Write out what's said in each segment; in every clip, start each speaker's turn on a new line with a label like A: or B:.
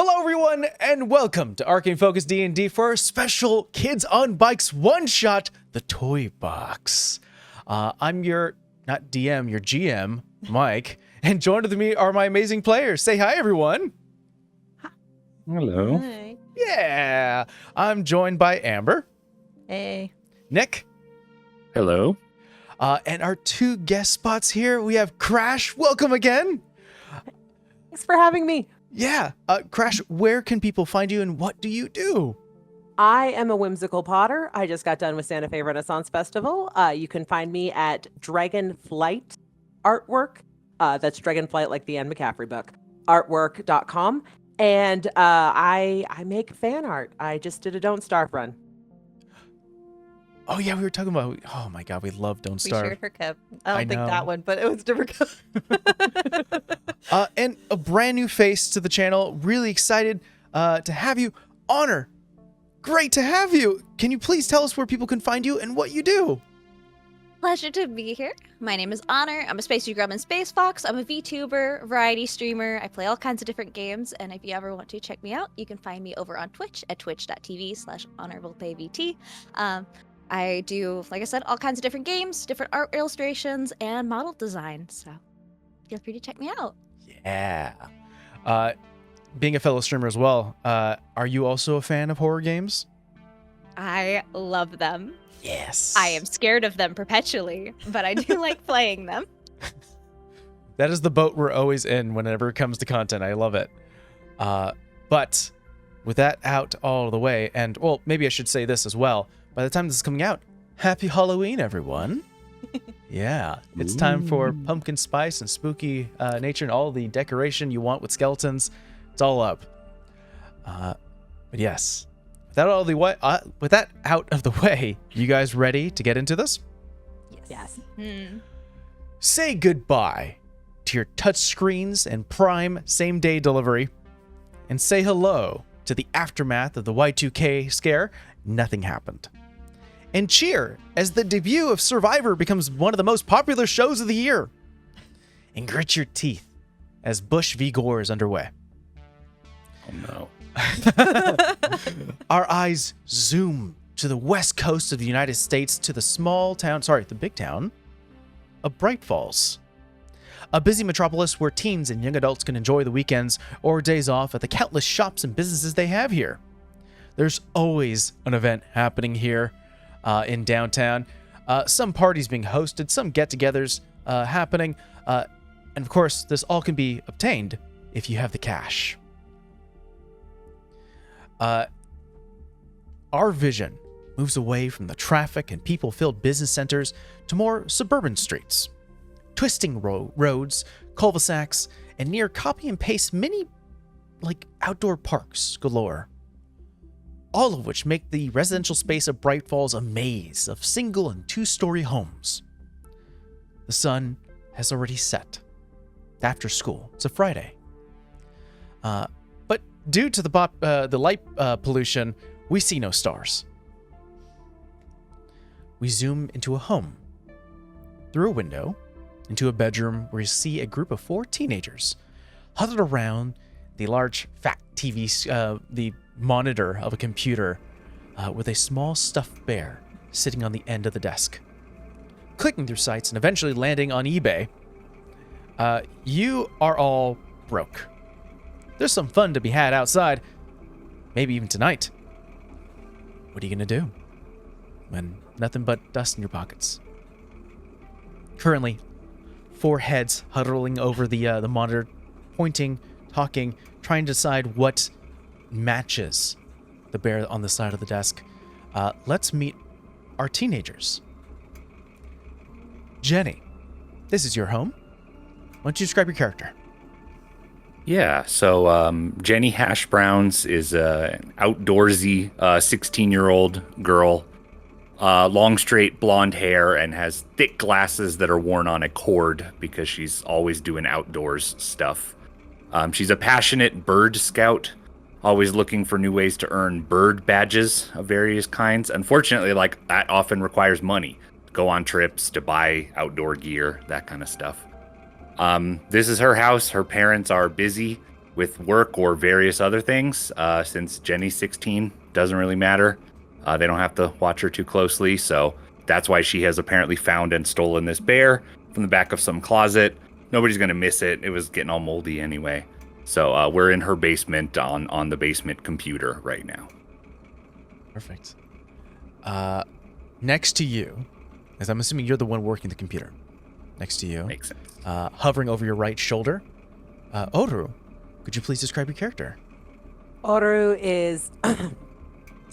A: Hello everyone, and welcome to Arcane Focus D&D for our special Kids on Bikes one-shot, the Toybox. I'm your, not DM, your GM, Mike, and joined with me are my amazing players. Say hi, everyone.
B: Hello.
C: Hi.
A: Yeah, I'm joined by Amber.
C: Hey.
A: Nick.
B: Hello.
A: And our two guest spots here, we have Crash. Welcome again.
C: Thanks for having me.
A: Yeah, Crash, where can people find you and what do you do?
C: I am a whimsical potter. I just got done with Santa Fe Renaissance Festival. You can find me at Dragonflight Artwork. That's Dragonflight, like the Anne McCaffrey book. Artwork.com. And I make fan art. I just did a Don't Starve run.
A: Oh yeah, we were talking about, oh my god, we love Don't Starve.
D: We shared her cup. I don't
A: I
D: think
A: know.
D: that one, but it was a different cup.
A: And a brand new face to the channel. Really excited to have you. Honor, great to have you. Can you please tell us where people can find you and what you do?
D: Pleasure to be here. My name is Honor. I'm a Space Grumman Space Fox. I'm a VTuber, variety streamer. I play all kinds of different games, and if you ever want to check me out, you can find me over on Twitch at twitch.tv/honorableplayvt. I do, like I said, all kinds of different games, different art illustrations, and model design, so feel free to check me out.
A: Yeah. Being a fellow streamer as well, are you also a fan of horror games?
D: I love them.
A: Yes.
D: I am scared of them perpetually, but I do like playing them.
A: That is the boat we're always in whenever it comes to content. I love it. But with that out all the way, and well, maybe I should say this as well. By the time this is coming out, happy Halloween, everyone. Yeah, it's time for pumpkin spice and spooky nature and all the decoration you want with skeletons. It's all up. But yes, with that out of the way, you guys ready to get into this?
C: Yes.
A: Say goodbye to your touch screens and Prime same-day delivery, and say hello to the aftermath of the Y2K scare. Nothing happened. And cheer as the debut of Survivor becomes one of the most popular shows of the year. And grit your teeth as Bush v. Gore is underway.
B: Oh no.
A: Our eyes zoom to the west coast of the United States to the big town of Bright Falls. A busy metropolis where teens and young adults can enjoy the weekends or days off at the countless shops and businesses they have here. There's always an event happening here in downtown. Some parties being hosted, some get-togethers happening. And of course, this all can be obtained if you have the cash. Our vision moves away from the traffic and people-filled business centers to more suburban streets. Twisting roads, cul-de-sacs, and near copy-and-paste mini, outdoor parks galore. All of which make the residential space of Bright Falls a maze of single and two-story homes. The sun has already set. After school, it's a Friday. But due to the light pollution, we see no stars. We zoom into a home. Through a window, into a bedroom where you see a group of 4 teenagers huddled around the large fat TV, the monitor of a computer, with a small stuffed bear sitting on the end of the desk. Clicking through sites and eventually landing on eBay, you are all broke. There's some fun to be had outside, maybe even tonight. What are you gonna do when nothing but dust in your pockets? Currently, 4 heads huddling over the monitor, pointing, talking, trying to decide what matches the bear on the side of the desk. Let's meet our teenagers. Jenny, this is your home. Why don't you describe your character?
B: Yeah, so Jenny Hash Browns is an outdoorsy 16-year-old girl. Long, straight blonde hair and has thick glasses that are worn on a cord because she's always doing outdoors stuff. She's a passionate bird scout, always looking for new ways to earn bird badges of various kinds. Unfortunately, that often requires money. Go on trips, to buy outdoor gear, that kind of stuff. This is her house. Her parents are busy with work or various other things. Since Jenny's 16, doesn't really matter. They don't have to watch her too closely, so that's why she has apparently found and stolen this bear from the back of some closet. Nobody's gonna miss it. It was getting all moldy anyway. So we're in her basement on the basement computer right now.
A: Perfect. Next to you, as I'm assuming you're the one working the computer. Next to you,
B: Makes sense.
A: hovering over your right shoulder, Oru. Could you please describe your character?
C: Oru is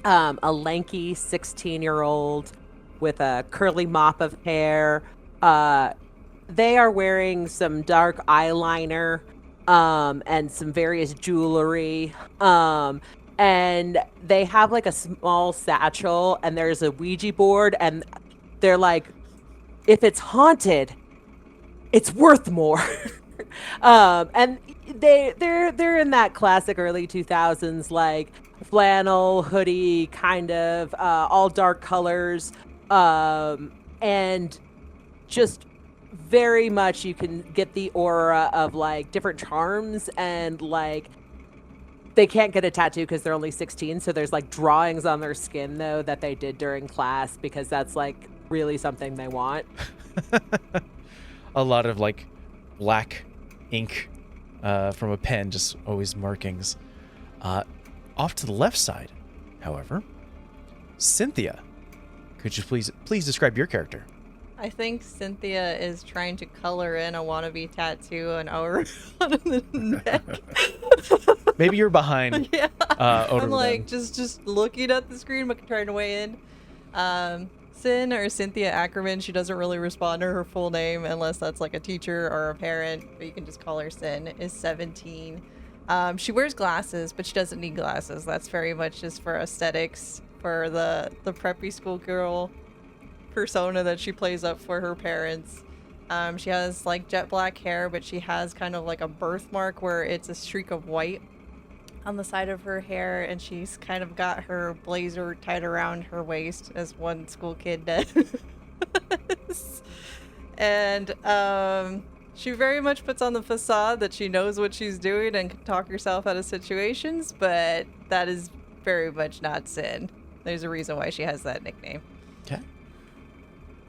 C: a lanky 16-year-old with a curly mop of hair. They are wearing some dark eyeliner and some various jewelry. And they have like a small satchel, and there's a Ouija board, and they're like, if it's haunted, it's worth more. And they're in that classic early 2000s like flannel hoodie kind of all dark colors, and just very much you can get the aura of like different charms, and like they can't get a tattoo because they're only 16, so there's like drawings on their skin though that they did during class because that's like really something they want.
A: A lot of like black ink from a pen, just always markings. Off to the left side, however, Cynthia, could you please describe your character?
E: I think Cynthia is trying to color in a wannabe tattoo on our on the neck.
A: Maybe you're behind.
E: Yeah. I'm like
A: them.
E: just looking at the screen, but trying to weigh in. Sin or Cynthia Ackerman, she doesn't really respond to her full name unless that's like a teacher or a parent, but you can just call her Sin, is 17. She wears glasses, but she doesn't need glasses. That's very much just for aesthetics, for the preppy schoolgirl persona that she plays up for her parents. She has like jet black hair, but she has kind of like a birthmark where it's a streak of white on the side of her hair, and she's kind of got her blazer tied around her waist as one school kid does. And she very much puts on the facade that she knows what she's doing and can talk herself out of situations, but that is very much not Sin. There's a reason why she has that nickname.
A: Okay.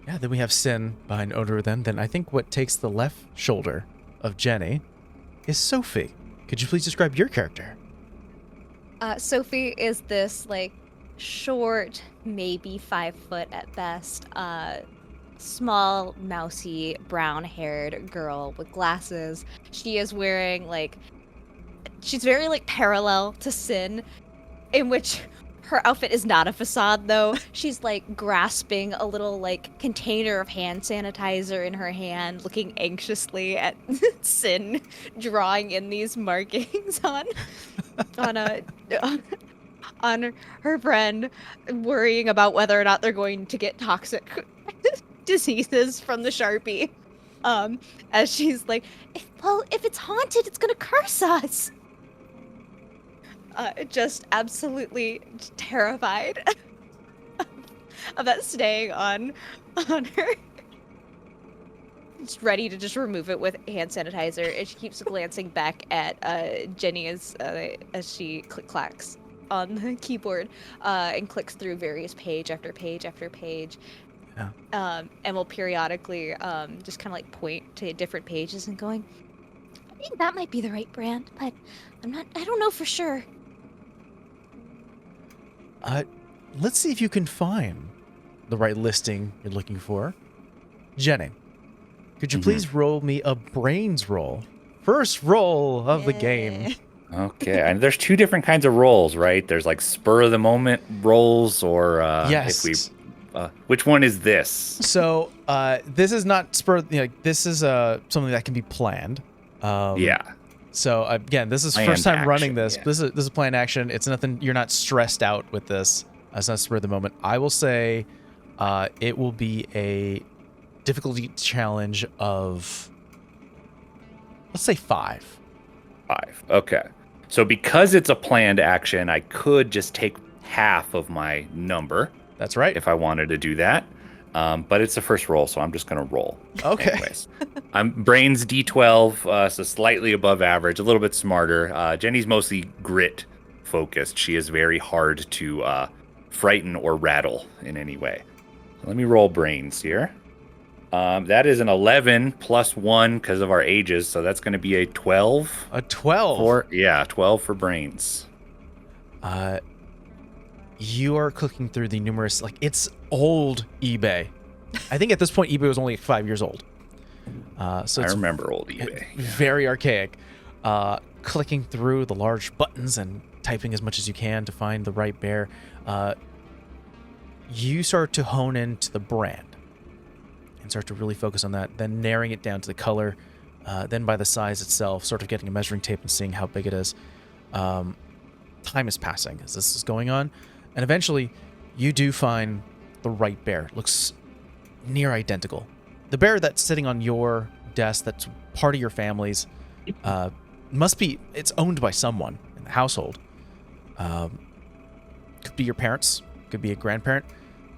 A: Yeah, then we have Sin behind Oru then. Then I think what takes the left shoulder of Jenny is Sophie. Could you please describe your character?
D: Sophie is this like short, maybe 5 foot at best, small, mousy, brown-haired girl with glasses. She is wearing like, she's very like parallel to Sin, in which her outfit is not a facade though. She's like grasping a little like container of hand sanitizer in her hand, looking anxiously at Sin, drawing in these markings on her friend, worrying about whether or not they're going to get toxic diseases from the Sharpie. As she's like, if it's haunted, it's gonna curse us. Just absolutely terrified of that staying on her. Just ready to just remove it with hand sanitizer, and she keeps glancing back at Jenny as she clacks on the keyboard and clicks through various page after page after page.
A: Yeah.
D: And will periodically just kind of like point to different pages and going, I think that might be the right brand, but I don't know for sure.
A: Let's see if you can find the right listing you're looking for. Jenny, could you please roll me a brains roll? First roll of the game.
B: Okay, and there's 2 different kinds of rolls, right? There's like spur of the moment rolls, or
A: yes.
B: if we, which one is this?
A: So this is not spur. This is something that can be planned.
B: Yeah.
A: So again, this is
B: Planned
A: first time
B: action,
A: running this.
B: yeah.
A: This is planned action. It's nothing. You're not stressed out with this. It's not spur of the moment. I will say, it will be a difficulty challenge of, let's say 5.
B: 5. Okay. So because it's a planned action, I could just take half of my number.
A: That's right.
B: If I wanted to do that. But it's the first roll, so I'm just gonna roll.
A: Okay.
B: Anyways, I'm brains D12, so slightly above average, a little bit smarter. Jenny's mostly grit focused. She is very hard to frighten or rattle in any way. So let me roll brains here. That is an 11 plus 1 because of our ages, so that's going to be a 12.
A: A 12.
B: 12 for brains.
A: You are clicking through the numerous, like, it's old eBay. I think at this point eBay was only 5 years old. So
B: I
A: it's
B: remember old eBay.
A: very archaic. Clicking through the large buttons and typing as much as you can to find the right bear. You start to hone into the brand and start to really focus on that, then narrowing it down to the color, then by the size itself, sort of getting a measuring tape and seeing how big it is. Time is passing as this is going on, and eventually you do find the right bear. It looks near identical. The bear that's sitting on your desk that's part of your family's it's owned by someone in the household. Could be your parents, could be a grandparent,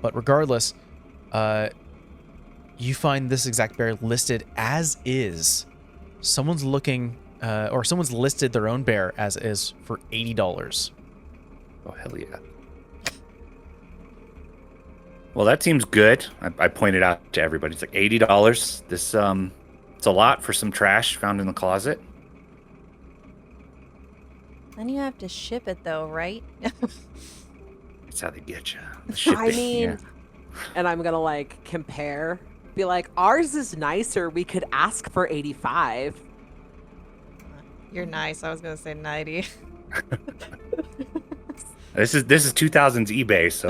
A: but regardless, you find this exact bear listed as is. Someone's looking, or someone's listed their own bear as is for $80.
B: Oh, hell yeah. Well, that seems good. I pointed out to everybody. It's like $80. This, it's a lot for some trash found in the closet.
E: Then you have to ship it, though, right?
B: That's how they get you.
C: I mean, and I'm gonna like compare, be like, ours is nicer. We could ask for 85.
E: You're nice. I was gonna say 90.
B: This is 2000s eBay, so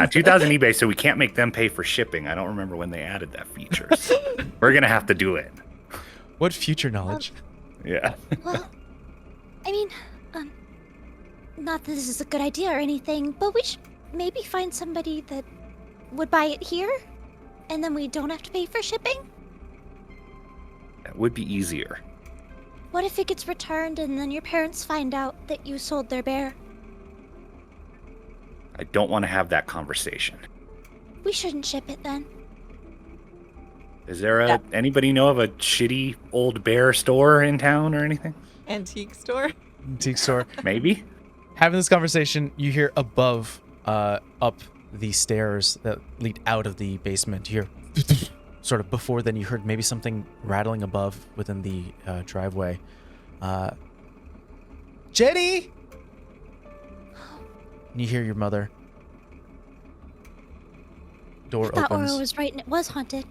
B: 2000 eBay, so we can't make them pay for shipping. I don't remember when they added that feature. So we're gonna have to do it.
A: What future knowledge?
B: Yeah.
D: Well, I mean, not that this is a good idea or anything, but we should maybe find somebody that would buy it here, and then we don't have to pay for shipping?
B: That would be easier.
D: What if it gets returned and then your parents find out that you sold their bear?
B: I don't want to have that conversation.
D: We shouldn't ship it then.
B: Is there anybody know of a shitty old bear store in town or anything?
E: Antique store?
A: Antique store.
B: Maybe?
A: Having this conversation, you hear above, up the stairs that lead out of the basement. You hear sort of before then you heard maybe something rattling above within the driveway. Jenny! And you hear your mother. Door
D: I thought
A: opens.
D: Oro was right and it was haunted.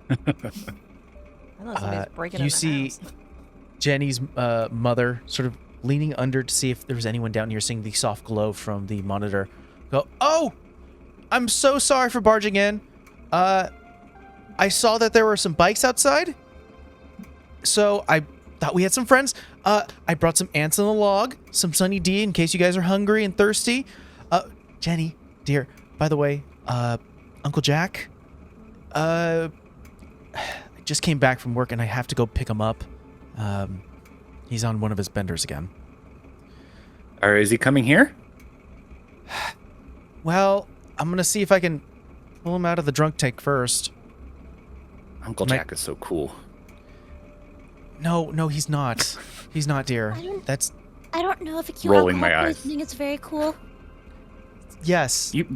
E: I thought somebody's breaking in
A: you
E: the
A: see
E: house.
A: Jenny's mother sort of leaning under to see if there was anyone down here, seeing the soft glow from the monitor. Go, oh! I'm so sorry for barging in. I saw that there were some bikes outside, so I thought we had some friends. I brought some ants in the log, some Sunny D in case you guys are hungry and thirsty. Jenny, dear, by the way, Uncle Jack, I just came back from work and I have to go pick him up. He's on one of his benders again.
B: Or is he coming here?
A: Well, I'm gonna see if I can pull him out of the drunk tank first.
B: Uncle Jack is so cool.
A: No, he's not. He's not, dear.
D: I don't know if a cute
B: Rolling
D: uncle
B: my eyes.
D: poisoning is very cool.
A: Yes.
B: You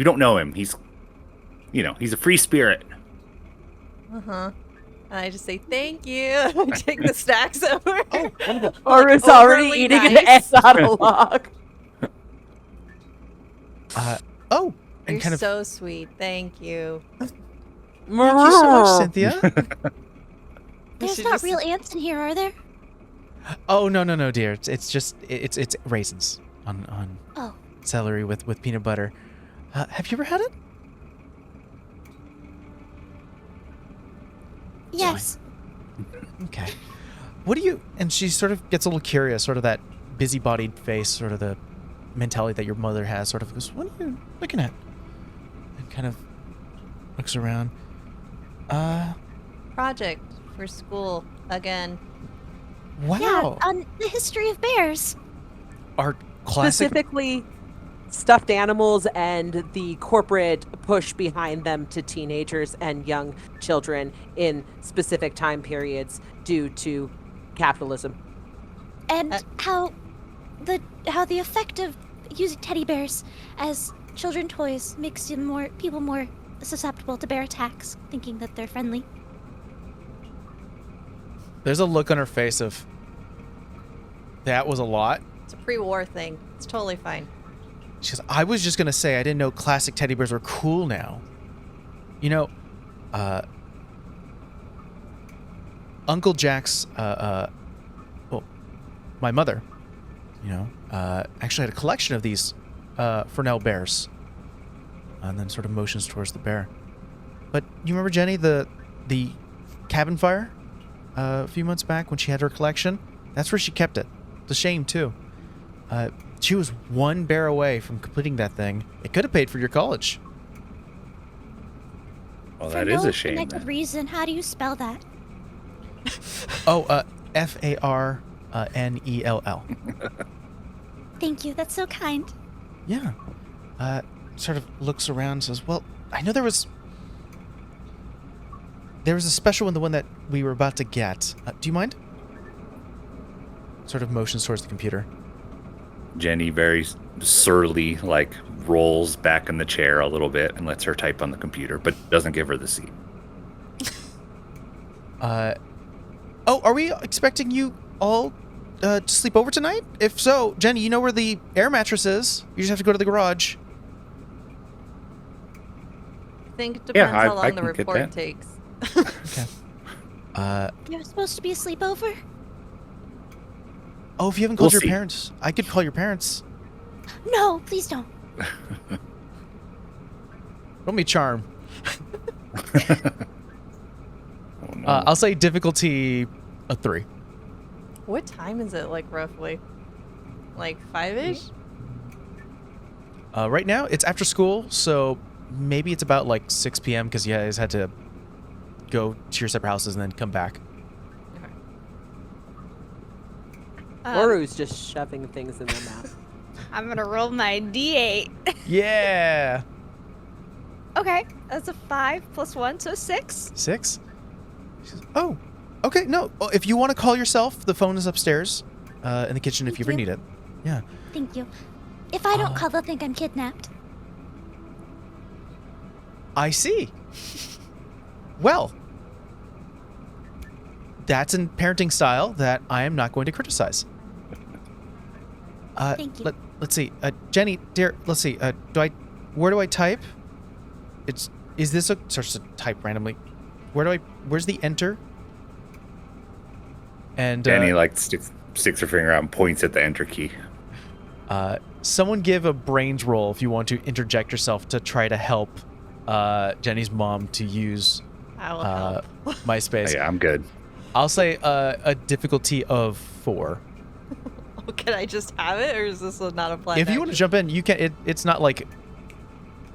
B: don't know him. He's a free spirit.
E: Uh-huh. And I just say, thank you. Take the stacks over.
C: Or it's
E: Overly
C: already eating an
E: nice.
C: egg out of log.
A: And
E: You're
A: kind of.
E: so sweet. Thank you.
A: Thank you so much, Cynthia.
D: There's
E: should
D: not
E: just-
D: real ants in here, are there?
A: Oh no, dear. It's just it's raisins on
D: Oh.
A: celery with peanut butter. Have you ever had it?
D: Yes.
A: Okay. What do you? And she sort of gets a little curious, sort of that busy-bodied face, sort of the mentality that your mother has. Sort of goes, "What are you looking at?" And kind of looks around.
E: Project for school again.
A: Wow.
D: Yeah, on the history of bears.
A: Our classic.
C: Specifically, stuffed animals and the corporate push behind them to teenagers and young children in specific time periods due to capitalism.
D: And how the effect of using teddy bears as children toys makes people more susceptible to bear attacks, thinking that they're friendly.
A: There's a look on her face of, that was a lot.
E: It's a pre-war thing. It's totally fine.
A: She goes, I was just going to say I didn't know classic teddy bears were cool now. You know, Uncle Jack's, well, my mother, actually had a collection of these Fresnel bears. And then sort of motions towards the bear. But you remember, Jenny, the cabin fire a few months back when she had her collection? That's where she kept it. It's a shame, too. She was one bear away from completing that thing. It could have paid for your college.
B: Well,
D: For
B: that
D: no
B: is a shame.
D: connected
B: then.
D: reason. How do you spell that?
A: Farnell.
D: Thank you. That's so kind.
A: Yeah. Sort of looks around and says, well, I know there was a special one, the one that we were about to get. Do you mind? Sort of motions towards the computer.
B: Jenny very surly, rolls back in the chair a little bit and lets her type on the computer, but doesn't give her the seat.
A: Are we expecting you all to sleep over tonight? If so, Jenny, you know where the air mattress is. You just have to go to the garage.
E: I think it depends how
B: I
E: long the
B: can get
E: report
B: that.
E: takes.
A: Okay.
D: You're supposed to be a sleepover?
A: Oh, if you haven't called
B: We'll
A: your
B: see.
A: parents, I could call your parents.
D: No, please don't.
A: Roll me charm.
B: Oh, no.
A: I'll say difficulty a 3.
E: What time is it, roughly? 5-ish?
A: Right now, it's after school, so maybe it's about 6 p.m. because you guys had to go to your separate houses and then come back.
C: Oru's just shoving things in their mouth.
D: I'm gonna roll my d8.
A: Yeah.
D: Okay, that's a 5 plus 1, so 6.
A: 6? She says, oh, okay, no. Well, if you want to call yourself, the phone is upstairs in the kitchen if you ever
D: Thank you.
A: need it. Yeah.
D: Thank you. If I don't call, they'll think I'm kidnapped.
A: I see. Well, that's a parenting style that I am not going to criticize.
D: Thank you.
A: Let's see. Jenny, dear, let's see. Where do I type? Is this starts to type randomly. Where's the enter? And
B: Jenny sticks her finger out and points at the enter key.
A: someone give a brains roll if you want to interject yourself to try to help Jenny's mom to use
E: I will help.
A: MySpace.
B: Yeah, I'm good.
A: I'll say a difficulty of 4.
E: Can I just have it, or is this not a plan?
A: If you want to jump in, you can. It's not like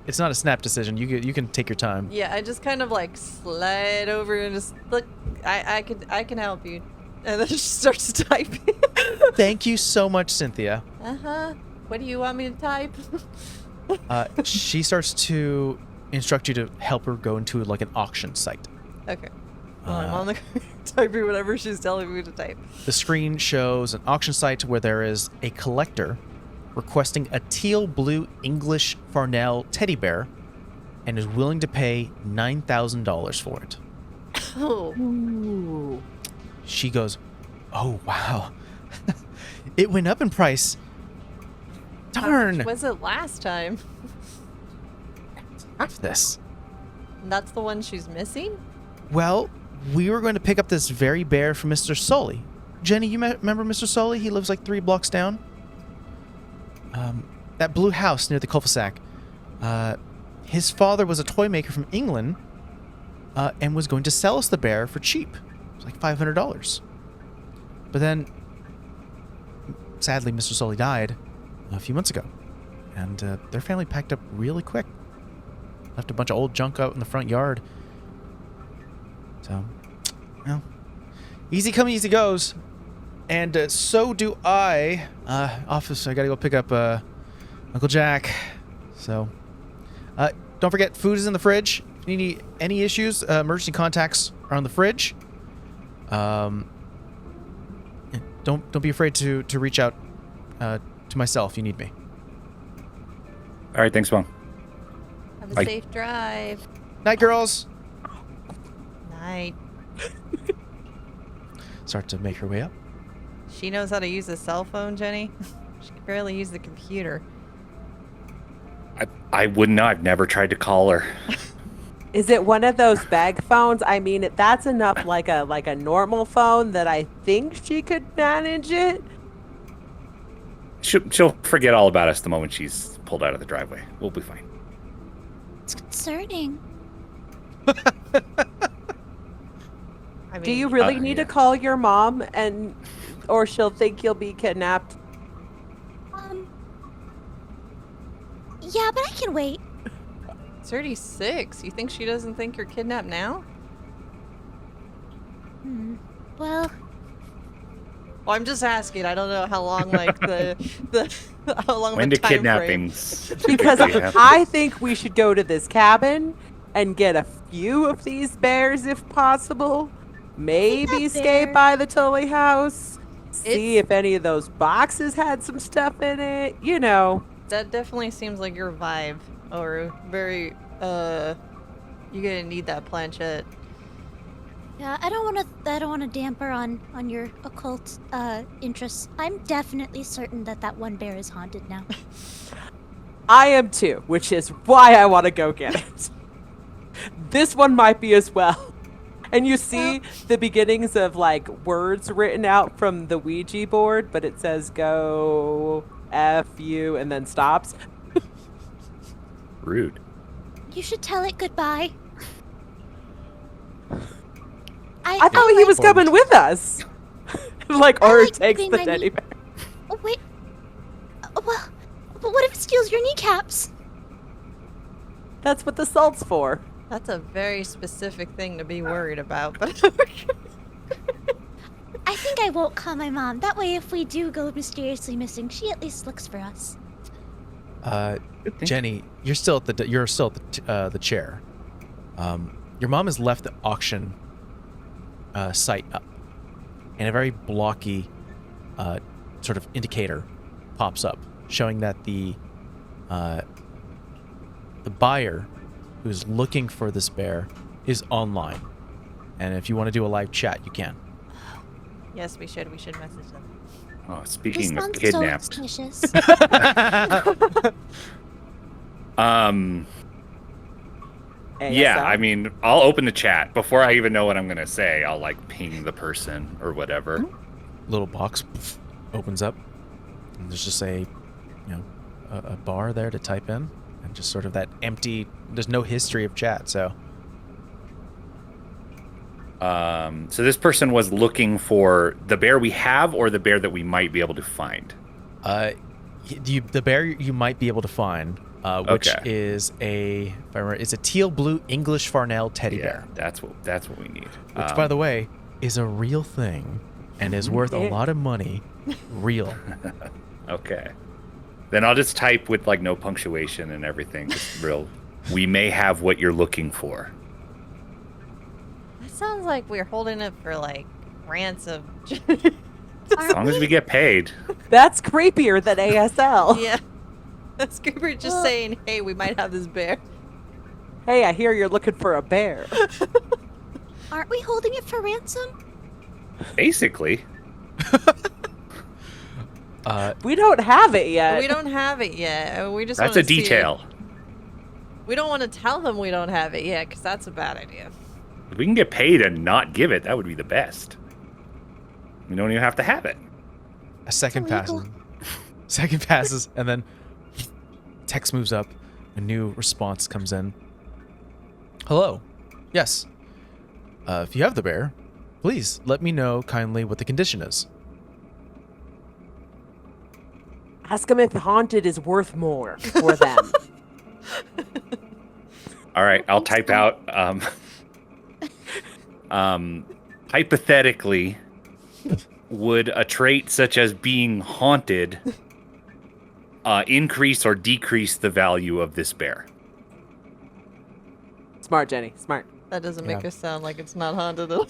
A: it's not a snap decision. You can take your time.
E: Yeah, I just kind of slide over and just look. I can help you, and then she starts typing.
A: Thank you so much, Cynthia.
E: What do you want me to type?
A: She starts to instruct you to help her go into an auction site.
E: Okay. Well, I'm on the typing whatever she's telling me to type.
A: The screen shows an auction site where there is a collector requesting a teal blue English Farnell teddy bear and is willing to pay $9,000 for it.
E: Oh.
C: Ooh.
A: She goes, "Oh, wow. It went up in price. Darn.
E: How much was it last time?
A: Half this.
E: And that's the one she's missing?
A: Well, we were going to pick up this very bear from Mr. Sully. Jenny, you remember Mr. Sully? He lives 3 blocks down. That blue house near the cul-de-sac. His father was a toy maker from England and was going to sell us the bear for cheap. It was $500. But then, sadly, Mr. Sully died a few months ago. And their family packed up really quick. Left a bunch of old junk out in the front yard. So, well, easy come, easy goes. And so do I. Office, I gotta go pick up Uncle Jack. So, don't forget, food is in the fridge. If you need any issues, emergency contacts are on the fridge. Don't be afraid to reach out to myself if you need me.
B: All right, thanks, Mom.
E: Have a
B: Bye.
E: safe drive.
A: Night, girls.
E: Night.
A: Start to make her way up.
E: She knows how to use a cell phone, Jenny. She can barely use the computer.
B: I wouldn't know. I've never tried to call her.
C: Is it one of those bag phones? I mean, that's enough like a normal phone that I think she could manage it.
B: She'll forget all about us the moment she's pulled out of the driveway. We'll be fine.
D: It's concerning.
E: I mean,
C: Do you really need
B: yeah.
C: to call your mom or she'll think you'll be kidnapped?
D: Yeah, but I can wait.
E: 36. You think she doesn't think you're kidnapped now?
D: Well,
E: Well, I'm just asking. I don't know how long, like the how long
B: When
E: the
B: do
E: time frame.
B: kidnappings?
C: Because
B: typically happen?
C: I think we should go to this cabin and get a few of these bears if possible. Maybe
D: Not
C: skate
D: bear.
C: by the Tully house. See
E: It's-
C: if any of those boxes had some stuff in it. You know.
E: That definitely seems like your vibe, or very. You're gonna need that planchette.
D: yeah, I don't want to damper on your occult interests. I'm definitely certain that one bear is haunted now.
C: I am too, which is why I want to go get it. This one might be as well. And you see the beginnings of like words written out from the Ouija board, but it says go F you and then stops.
B: Rude.
D: You should tell it goodbye.
C: I thought he was coming with us. Like,
D: I
C: or
D: like
C: takes
D: keeping
C: the
D: my
C: teddy
D: knee-
C: bear.
D: Oh, wait. Well, but what if it steals your kneecaps?
C: That's what the salt's for.
E: That's a very specific thing to be worried about. But
D: I think I won't call my mom. That way, if we do go mysteriously missing, she at least looks for us.
A: Jenny, you're still at the chair. Your mom has left the auction site up, and a very blocky sort of indicator pops up, showing that the buyer who's looking for this bear is online, and if you want to do a live chat, you can.
E: yes, we should message them.
B: Oh,
D: This
B: speaking of
D: sounds so
B: kidnapped.
D: suspicious.
B: Yeah,
C: ASL.
B: I mean, I'll open the chat before I even know what I'm gonna say. I'll like ping the person or whatever.
A: Little box opens up, and there's just a bar there to type in, and just sort of that empty. There's no history of chat, so.
B: So this person was looking for the bear we have or the bear that we might be able to find.
A: The bear you might be able to find, which
B: Okay.
A: is if I remember, it's a teal blue English Farnell teddy bear,
B: that's what we need.
A: which, by the way, is a real thing and is worth a lot of money. Real.
B: Okay. Then I'll just type with like no punctuation and everything. Just real. We may have what you're looking for.
E: That sounds like we're holding it for like ransom.
B: As long as we get paid.
C: That's creepier than ASL.
E: Yeah. That's Cooper just saying, hey, we might have this bear.
C: Hey, I hear you're looking for a bear.
D: Aren't we holding it for ransom?
B: Basically.
C: We don't have it yet.
E: We don't have it yet. We just
B: That's
E: wanna
B: a
E: see it.
B: detail.
E: We don't want to tell them we don't have it yet, because that's a bad idea.
B: If we can get paid and not give it, that would be the best. We don't even have to have it.
A: A second
D: illegal.
A: passes. Second passes, and then text moves up. A new response comes in. Hello. Yes. If you have the bear, please let me know kindly what the condition is.
C: Ask them if haunted is worth more for them.
B: All right, I'll type out. Hypothetically, would a trait such as being haunted increase or decrease the value of this bear.
C: Smart, Jenny. Smart.
E: That doesn't make
A: Yeah.
E: us sound like it's not haunted at all.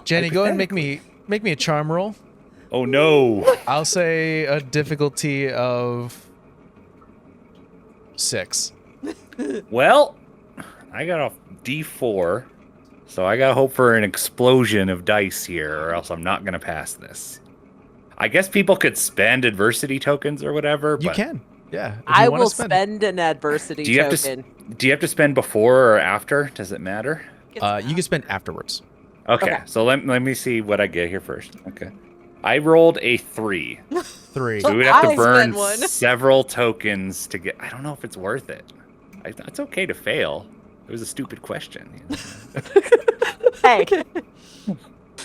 A: Jenny, go ahead and make me a charm roll.
B: Oh no!
A: I'll say a difficulty of 6.
B: Well, I got a D4, so I gotta hope for an explosion of dice here, or else I'm not gonna pass this. I guess people could spend adversity tokens or whatever.
A: You
B: but
A: can. Yeah. if
C: I
A: you wanna
C: will spend an adversity
B: Do you have to
C: token.
B: Do you have to spend before or after? Does it matter?
A: You can spend afterwards.
B: Okay,
C: Okay.
B: so let me see what I get here first. Okay. I rolled a 3.
A: 3.
B: So we would have
C: I
B: to burn
E: spent one.
B: several tokens to get. I don't know if it's worth it. It's okay to fail. It was a stupid question.
C: Hey.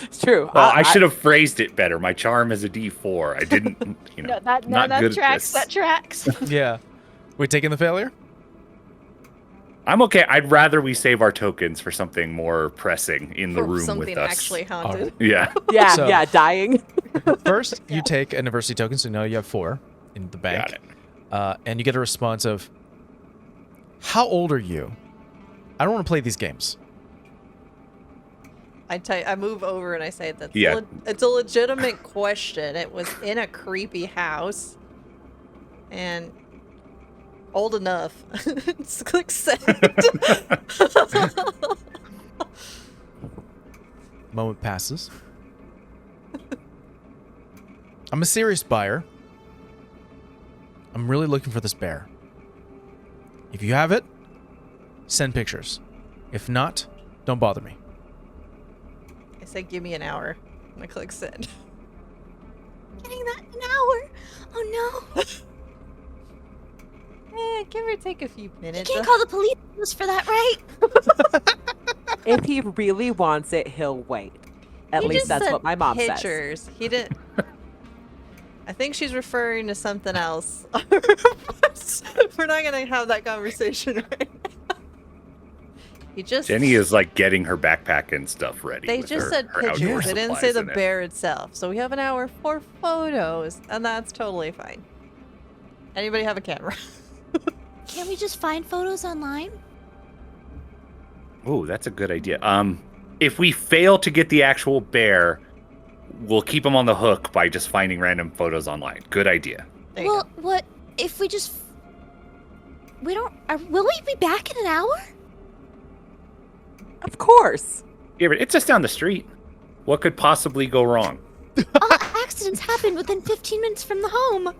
C: It's true.
B: Well, I should have phrased it better. My charm is a D4. I didn't,
D: No, that
B: not good at
D: tracks.
B: this.
D: That tracks.
A: Yeah. We taking the failure?
B: I'm okay. I'd rather we save our tokens for something more pressing in the
E: For
B: room
E: something
B: with us.
E: actually haunted.
B: Yeah.
C: Yeah,
A: So-
C: yeah, dying.
A: First, you take an adversity token, so now you have 4 in the bank.
B: Got it.
A: And you get a response of, how old are you? I don't want to play these games.
E: I move over and I say that
B: Yeah.
E: it's a legitimate question. It was in a creepy house, and old enough. Just click send.
A: Moment passes. I'm a serious buyer. I'm really looking for this bear. If you have it, send pictures. If not, don't bother me.
E: I say give me an hour. And I click send.
D: Getting that in an hour. Oh no.
E: Give or take a few
D: You
E: minutes.
D: can't call the police for that, right?
C: If he really wants it, he'll wait. At
E: He
C: least
E: just
C: that's
E: said
C: what my mom says.
E: pictures. He didn't. I think she's referring to something else. We're not gonna have that conversation right now. He just.
B: Jenny is like getting her backpack and stuff ready.
E: They
B: with
E: just
B: her-
E: said
B: her outdoor
E: pictures. They didn't say
B: supplies
E: the
B: in it.
E: bear itself. So we have an hour for photos, and that's totally fine. Anybody have a camera?
D: Can't we just find photos online?
B: Oh, that's a good idea. If we fail to get the actual bear, we'll keep them on the hook by just finding random photos online. Good idea.
E: There you
D: Well,
E: go.
D: what if we just? We don't. Will we be back in an hour?
C: Of course.
B: Yeah, but it's just down the street. What could possibly go wrong?
D: All accidents happen within 15 minutes from the home.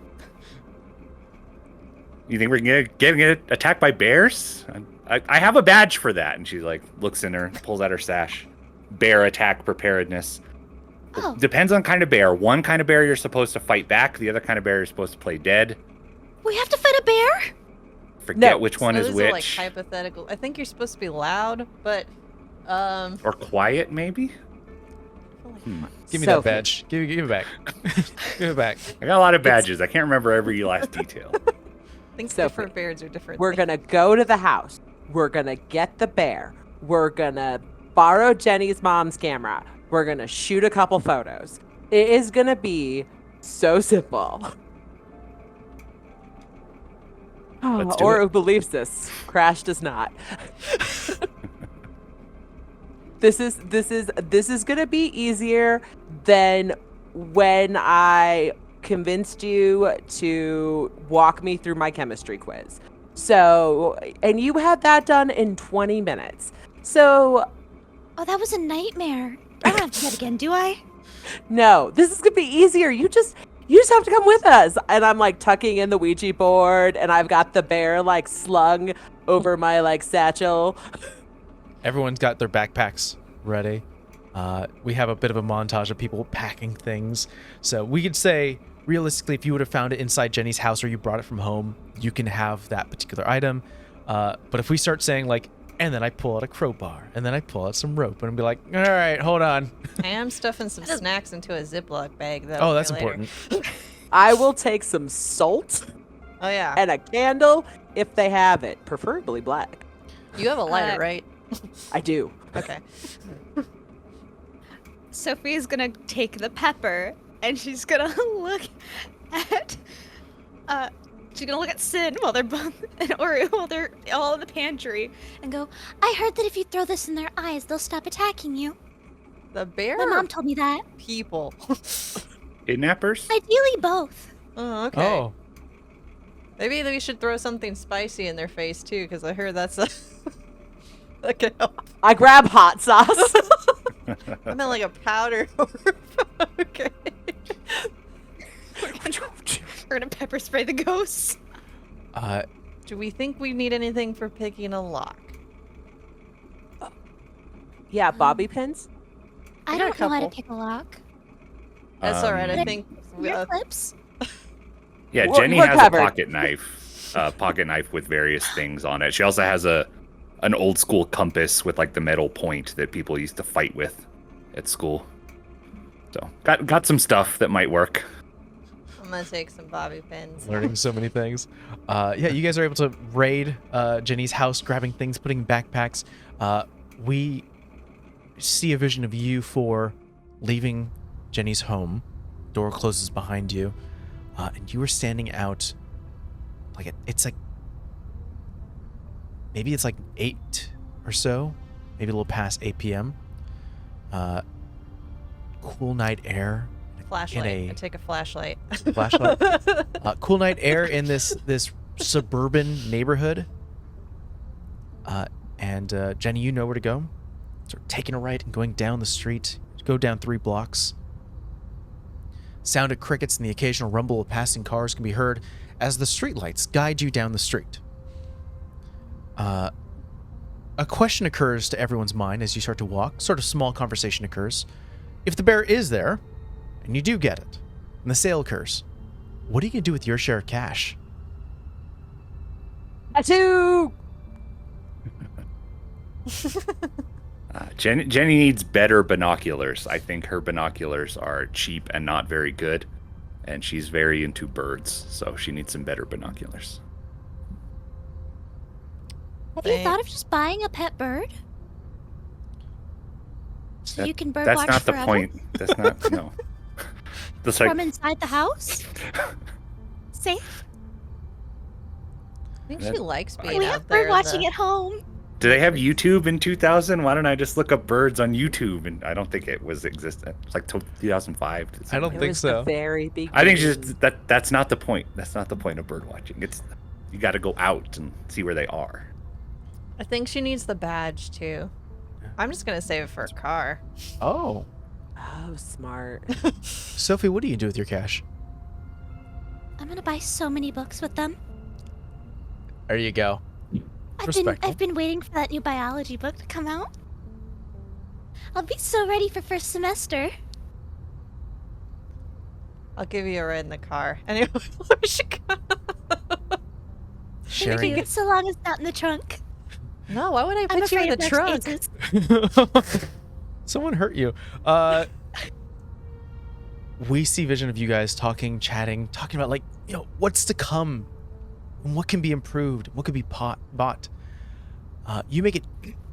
B: You think we're getting attacked by bears? I have a badge for that. And she like looks in her, pulls out her sash. Bear attack preparedness.
D: Oh,
B: Depends on kind of bear. One kind of bear you're supposed to fight back. The other kind of bear you're supposed to play dead.
D: we have to fight a bear?
B: Forget
C: No.
B: which one
E: So
B: is
E: these
B: which.
E: are like hypothetical. I think you're supposed to be loud, but
B: Or quiet, maybe?
A: Give me
C: So-
A: that badge. Give it back. Give it back.
B: I got a lot of badges. I can't remember every last detail.
E: I think
C: Sophie,
E: different bears are different.
C: We're
E: things.
C: gonna go to the house. We're gonna get the bear. We're gonna borrow Jenny's mom's camera. We're gonna shoot a couple photos. It is gonna be so simple.
B: Let's do
C: Or
B: it.
C: who believes this? Crash does not. This is gonna be easier than when I convinced you to walk me through my chemistry quiz. So, and you had that done in 20 minutes. So,
D: Oh, that was a nightmare. I don't have to do it again, do I?
C: no, this is gonna be easier. You just have to come with us. And I'm like tucking in the Ouija board, and I've got the bear like slung over my like satchel.
A: Everyone's got their backpacks ready. We have a bit of a montage of people packing things. So we could say, realistically, if you would have found it inside Jenny's house or you brought it from home, you can have that particular item. But if we start saying like, and then I pull out a crowbar, and then I pull out some rope, and be like, all right, hold on.
E: I am stuffing some snacks into a Ziploc bag though.
A: Oh, that's
E: for later.
A: important.
C: I will take some salt
E: Oh yeah.
C: and a candle if they have it, preferably black.
E: You have a lighter, right?
C: I do.
E: Okay.
D: Sophie's gonna take the pepper and she's gonna look at She's gonna look at Sin while they're both, or while they're all in the pantry, and go, I heard that if you throw this in their eyes, they'll stop attacking you.
E: The bear?
D: My mom told me that.
E: People.
B: Kidnappers?
D: Ideally, both.
E: Oh, okay.
A: Oh,
E: Maybe we should throw something spicy in their face too, because I heard that's a that could help.
C: I grab hot sauce.
E: I meant like a powder. Okay.
D: We're gonna pepper spray the ghosts.
E: Do we think we need anything for picking a lock?
C: Yeah, bobby pins.
D: I
E: got a
D: don't know how to
E: couple.
D: pick a lock.
E: That's all right. I
B: Um,
E: think.
D: Ear clips.
B: Yeah,
C: We're-
B: Jenny
C: we're
B: has
C: covered.
B: a pocket knife with various things on it. She also has an old school compass with like the metal point that people used to fight with at school. So got some stuff that might work.
E: I'm gonna take some bobby pins.
A: learning so many things. Yeah, you guys are able to raid Jenny's house, grabbing things, putting in backpacks. We see a vision of you four leaving Jenny's home. Door closes behind you, and you are standing out. Like it's like maybe it's like 8 or so, maybe a little past 8 p.m. Cool night air.
E: Flashlight.
A: a-
E: I take a flashlight.
A: Flashlight. Cool night air in this suburban neighborhood. And Jenny, you know where to go. Sort of taking a right and going down the street. Go down 3 blocks. Sound of crickets and the occasional rumble of passing cars can be heard as the streetlights guide you down the street. A question occurs to everyone's mind as you start to walk. Sort of small conversation occurs. If the bear is there, and you do get it, and the sale occurs, what are you going to do with your share of cash?
C: Tattoo.
B: Jenny needs better binoculars. I think her binoculars are cheap and not very good, and she's very into birds, so she needs some better binoculars.
D: Have you thought of just buying a pet bird? So you can bird
B: That's
D: watch
B: not the
D: forever
B: point. That's not no. That's
D: from
B: like
D: inside the house? Safe?
E: I think she likes being
D: We
E: out
D: have
E: there.
D: bird watching at home.
B: do they have YouTube in 2000? Why don't I just look up birds on YouTube? And I don't think it was existent. It's like 2005.
A: I don't
C: It
A: think
C: was
A: so.
C: the very big.
B: I think just that's not the point. That's not the point of bird watching. It's you got to go out and see where they are.
E: I think she needs the badge too. I'm just gonna save it for a car.
A: Oh.
C: Oh, smart.
A: Sophie, what do you do with your cash?
D: I'm gonna buy so many books with them.
A: There you go. Respectful.
D: I've been waiting for that new biology book to come out. I'll be so ready for first semester.
E: I'll give you a ride in the car. Anyway, where we should go.
A: Sharing
D: Thank you, so long as it's not in the trunk.
E: No, why would I
D: I'm
E: put you in
D: afraid
E: the
D: of
E: trunk?
D: dark spaces.
A: Someone hurt you. We see vision of you guys talking, chatting, talking about what's to come, and what can be improved, what could be bought. You make it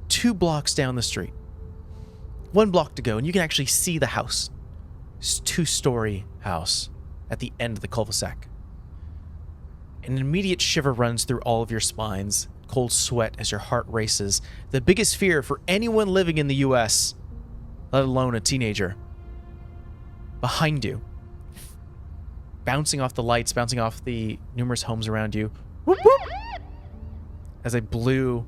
A: 2 blocks down the street, 1 block to go, and you can actually see the house. It's a 2-story house at the end of the cul-de-sac. An immediate shiver runs through all of your spines, cold sweat as your heart races. The biggest fear for anyone living in the U.S., let alone a teenager. Behind you, bouncing off the lights, bouncing off the numerous homes around you, whoop, whoop, as a blue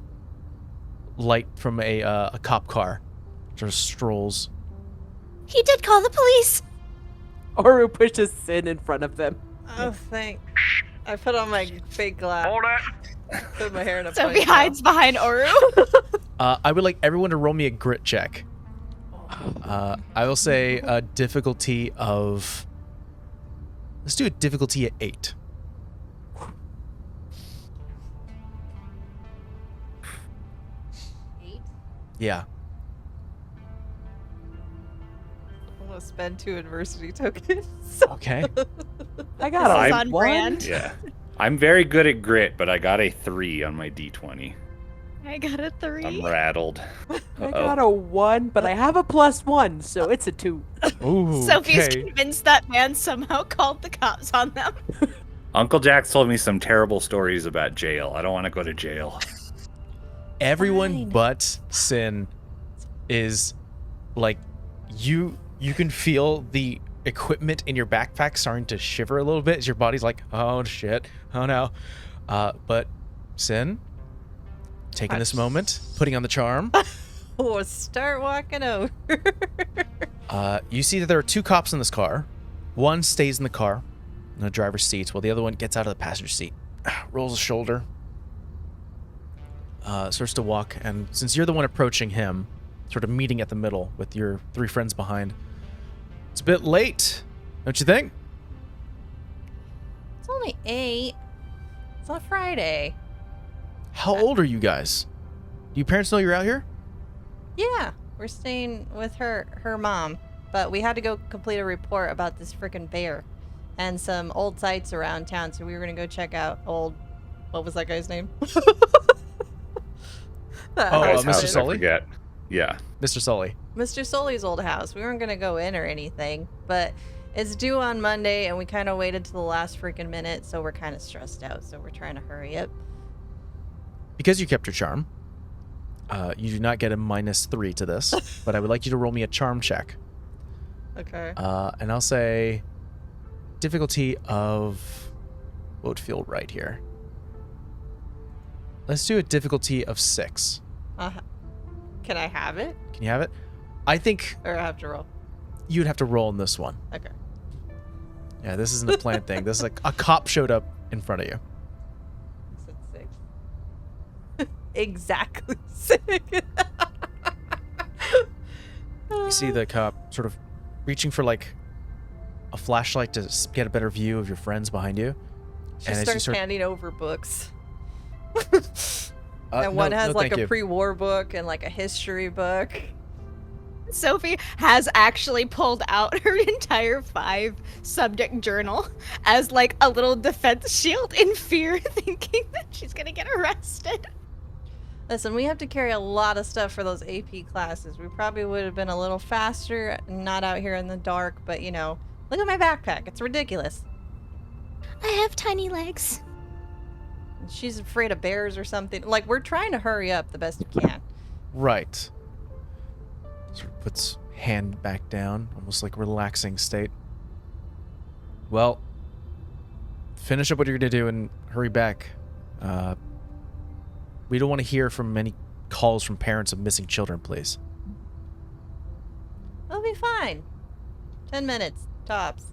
A: light from a cop car sort of strolls.
D: He did call the police.
C: Oru pushes Sin in front of them.
E: Oh, thanks. I put on my fake glass.
B: Hold it.
E: Put my hair in a
D: Sophie
E: ponytail.
D: hides behind Oru.
A: I would like everyone to roll me a grit check. I will say a difficulty of... Let's do a difficulty at 8. Yeah.
E: I'm gonna spend 2 adversity tokens.
A: Okay.
C: I got
B: This is
C: a
D: on
C: 1.
D: brand.
B: Yeah. I'm very good at grit, but I got a 3 on my D20.
D: I got a 3.
B: I'm rattled.
C: I got a 1, but I have a +1, so it's a 2.
A: Ooh,
D: Sophie's
A: okay.
D: convinced that man somehow called the cops on them.
B: Uncle Jack's told me some terrible stories about jail. I don't want to go to jail.
A: Everyone
E: Fine.
A: but Sin is like, you can feel the equipment in your backpack starting to shiver a little bit as your body's like, oh shit, oh no. But Sin, taking this moment, putting on the charm.
E: Oh, start walking over.
A: You see that there are 2 cops in this car. One stays in the car, in the driver's seat, while the other one gets out of the passenger seat, rolls a shoulder, starts to walk, and since you're the one approaching him, sort of meeting at the middle with your 3 friends behind, it's a bit late, don't you think?
E: It's only 8. It's on Friday.
A: How old are you guys? Do your parents know you're out here?
E: Yeah, we're staying with her mom, but we had to go complete a report about this freaking bear and some old sites around town, so we were gonna go check out old. What was that guy's name? That
A: Oh,
E: house
A: Mr.
E: was-
B: I
A: Sully?
B: forget. Yeah.
A: Mr. Sully.
E: Mr. Sully's old house. We weren't gonna go in or anything, but it's due on Monday, and we kind of waited to the last freaking minute, so we're kind of stressed out. So we're trying to hurry up.
A: Because you kept your charm, you do not get a -3 to this, but I would like you to roll me a charm check.
E: Okay.
A: And I'll say difficulty of, what would feel right here? Let's do a difficulty of 6.
E: Can I have it,
A: Can you have it? I think
E: or I have to roll?
A: you'd have to roll in this one.
E: Okay.
A: Yeah, this isn't a planned thing. This is like a cop showed up in front of you.
E: I said 6. Exactly 6.
A: You see the cop sort of reaching for like a flashlight to get a better view of your friends behind you.
E: She
A: and as you
E: starts
A: start-
E: handing over books.
A: Uh,
E: And one
A: no,
E: has
A: no,
E: like
A: thank
E: a
A: you.
E: pre-war book and like a history book.
D: Sophie has actually pulled out her entire 5 subject journal as like a little defense shield in fear, thinking that she's gonna get arrested.
E: Listen, we have to carry a lot of stuff for those AP classes. We probably would have been a little faster, not out here in the dark, but you know, look at my backpack. It's ridiculous.
D: I have tiny legs.
E: She's afraid of bears or something. Like, we're trying to hurry up the best we can.
A: Right. Sort of puts hand back down, almost like relaxing state. Well, finish up what you're gonna do and hurry back. We don't want to hear from many calls from parents of missing children, please.
E: It'll be fine. 10 minutes, tops.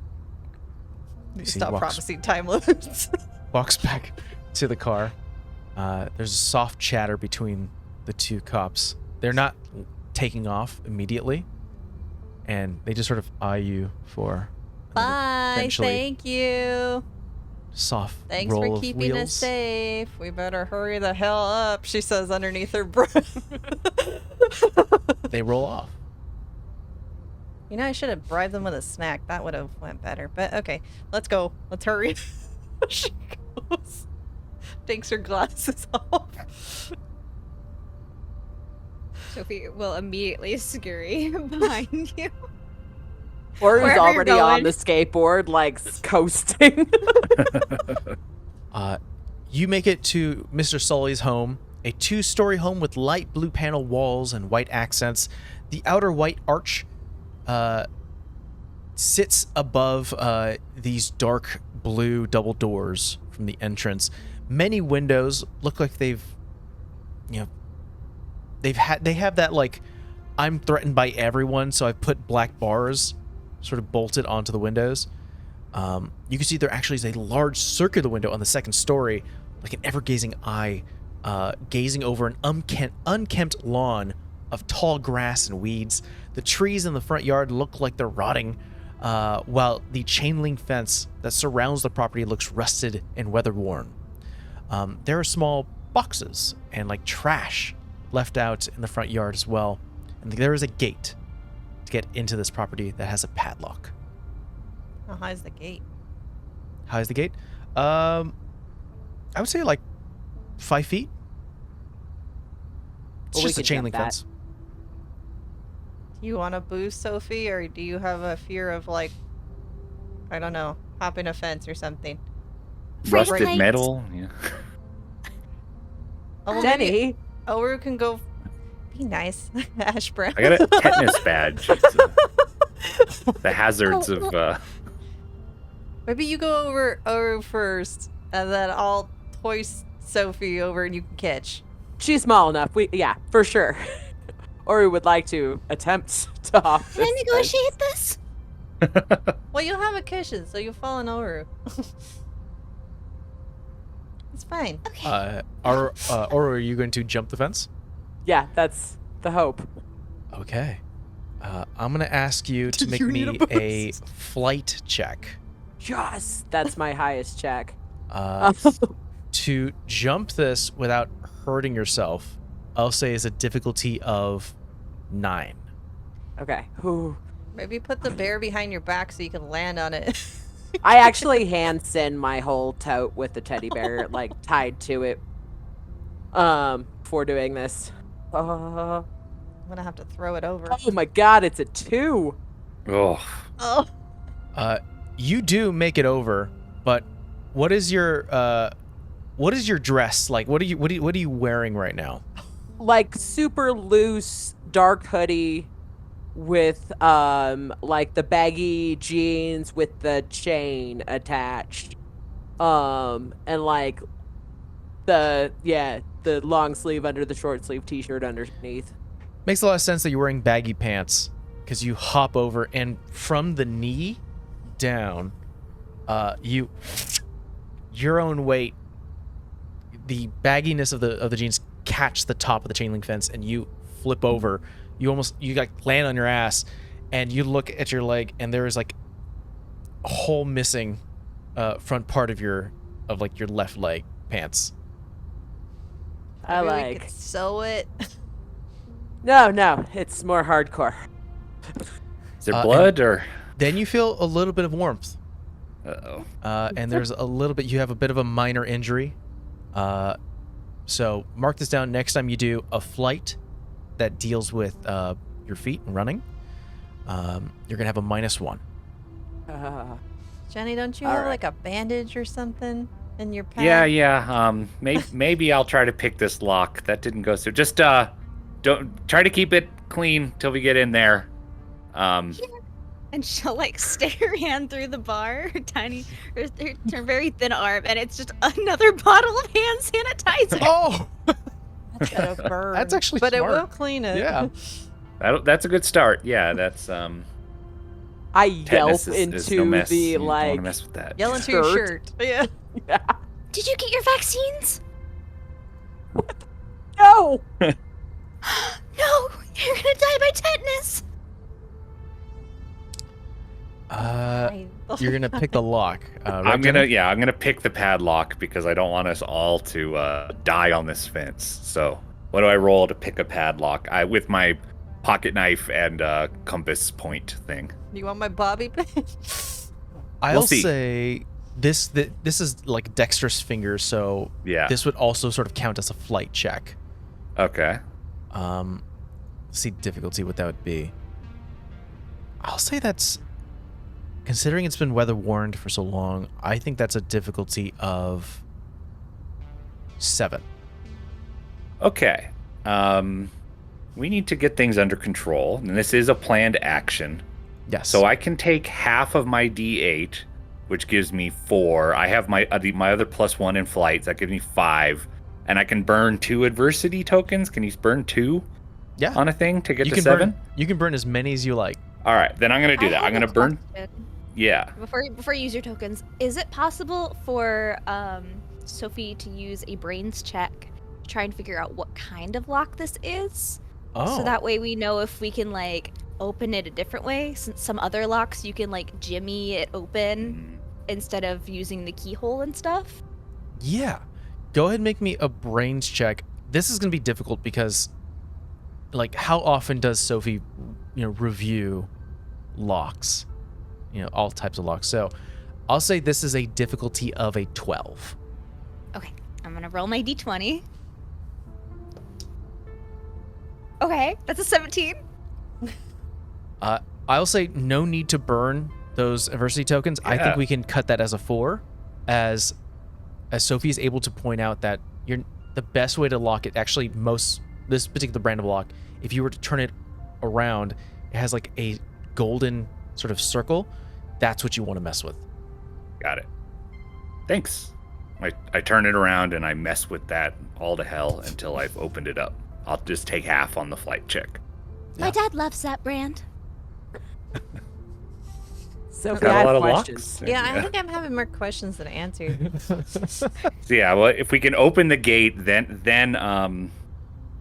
A: You see,
E: Stop promising time limits.
A: walks back to the car. There's a soft chatter between the 2 cops. They're not taking off immediately, and they just sort of eye you for
E: Bye.
A: eventually
E: Thank you.
A: soft
E: Thanks
A: roll
E: for
A: of
E: keeping us
A: wheels.
E: safe. We better hurry the hell up, she says underneath her breath.
A: They roll off.
E: You know, I should have bribed them with a snack. That would have went better. But okay, let's go. Let's hurry. She goes. Takes her glasses off.
D: Sophie will immediately scurry behind you.
C: Or who's
D: Wherever you're
C: already on
D: going.
C: the skateboard, like coasting.
A: You make it to Mr. Sully's home, a 2-story home with light blue panel walls and white accents. The outer white arch sits above these dark blue double doors from the entrance. Many windows look like they have that like, I'm threatened by everyone, so I've put black bars sort of bolted onto the windows. You can see there actually is a large circular window on the 2nd story, like an ever-gazing eye, gazing over an unkempt lawn of tall grass and weeds. The trees in the front yard look like they're rotting, while the chain link fence that surrounds the property looks rusted and weather-worn. There are small boxes and like trash left out in the front yard as well. And there is a gate to get into this property that has a padlock.
E: How high is the gate?
A: How is the gate? I would say like 5 feet. It's
C: Well, we
A: just a
C: can
A: chain
C: jump
A: link
C: that.
A: fence.
E: Do you want to boost, Sophie, or do you have a fear of, like, I don't know, hopping a fence or something?
B: rusted
D: Right.
B: metal. Yeah.
E: Oh, well, maybe
C: Jenny,
E: Oru can go be nice. Ash Brown.
B: I got a tetanus badge. It's, the hazards
D: Oh,
B: of.
E: Maybe you go over Oru first, and then I'll hoist Sophie over and you can catch.
C: she's small enough. Yeah, for sure. Or we would like to attempt to hop
D: Can I
C: this
D: negotiate this?
E: Well, you'll have a cushion, so you'll fall on Oru. It's fine.
D: Okay.
A: Or are you going to jump the fence?
C: Yeah, that's the hope.
A: Okay. I'm gonna ask you to make
C: You need
A: me
C: a
A: a
C: boost.
A: flight check.
C: Yes, that's my highest check.
A: To jump this without hurting yourself, I'll say is a difficulty of 9.
C: Okay. Whew.
E: Maybe put the bear behind your back so you can land on it.
C: I actually hand Sin my whole tote with the teddy bear like tied to it. For doing this.
E: I'm gonna have to throw it over.
C: Oh my god, it's a 2.
B: Oh,
E: Oh.
A: You do make it over, but what is your dress like? What are you wearing right now?
C: Like super loose dark hoodie with like the baggy jeans with the chain attached. And like the long sleeve under the short sleeve t-shirt underneath.
A: Makes a lot of sense that you're wearing baggy pants because you hop over and from the knee down, your own weight, the bagginess of the jeans catch the top of the chain link fence and you flip over. You like land on your ass and you look at your leg and there is like a whole missing front part of your left leg pants.
C: I
E: Maybe we
C: like.
E: could sew it.
C: No, it's more hardcore.
B: is there
A: and-
B: blood or?
A: Then you feel a little bit of warmth.
B: Uh-oh.
A: And there's a little bit, you have a bit of a minor injury. So mark this down. Next time you do a flight that deals with your feet and running, you're going to have a -1.
E: Jenny, don't you
C: All
E: have
C: right.
E: like a bandage or something in your pack?
B: Yeah. Maybe I'll try to pick this lock. That didn't go through. Just don't try to keep it clean till we get in there.
D: And she'll like stick her hand through the bar, her very thin arm, and it's just another bottle of hand sanitizer.
A: Oh!
E: That's gonna burn.
A: That's actually
E: But
A: smart.
E: it will clean it.
A: Yeah.
B: That's a good start. Yeah, that's
C: I yelp
B: tetanus
C: into
B: is no mess.
C: the
B: You don't want
C: like.
B: to mess with that.
E: Yell into your
C: Shirt.
E: shirt. Yeah.
C: Yeah.
D: Did you get your vaccines?
C: No.
D: No, you're gonna die by tetanus.
A: You're going to pick the lock. Right,
B: I'm
A: Jenny?
B: gonna pick the padlock because I don't want us all to die on this fence. So what do I roll to pick a padlock? With my pocket knife and compass point thing.
E: You want my bobby pin?
A: I'll
B: see.
A: say this is like dexterous fingers, so
B: Yeah.
A: this would also sort of count as a flight check.
B: Okay.
A: Let's see difficulty what that would be. I'll say that's, considering it's been weather warned for so long, I think that's a difficulty of 7.
B: Okay. We need to get things under control, and this is a planned action.
A: Yes.
B: So I can take half of my D8, which gives me 4. I have my other +1 in flight, that gives me 5, and I can burn 2 adversity tokens. Can you burn 2
A: yeah.
B: on a thing to get
A: You
B: to
A: can
B: 7?
A: you can burn as many as you like.
B: All right, then I'm gonna do
D: I
B: that. I'm
D: have
B: gonna
D: a
B: burn.
D: question.
B: Yeah.
D: Before you use your tokens, is it possible for Sophie to use a brains check to try and figure out what kind of lock this is?
A: Oh.
D: So that way we know if we can like open it a different way. Since some other locks you can like jimmy it open instead of using the keyhole and stuff.
A: Yeah. Go ahead and make me a brains check. This is going to be difficult because, like, how often does Sophie, review locks? All types of locks. So I'll say this is a difficulty of a 12.
D: Okay, I'm gonna roll my d20. Okay, that's a 17.
A: I'll say no need to burn those adversity tokens. I think
B: Yeah.
A: we can cut that as a 4, as as Sophie is able to point out that the best way to lock it, actually this particular brand of lock, if you were to turn it around, it has like a golden sort of circle. That's what you want to mess with.
B: Got it. Thanks. I turn it around and I mess with that all to hell until I've opened it up. I'll just take half on the flight check.
A: Yeah.
D: My dad loves that brand.
C: So we
B: Got a
C: had
B: lot of
C: questions.
B: locks.
E: Yeah, I think I'm having more questions than answers.
B: So yeah, well, if we can open the gate, then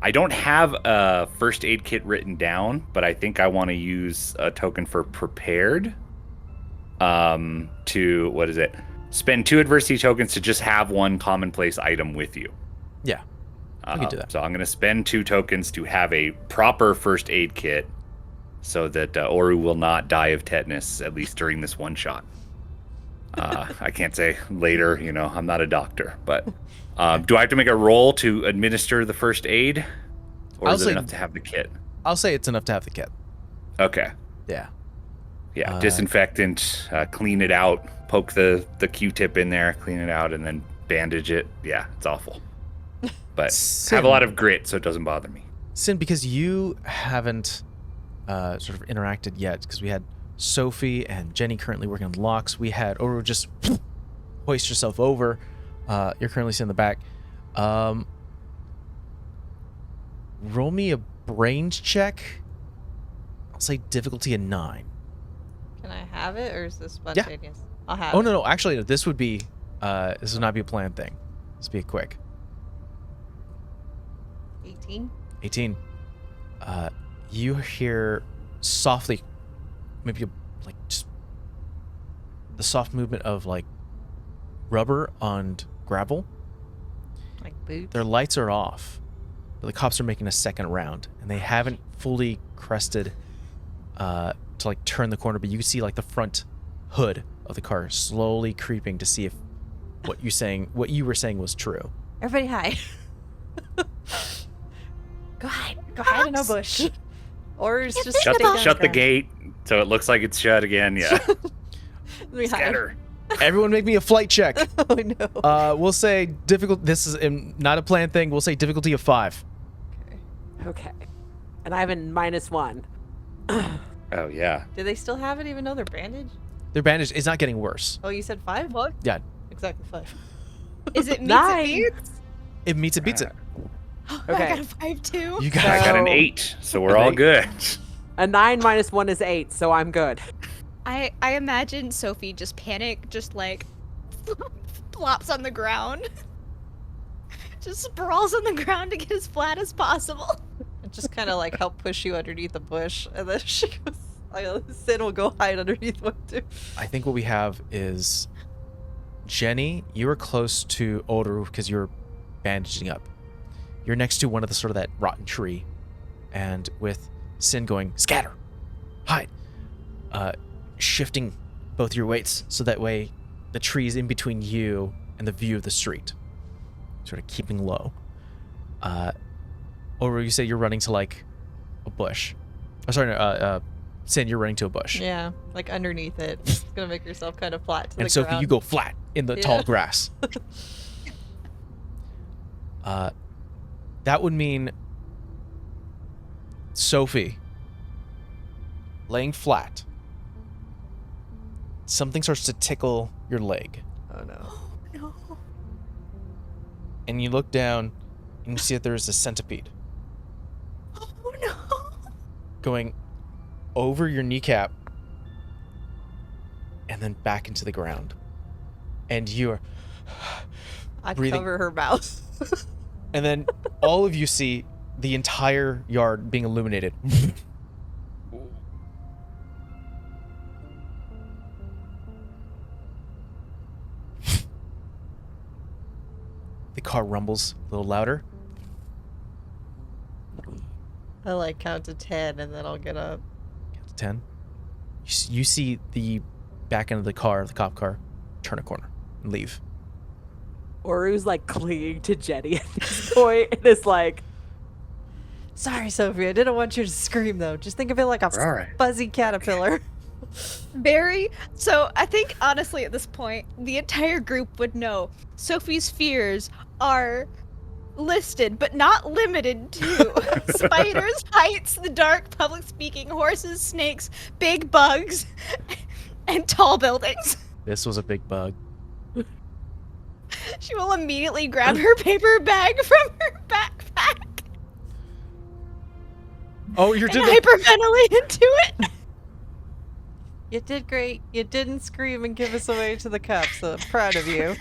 B: I don't have a first aid kit written down, but I think I want to use a token for prepared. To what is it? Spend 2 adversity tokens to just have 1 commonplace item with you.
A: Yeah, we can do that.
B: So I'm going to spend 2 tokens to have a proper first aid kit, so that Oru will not die of tetanus, at least during this one shot. I can't say later, I'm not a doctor, but do I have to make a roll to administer the first aid, or
A: I'll
B: is it
A: say-
B: enough to have the kit?
A: I'll say it's enough to have the kit.
B: Okay.
A: Yeah.
B: Yeah, disinfectant, clean it out, poke the Q-tip in there, clean it out, and then bandage it. Yeah, it's awful. But have a lot of grit so it doesn't bother me.
A: Sin, because you haven't sort of interacted yet, because we had Sophie and Jenny currently working on locks. We had Oru just hoist yourself over. You're currently sitting in the back. Roll me a brains check. I'll say difficulty a 9.
E: Can I have it, or is this spontaneous? I'll have
A: Oh
E: it.
A: no, actually, this would not be a planned thing. This would be a quick.
E: 18.
A: 18. You hear softly, maybe like just the soft movement of like rubber on gravel.
E: Like boots.
A: Their lights are off, but the cops are making a second round, and they haven't fully crested to like turn the corner, but you can see like the front hood of the car slowly creeping to see if what you were saying was true.
E: Everybody hide. Go hide in a bush. Or it's just
B: Shut,
E: stay down
B: shut the
E: ground.
B: gate so it looks like it's shut again. Yeah.
E: We hide.
B: Scatter.
A: Everyone make me a flight check.
E: Oh no.
A: We'll say difficult. This is not a planned thing. We'll say difficulty of 5.
C: Okay. And I have a -1.
B: Oh, yeah.
E: Do they still have it even though they're bandaged?
A: Their bandage is not getting worse.
E: Oh, you said 5? What?
A: Yeah,
E: Exactly 5.
D: Is it meets
C: Nine.
D: it beats?
A: it meets it beats it.
C: Okay.
D: I got a 5 too.
A: You got
B: I got an
C: So-
B: 8, so we're
A: An
B: all
A: 8.
B: good.
C: A 9 -1 is 8, so I'm good.
D: I imagine Sophie just panic, just like flops on the ground. Just sprawls on the ground to get as flat as possible.
E: It just kind of like help push you underneath the bush, and then she goes. Sin will go hide underneath one too.
A: I think what we have is Jenny, you were close to Odoru because you're bandaging up. You're next to one of the sort of that rotten tree, and with Sin going scatter, hide, shifting both your weights so that way the tree's in between you and the view of the street, sort of keeping low. Odoru, you say you're running to like a bush. Oh, sorry, no, Sin, you're running to a bush.
E: Yeah, like underneath it. It's gonna make yourself kind of flat to the
A: And Sophie,
E: ground.
A: you go flat in the tall grass. That would mean Sophie laying flat. Something starts to tickle your leg,
E: Oh no.
D: No.
A: and you look down and you see that there is a centipede
D: Oh no.
A: going over your kneecap and then back into the ground. And you're
E: I
A: breathing.
E: cover her mouth.
A: And then all of you see the entire yard being illuminated. The car rumbles a little louder.
E: I like count to 10 and then I'll get up.
A: Count to 10. You see the back end of the car, the cop car, turn a corner and leave.
C: Oru's like clinging to Jenny at this point, and is like,
E: Sorry, Sophie. I didn't want you to scream though. Just think of it like a
B: We're all right.
E: fuzzy caterpillar.
D: Very. So I think honestly at this point, the entire group would know Sophie's fears are listed, but not limited to spiders, heights, the dark, public speaking, horses, snakes, big bugs, and tall buildings.
A: This was a big bug.
D: She will immediately grab her paper bag from her backpack
A: Oh, you're
D: and
A: doing
D: hyperventilate into it.
E: You did great. You didn't scream and give us away to the cops, so I'm proud of you.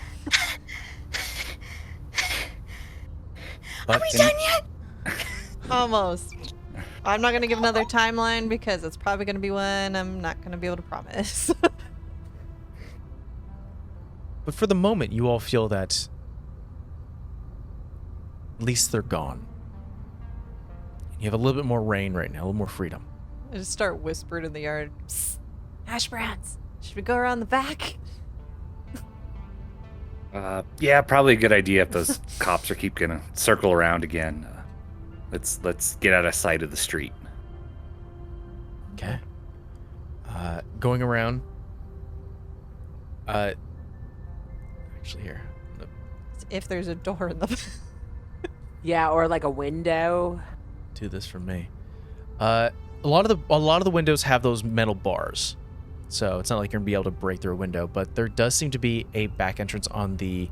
D: Are we done yet?
E: Almost. I'm not going to give another timeline because it's probably going to be one I'm not going to be able to promise.
A: But for the moment, you all feel that at least they're gone. You have a little bit more rain right now, a little more freedom.
E: I just start whispering in the yard. Psst, hash browns. Should we go around the back?
B: Yeah, probably a good idea if those cops are gonna circle around again. Let's get out of sight of the street.
A: Okay. Going around. Actually, here.
E: If there's a door in the
C: Yeah, or like a window.
A: Do this for me. A lot of the windows have those metal bars, so it's not like you're gonna be able to break through a window. But there does seem to be a back entrance on the.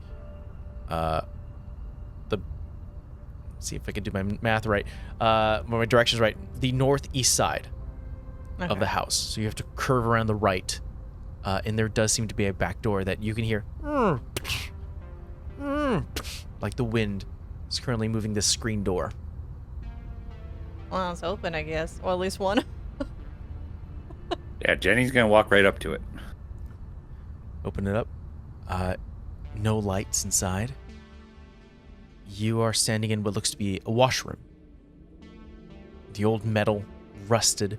A: See if I can do my math right. My directions right. The northeast side of the house. So you have to curve around the right, and there does seem to be a back door that you can hear. Like the wind is currently moving this screen door.
E: Well, it's open, I guess. Well, at least one.
B: Yeah, Jenny's gonna walk right up to it.
A: Open it up. No lights inside. You are standing in what looks to be a washroom. The old metal, rusted,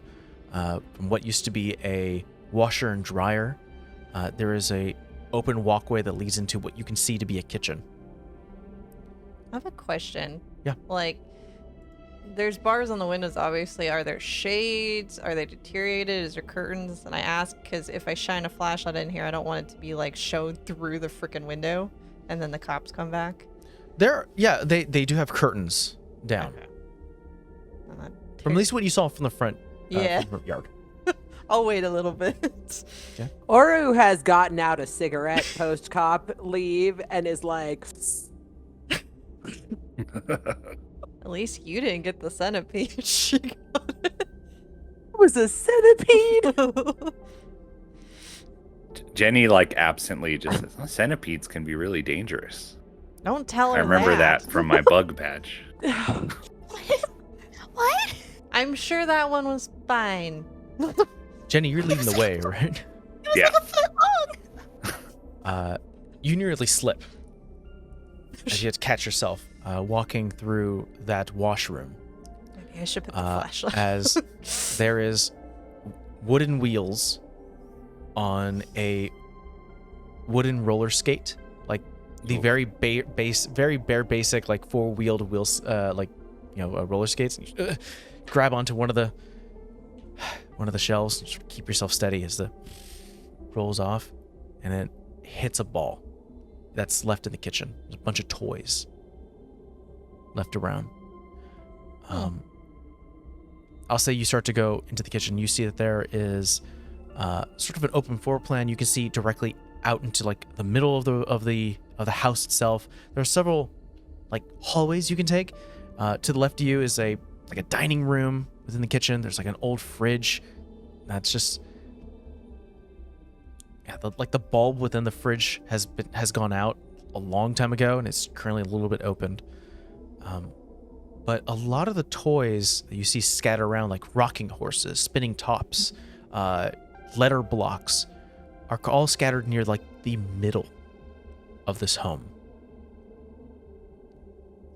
A: from what used to be a washer and dryer. There is a open walkway that leads into what you can see to be a kitchen.
E: I have a question.
A: Yeah.
E: Like, there's bars on the windows, obviously. Are there shades? Are they deteriorated? Is there curtains? And I ask because if I shine a flashlight in here, I don't want it to be, like, showed through the freaking window and then the cops come back.
A: They do have curtains down.
E: Okay.
A: From at least what you saw from the front,
E: Yeah.
A: from the yard.
E: I'll wait a little bit.
C: Oru has gotten out a cigarette post cop leave and is like,
E: At least you didn't get the centipede. She got it.
C: it was a centipede.
B: Jenny, like, absently just says, "Oh, centipedes can be really dangerous."
E: Don't tell her
B: I remember that from my bug badge.
D: What?
E: I'm sure that one was fine.
A: Jenny, you're leading the way, right?
B: Yeah.
D: Like a foot long.
A: You nearly slip as you have to catch yourself walking through that washroom.
E: Maybe I should put the flashlight.
A: As there is wooden wheels on a wooden roller skate, like the very bare basic, like four-wheeled wheels, roller skates. Grab onto one of the shelves, and keep yourself steady as the rolls off, and it hits a ball that's left in the kitchen. There's a bunch of toys left around. I'll say you start to go into the kitchen. You see that there is sort of an open floor plan. You can see directly out into like the middle of the house itself. There are several like hallways you can take. To the left of you is a dining room within the kitchen. There's like an old fridge that's just the bulb within the fridge has gone out a long time ago, and it's currently a little bit opened. But a lot of the toys that you see scattered around, like rocking horses, spinning tops, letter blocks, are all scattered near like the middle of this home.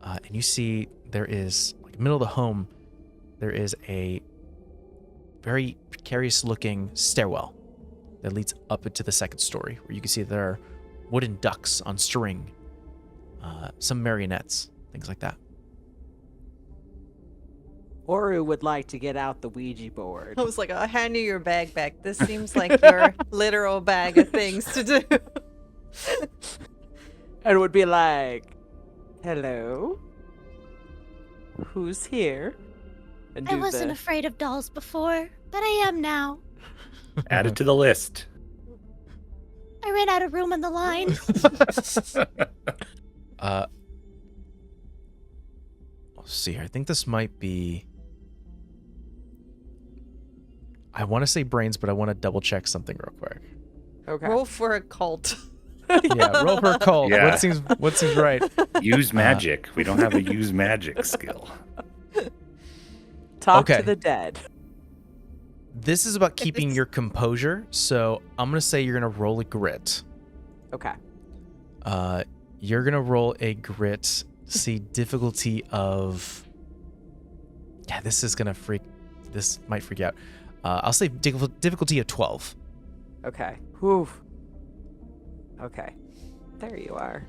A: And you see there is, like, middle of the home, there is a very precarious looking stairwell that leads up into the second story, where you can see there are wooden ducks on string, some marionettes, things like that.
C: Or who would like to get out the Ouija board?
E: I was like, I'll hand you your bag back. This seems like your literal bag of things to do.
C: And would be like, hello? Who's here? And
D: I wasn't afraid of dolls before, but I am now.
B: Add it to the list.
D: I ran out of room on the line.
A: Let's see here. I think this might be... I want to say brains, but I want to double check something real quick.
C: Okay.
E: Roll for a cult.
A: Yeah, roll for a cult.
B: Yeah.
A: What seems right?
B: Use magic. We don't have a use magic skill.
C: Talk
A: Okay.
C: to the dead.
A: This is about keeping your composure, so I'm going to say you're going to roll a grit.
C: Okay.
A: You're going to roll a grit, see difficulty of... Yeah, this is going to this might freak you out. I'll say difficulty of 12.
C: Okay. Whew. Okay. There you are.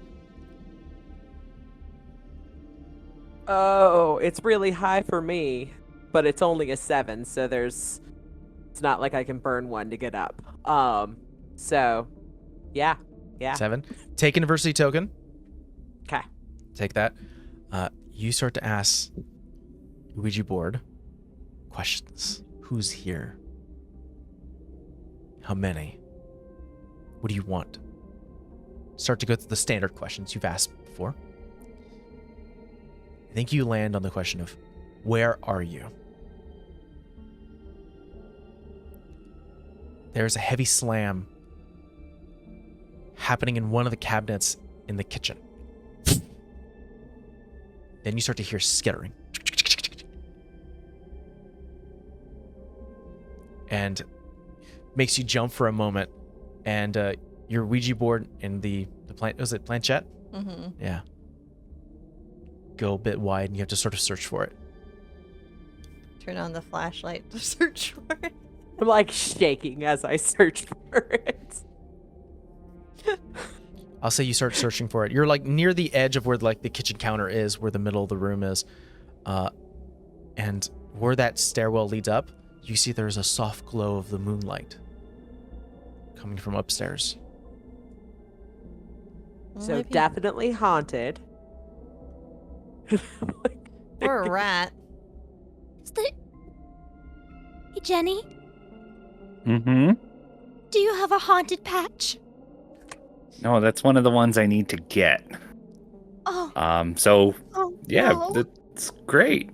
C: Oh, it's really high for me, but it's only a 7, so it's not like I can burn one to get up. So, yeah.
A: 7. Take an adversity token.
C: Okay.
A: Take that. You start to ask Ouija board questions. Who's here? How many? What do you want? Start to go through the standard questions you've asked before. I think you land on the question of, where are you? There's a heavy slam happening in one of the cabinets in the kitchen. Then you start to hear skittering. And makes you jump for a moment. And your Ouija board in the planchette?
E: Mm-hmm.
A: Yeah. Go a bit wide and you have to sort of search for it.
E: Turn on the flashlight to search for it.
C: I'm like shaking as I search for it.
A: I'll say you start searching for it. You're like near the edge of where like the kitchen counter is, where the middle of the room is. And where that stairwell leads up, you see there's a soft glow of the moonlight coming from upstairs.
C: So
E: Maybe-
C: definitely haunted.
E: Or a rat.
D: Is there... Hey, Jenny,
B: Mm-hmm.
D: do you have a haunted patch?
B: No, that's one of the ones I need to get.
D: Oh,
B: So
D: oh
B: yeah,
D: no.
B: that's great.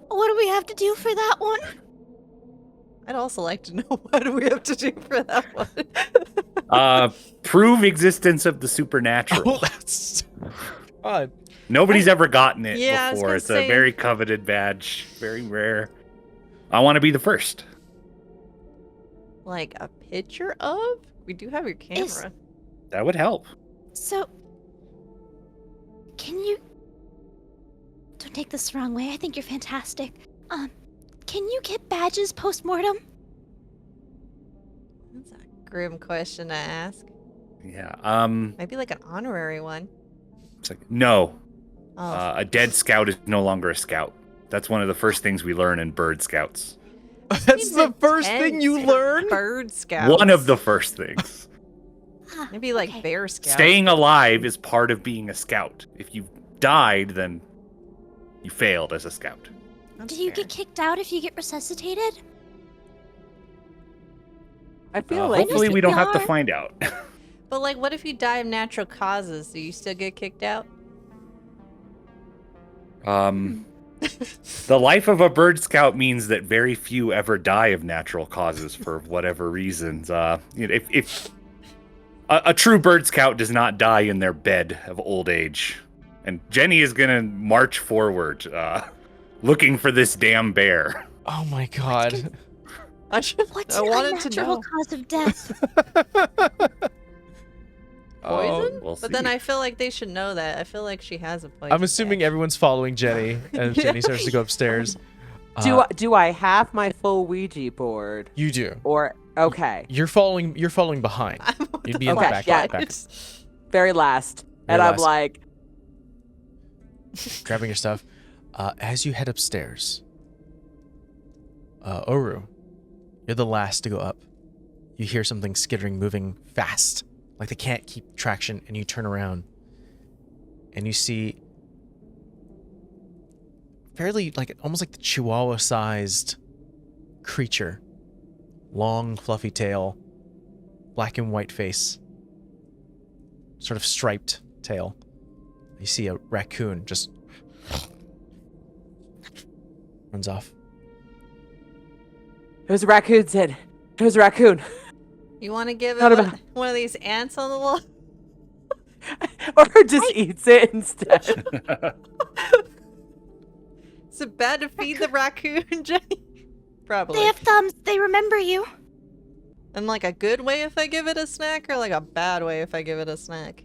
D: What do we have to do for that one?
E: I'd also like to know what do we have to do for that one.
B: Prove existence of the supernatural.
A: That's fun.
B: Nobody's ever gotten it
E: Yeah, I was
B: before.
E: gonna
B: It's
E: say-
B: a very coveted badge, very rare. I want to be the first.
E: Like a picture of? We do have your camera.
B: That would help.
D: So, can you... Don't take this the wrong way. I think you're fantastic. Can you get badges post-mortem?
E: That's a grim question to ask.
B: Yeah.
E: Maybe like an honorary one.
B: It's like no.
E: Oh,
B: A dead scout is no longer a scout. That's one of the first things we learn in Bird Scouts.
A: That's
E: seems
A: the first thing
E: intense
A: you
E: for
A: learn?
E: Bird Scouts.
B: One of the first things.
D: Ah,
E: Maybe like
D: okay.
E: Bear Scouts.
B: Staying alive is part of being a scout. If you died, then you failed as a scout.
E: That's
D: Do you
E: fair.
D: get kicked out if you get resuscitated?
C: I feel like
B: Hopefully we don't have to
D: CPR.
B: find out.
E: But like, what if you die of natural causes? Do you still get kicked out?
B: The life of a Bird Scout means that very few ever die of natural causes for whatever reasons. If a true Bird Scout does not die in their bed of old age, and Jenny is gonna march forward, looking for this damn bear.
A: Oh my god.
D: What's
E: I
D: an
E: wanted to
D: unnatural
E: know.
D: cause of death?
E: Poison?
B: We'll
E: But then
B: see.
E: I feel like they should know that. I feel like she has a poison.
A: I'm assuming
E: patch.
A: everyone's following Jenny as Jenny starts to go upstairs.
C: do I have my full Ouija board?
A: You do.
C: Or okay.
A: You're following behind. You'd be in the
C: Okay,
A: back.
C: yeah.
A: back
C: Very last.
A: Very
C: And I'm
A: last.
C: like,
A: grabbing your stuff. As you head upstairs, Oru, you're the last to go up. You hear something skittering, moving fast, like they can't keep traction, and you turn around, and you see fairly, almost like the Chihuahua-sized creature. Long, fluffy tail, black and white face, sort of striped tail. You see a raccoon just runs off.
C: There's a raccoon, Sid. There's a raccoon.
E: You want to give
C: Not
E: it
C: about-
E: one of these ants on the wall?
C: Or just eats it instead.
E: Is it bad to feed the raccoon, Jenny? Probably.
D: They have thumbs. They remember you.
E: And like a good way if I give it a snack, or like a bad way if I give it a snack?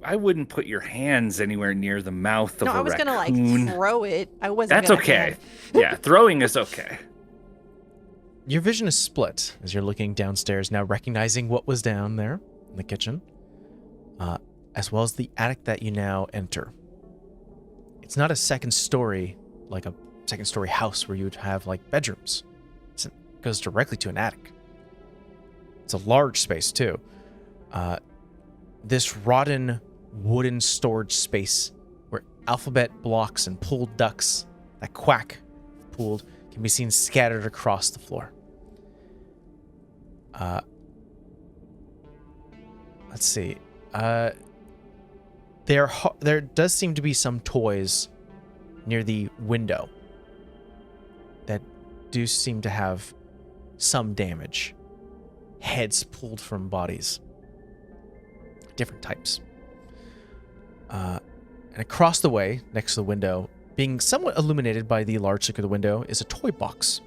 B: I wouldn't put your hands anywhere near the mouth of
E: No,
B: a
E: I was gonna
B: raccoon.
E: like throw it. I wasn't.
B: That's
E: gonna
B: okay. Yeah, throwing is okay.
A: Your vision is split as you're looking downstairs, now recognizing what was down there in the kitchen, as well as the attic that you now enter. It's not a second story, like a second story house where you would have like bedrooms. It goes directly to an attic. It's a large space too. This rotten wooden storage space where alphabet blocks and pulled ducks that quack pooled can be seen scattered across the floor. Let's see. There does seem to be some toys near the window that do seem to have some damage. Heads pulled from bodies. Different types. And across the way, next to the window, being somewhat illuminated by the large circular window, is a toy box.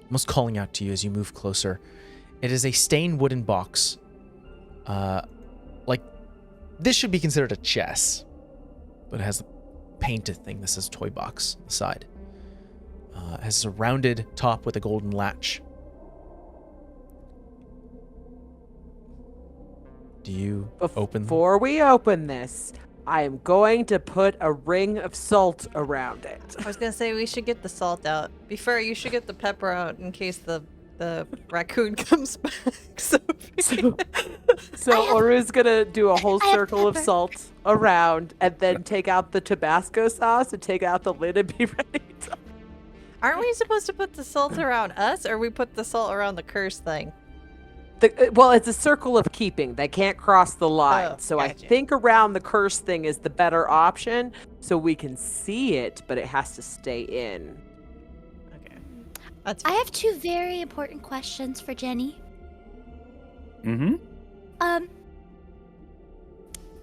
A: Almost calling out to you as you move closer. It is a stained wooden box. This should be considered a chess, but it has a painted thing that says toy box on the side. It has a rounded top with a golden latch. Do you open?
C: Before we open this, I am going to put a ring of salt around it.
E: I was gonna say we should get the salt out. Before you should get the pepper out in case the raccoon comes back.
C: So Oru's gonna do a whole
D: I have
C: circle of
D: pepper.
C: salt around, and then take out the Tabasco sauce and take out the lid and be ready to.
E: Aren't we supposed to put the salt around us, or we put the salt around the curse thing?
C: Well, it's a circle of keeping. They can't cross the line.
E: Oh,
C: So
E: gotcha.
C: I think around the curse thing is the better option, so we can see it, but it has to stay in.
E: Okay. That's
D: I have two very important questions for Jenny.
B: Mm-hmm.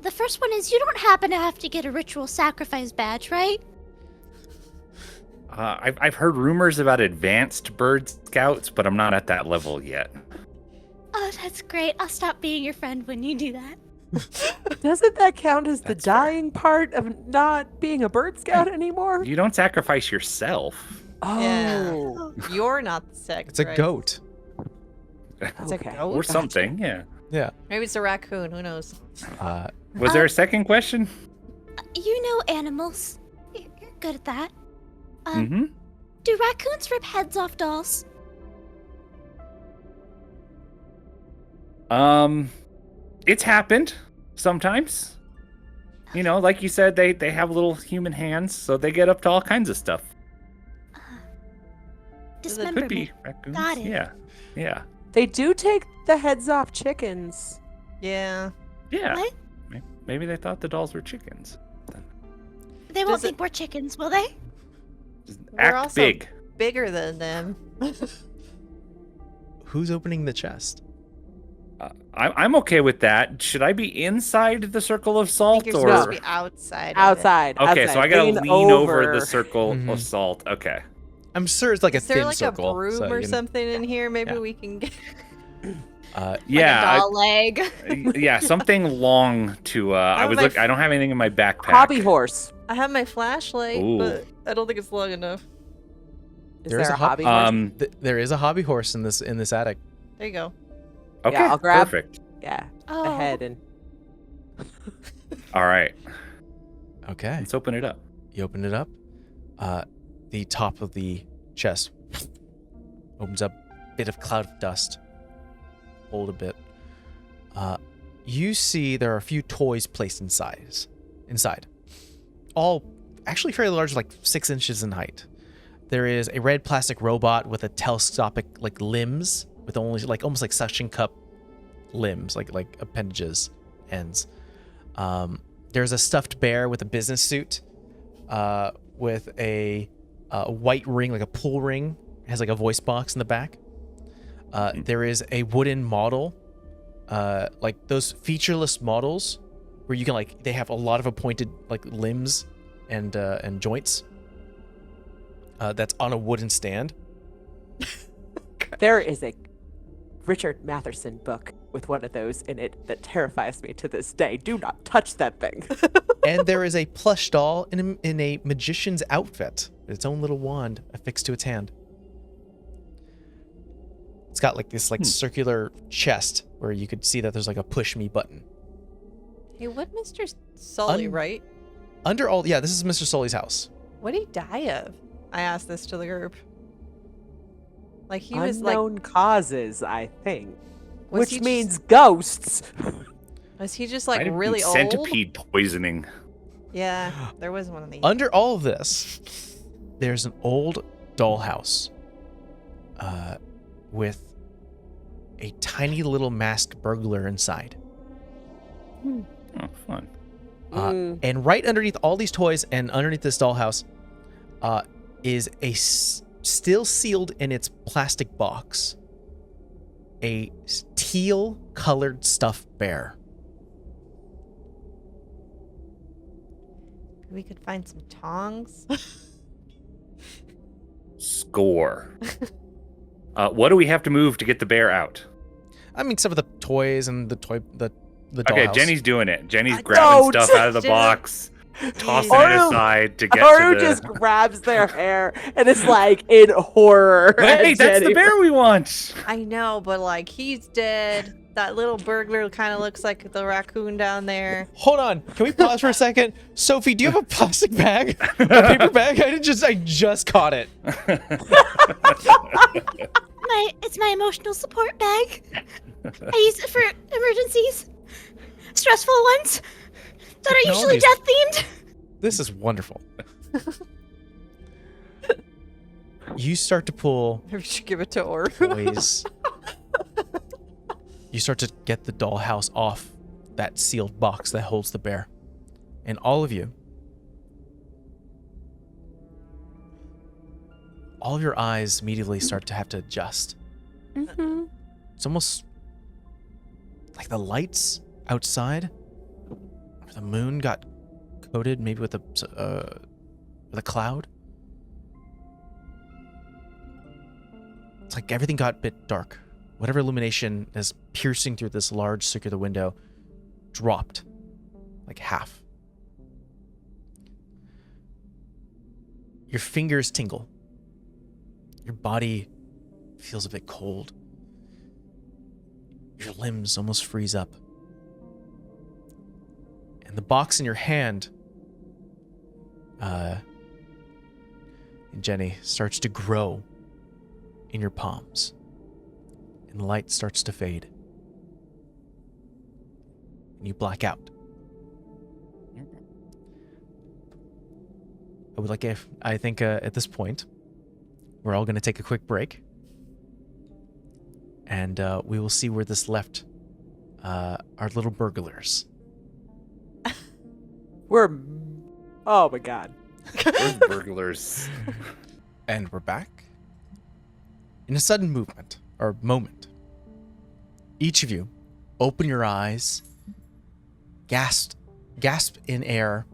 D: The first one is you don't happen to have to get a ritual sacrifice badge, right?
B: I've heard rumors about advanced bird scouts, but I'm not at that level yet.
D: Oh, that's great. I'll stop being your friend when you do that.
C: Doesn't that count as the
B: That's fair.
C: dying part of not being a Bird Scout anymore?
B: You don't sacrifice yourself.
C: Oh,
E: You're not the sex.
A: It's a goat.
E: It's a
C: Okay.
E: goat?
B: Or something, yeah.
A: Yeah.
E: Maybe it's a raccoon. Who knows?
B: Was there a second question?
D: You know animals. You're good at that.
B: Mm-hmm.
D: Do raccoons rip heads off dolls?
B: It's happened sometimes. You know, like you said, they have little human hands, so they get up to all kinds of stuff.
D: Dismemberment.
B: Could be raccoons.
D: Got it.
B: Yeah. Yeah.
C: they do take the heads off chickens.
E: Yeah.
B: Yeah.
D: What?
B: Maybe they thought the dolls were chickens.
D: They won't
E: Does it-
D: think we're chickens, will they?
B: Just
E: We're
B: act
E: also
B: big.
E: bigger than them.
A: Who's opening the chest?
B: I'm okay with that. Should I be inside the circle of
E: I
B: salt
E: think you're
B: or?
E: supposed to be outside. of it.
C: Outside.
B: Okay,
C: outside.
B: so I gotta lean over the circle
A: Mhm.
B: of salt. Okay.
A: I'm sure it's like a
E: Is there
A: thin
E: like
A: circle.
E: a broom
A: so
E: or
A: you can-
E: something in here? Maybe
A: Yeah.
E: we can get.
B: Yeah.
D: Like a doll leg.
B: Yeah, something long to. I
E: Oh,
B: was
E: my
B: look. I don't have anything in my backpack.
C: Hobby horse.
E: I have my flashlight,
B: Ooh.
E: but I don't think it's long enough.
C: Is
A: There is
C: there
A: a
C: a hobby horse?
A: There is a hobby horse in this attic.
E: There you go.
B: Okay.
C: I'll grab-
B: Perfect.
C: Yeah,
D: Oh.
C: ahead and
B: All right.
A: Okay.
B: Let's open it up.
A: You open it up. The top of the chest. Opens up, bit of cloud of dust. Hold a bit. You see there are a few toys placed inside. All actually fairly large, like 6 inches in height. There is a red plastic robot with a telescopic like limbs, with only like almost like suction cup limbs, like appendages ends. There's a stuffed bear with a business suit, with a white ring, like a pull ring. It has like a voice box in the back. There is a wooden model, like those featureless models where you can like, they have a lot of appointed like limbs and joints. That's on a wooden stand.
C: There is a Richard Matherson book with one of those in it that terrifies me to this day. Do not touch that thing.
A: And there is a plush doll in a magician's outfit with its own little wand affixed to its hand. It's got like this like circular chest where you could see that there's like a push me button.
E: Hey, what Mr. Sully, right?
A: Under all, yeah, this is Mr. Sully's house.
E: What did he die of? I asked this to the group. Like he was
C: Unknown causes, I think.
E: Was
C: Which
E: he
C: means ghosts.
E: Was he just like
B: Might have been
E: really old?
B: centipede poisoning.
E: Yeah, there was one of these.
A: Under all of this, there's an old dollhouse with a tiny little masked burglar inside.
B: Oh, fun.
A: And right underneath all these toys and underneath this dollhouse is a still sealed in its plastic box, a teal colored stuffed bear.
E: We could find some tongs.
B: Score. What do we have to move to get the bear out?
A: I mean, some of the toys and the dollhouse.
B: Okay, Jenny's doing it. Jenny's grabbing stuff out of the box, tossing it aside to get
C: Haru
B: to the...
C: just grabs their hair and is like in horror.
B: Hey,
C: at
B: that's
C: Jenny.
B: the bear we want!
E: I know, but like he's dead. That little burglar kind of looks like the raccoon down there.
A: Hold on. Can we pause for a second? Sophie, do you have a plastic bag? A paper bag? I just caught it.
D: It's my emotional support bag. I use it for emergencies, stressful ones that are usually death themed.
A: This is wonderful. You start to pull
E: Maybe we should give it to Or.
A: toys. You start to get the dollhouse off that sealed box that holds the bear. And all of you, all of your eyes immediately start to have to adjust.
C: Mm-hmm.
A: It's almost like the lights outside, the moon got coated maybe with a cloud. It's like everything got a bit dark. Whatever illumination is piercing through this large circular window dropped like half. Your fingers tingle. Your body feels a bit cold. Your limbs almost freeze up. And the box in your hand, and Jenny, starts to grow in your palms. And the light starts to fade. And you black out. I think at this point, we're all going to take a quick break. And we will see where this left our little burglars.
C: Oh my god.
B: We're burglars.
A: And we're back. In a sudden moment, each of you open your eyes, gasp in air,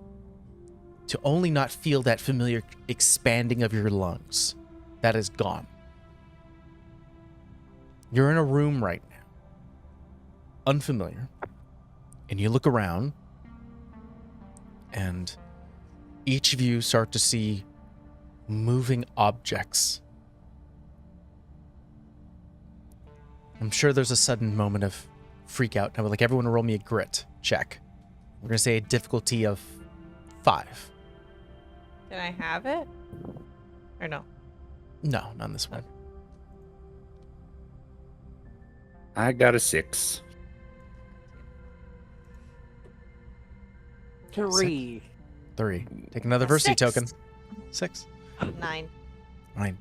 A: to only not feel that familiar expanding of your lungs. That is gone. You're in a room right now, unfamiliar, and you look around, and each of you start to see moving objects. I'm sure there's a sudden moment of freak out. I would like everyone to roll me a grit check. We're going to say a difficulty of 5.
E: Can I have it? Or no?
A: No, not on this one.
B: I got a 6.
C: 3.
A: 3. Take another versity
D: 6.
A: token. 6.
E: 9.
A: 9.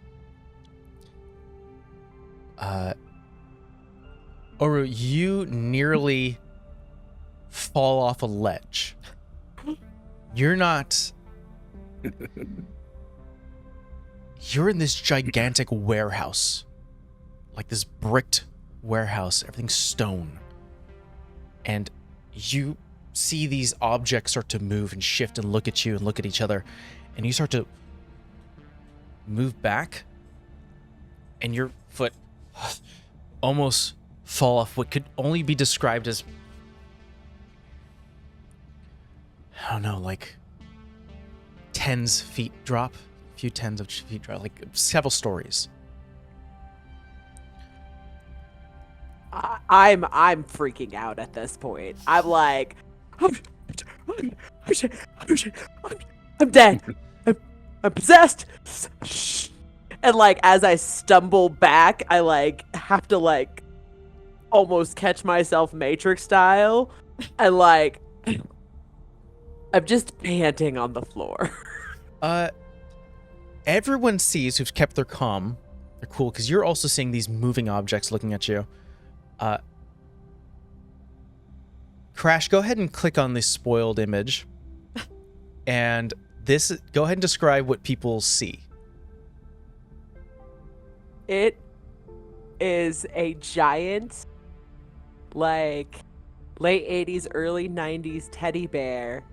A: Oru, you nearly fall off a ledge. You're not. You're in this gigantic warehouse. Like this bricked warehouse. Everything's stone. And you see these objects start to move and shift and look at you and look at each other. And you start to move back. And your foot almost fall off what could only be described as, I don't know, like tens feet drop, a few tens of feet drop, like several stories.
C: I'm freaking out at this point. I'm like, I'm dead. I'm possessed. And like as I stumble back, I like have to like almost catch myself Matrix style, and like I'm just panting on the floor.
A: Everyone sees who've kept their calm. They're cool because you're also seeing these moving objects looking at you. Crash, go ahead and click on this spoiled image. And this, go ahead and describe what people see.
C: It is a giant, like, late 80s, early 90s teddy bear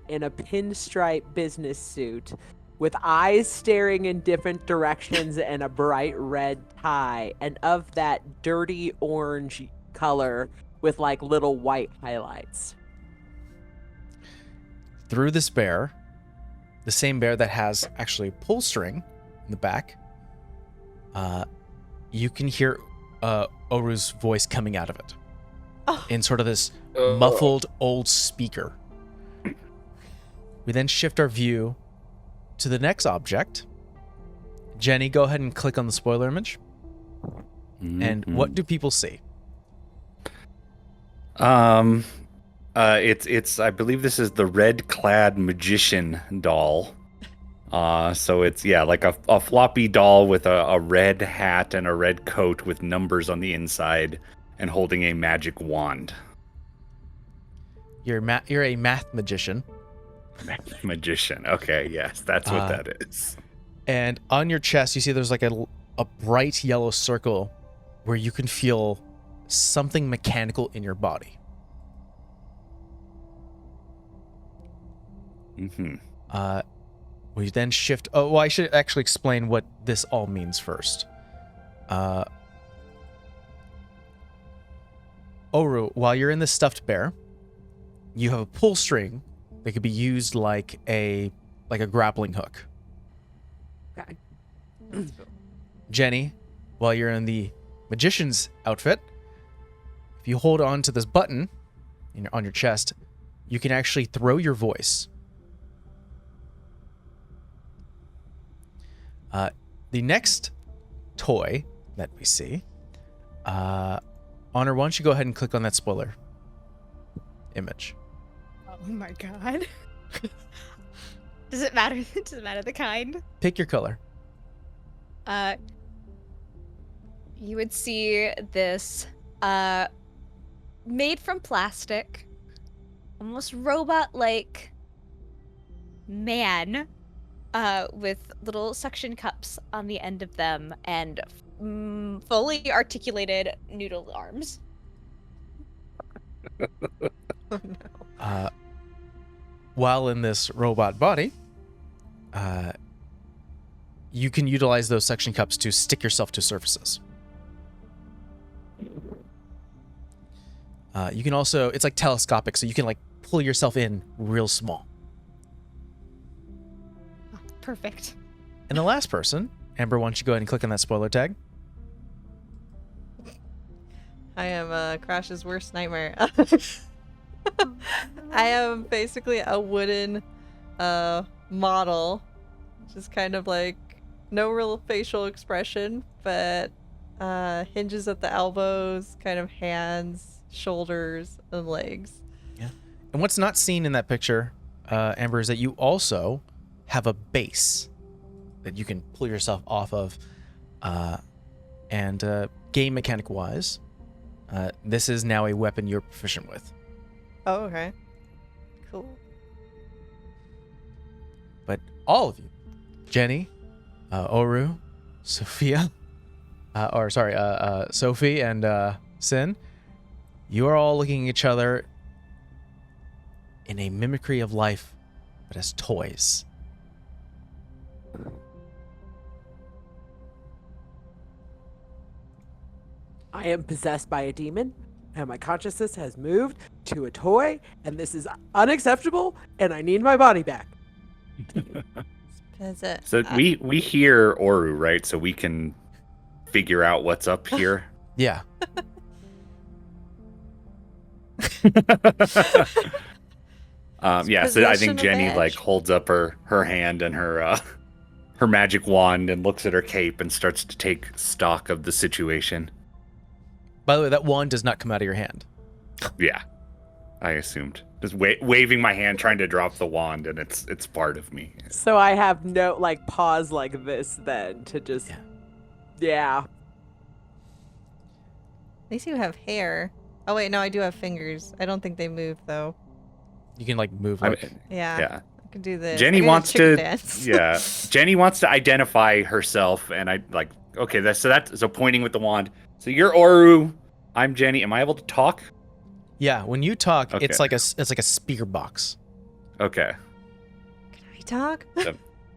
C: in a pinstripe business suit with eyes staring in different directions and a bright red tie, and of that dirty orange color with, like, little white highlights.
A: Through this bear, the same bear that has actually a pull string in the back, you can hear Oru's voice coming out of it in sort of this muffled old speaker. We then shift our view to the next object. Jenny, go ahead and click on the spoiler image. And what do people see?
B: It's I believe this is the red-clad magician doll. So it's, yeah, like a floppy doll with a red hat and a red coat with numbers on the inside and holding a magic wand.
A: You're a math magician.
B: Magician. Okay, yes, that's what that is.
A: And on your chest, you see there's like a bright yellow circle where you can feel something mechanical in your body. We then shift. Oh, well, I should actually explain what this all means first. Oru, while you're in the stuffed bear, you have a pull string that could be used like a grappling hook.
C: Okay.
A: Jenny, while you're in the magician's outfit, if you hold on to this button on your chest, you can actually throw your voice. The next toy that we see, Honor, why don't you go ahead and click on that spoiler image?
D: Oh my god. Does it matter? Does it matter the kind?
A: Pick your color.
D: You would see this made from plastic, almost robot-like man with little suction cups on the end of them and fully articulated noodle arms.
E: Oh no.
A: While in this robot body, you can utilize those suction cups to stick yourself to surfaces. You can also, it's like telescopic, so you can like pull yourself in real small.
D: Oh, perfect.
A: And the last person, Amber, why don't you go ahead and click on that spoiler tag?
E: I am Crash's worst nightmare. I am basically a wooden model, just kind of like No real facial expression, but hinges at the elbows, kind of hands, shoulders, and legs.
A: Yeah. And what's not seen in that picture, Amber, is that you also have a base that you can pull yourself off of. And game mechanic wise, this is now a weapon you're proficient with.
E: Oh, okay. Cool.
A: But all of you, Jenny, Oru, Sophia, Sophie and Sin, you are all looking at each other in a mimicry of life, but as toys.
C: I am possessed by a demon, and my consciousness has moved to a toy, and this is unacceptable, and I need my body back.
E: That's it.
B: So we hear Oru, right? So we can figure out what's up here.
A: Yeah.
B: Yeah, so I
E: Possession
B: think
E: of
B: Jenny
E: edge.
B: like holds up her hand and her magic wand and looks at her cape and starts to take stock of the situation.
A: By the way, that wand does not come out of your hand.
B: Yeah, I assumed. Just waving my hand, trying to drop the wand, and it's part of me.
C: So I have no, like, pause like this then to just... Yeah.
E: At least you have hair. Oh wait, no, I do have fingers. I don't think they move though.
A: You can like move
B: I
A: like
B: mean,
E: Yeah.
B: yeah.
E: I can do this.
B: Jenny
E: I can do
B: wants
E: chicken
B: to.
E: dance.
B: Yeah, Jenny wants to identify herself, and I like. Okay, so pointing with the wand. So you're Oru. I'm Jenny. Am I able to talk?
A: Yeah, when you talk,
B: Okay.
A: it's like a spear box.
B: Okay.
E: Can I talk?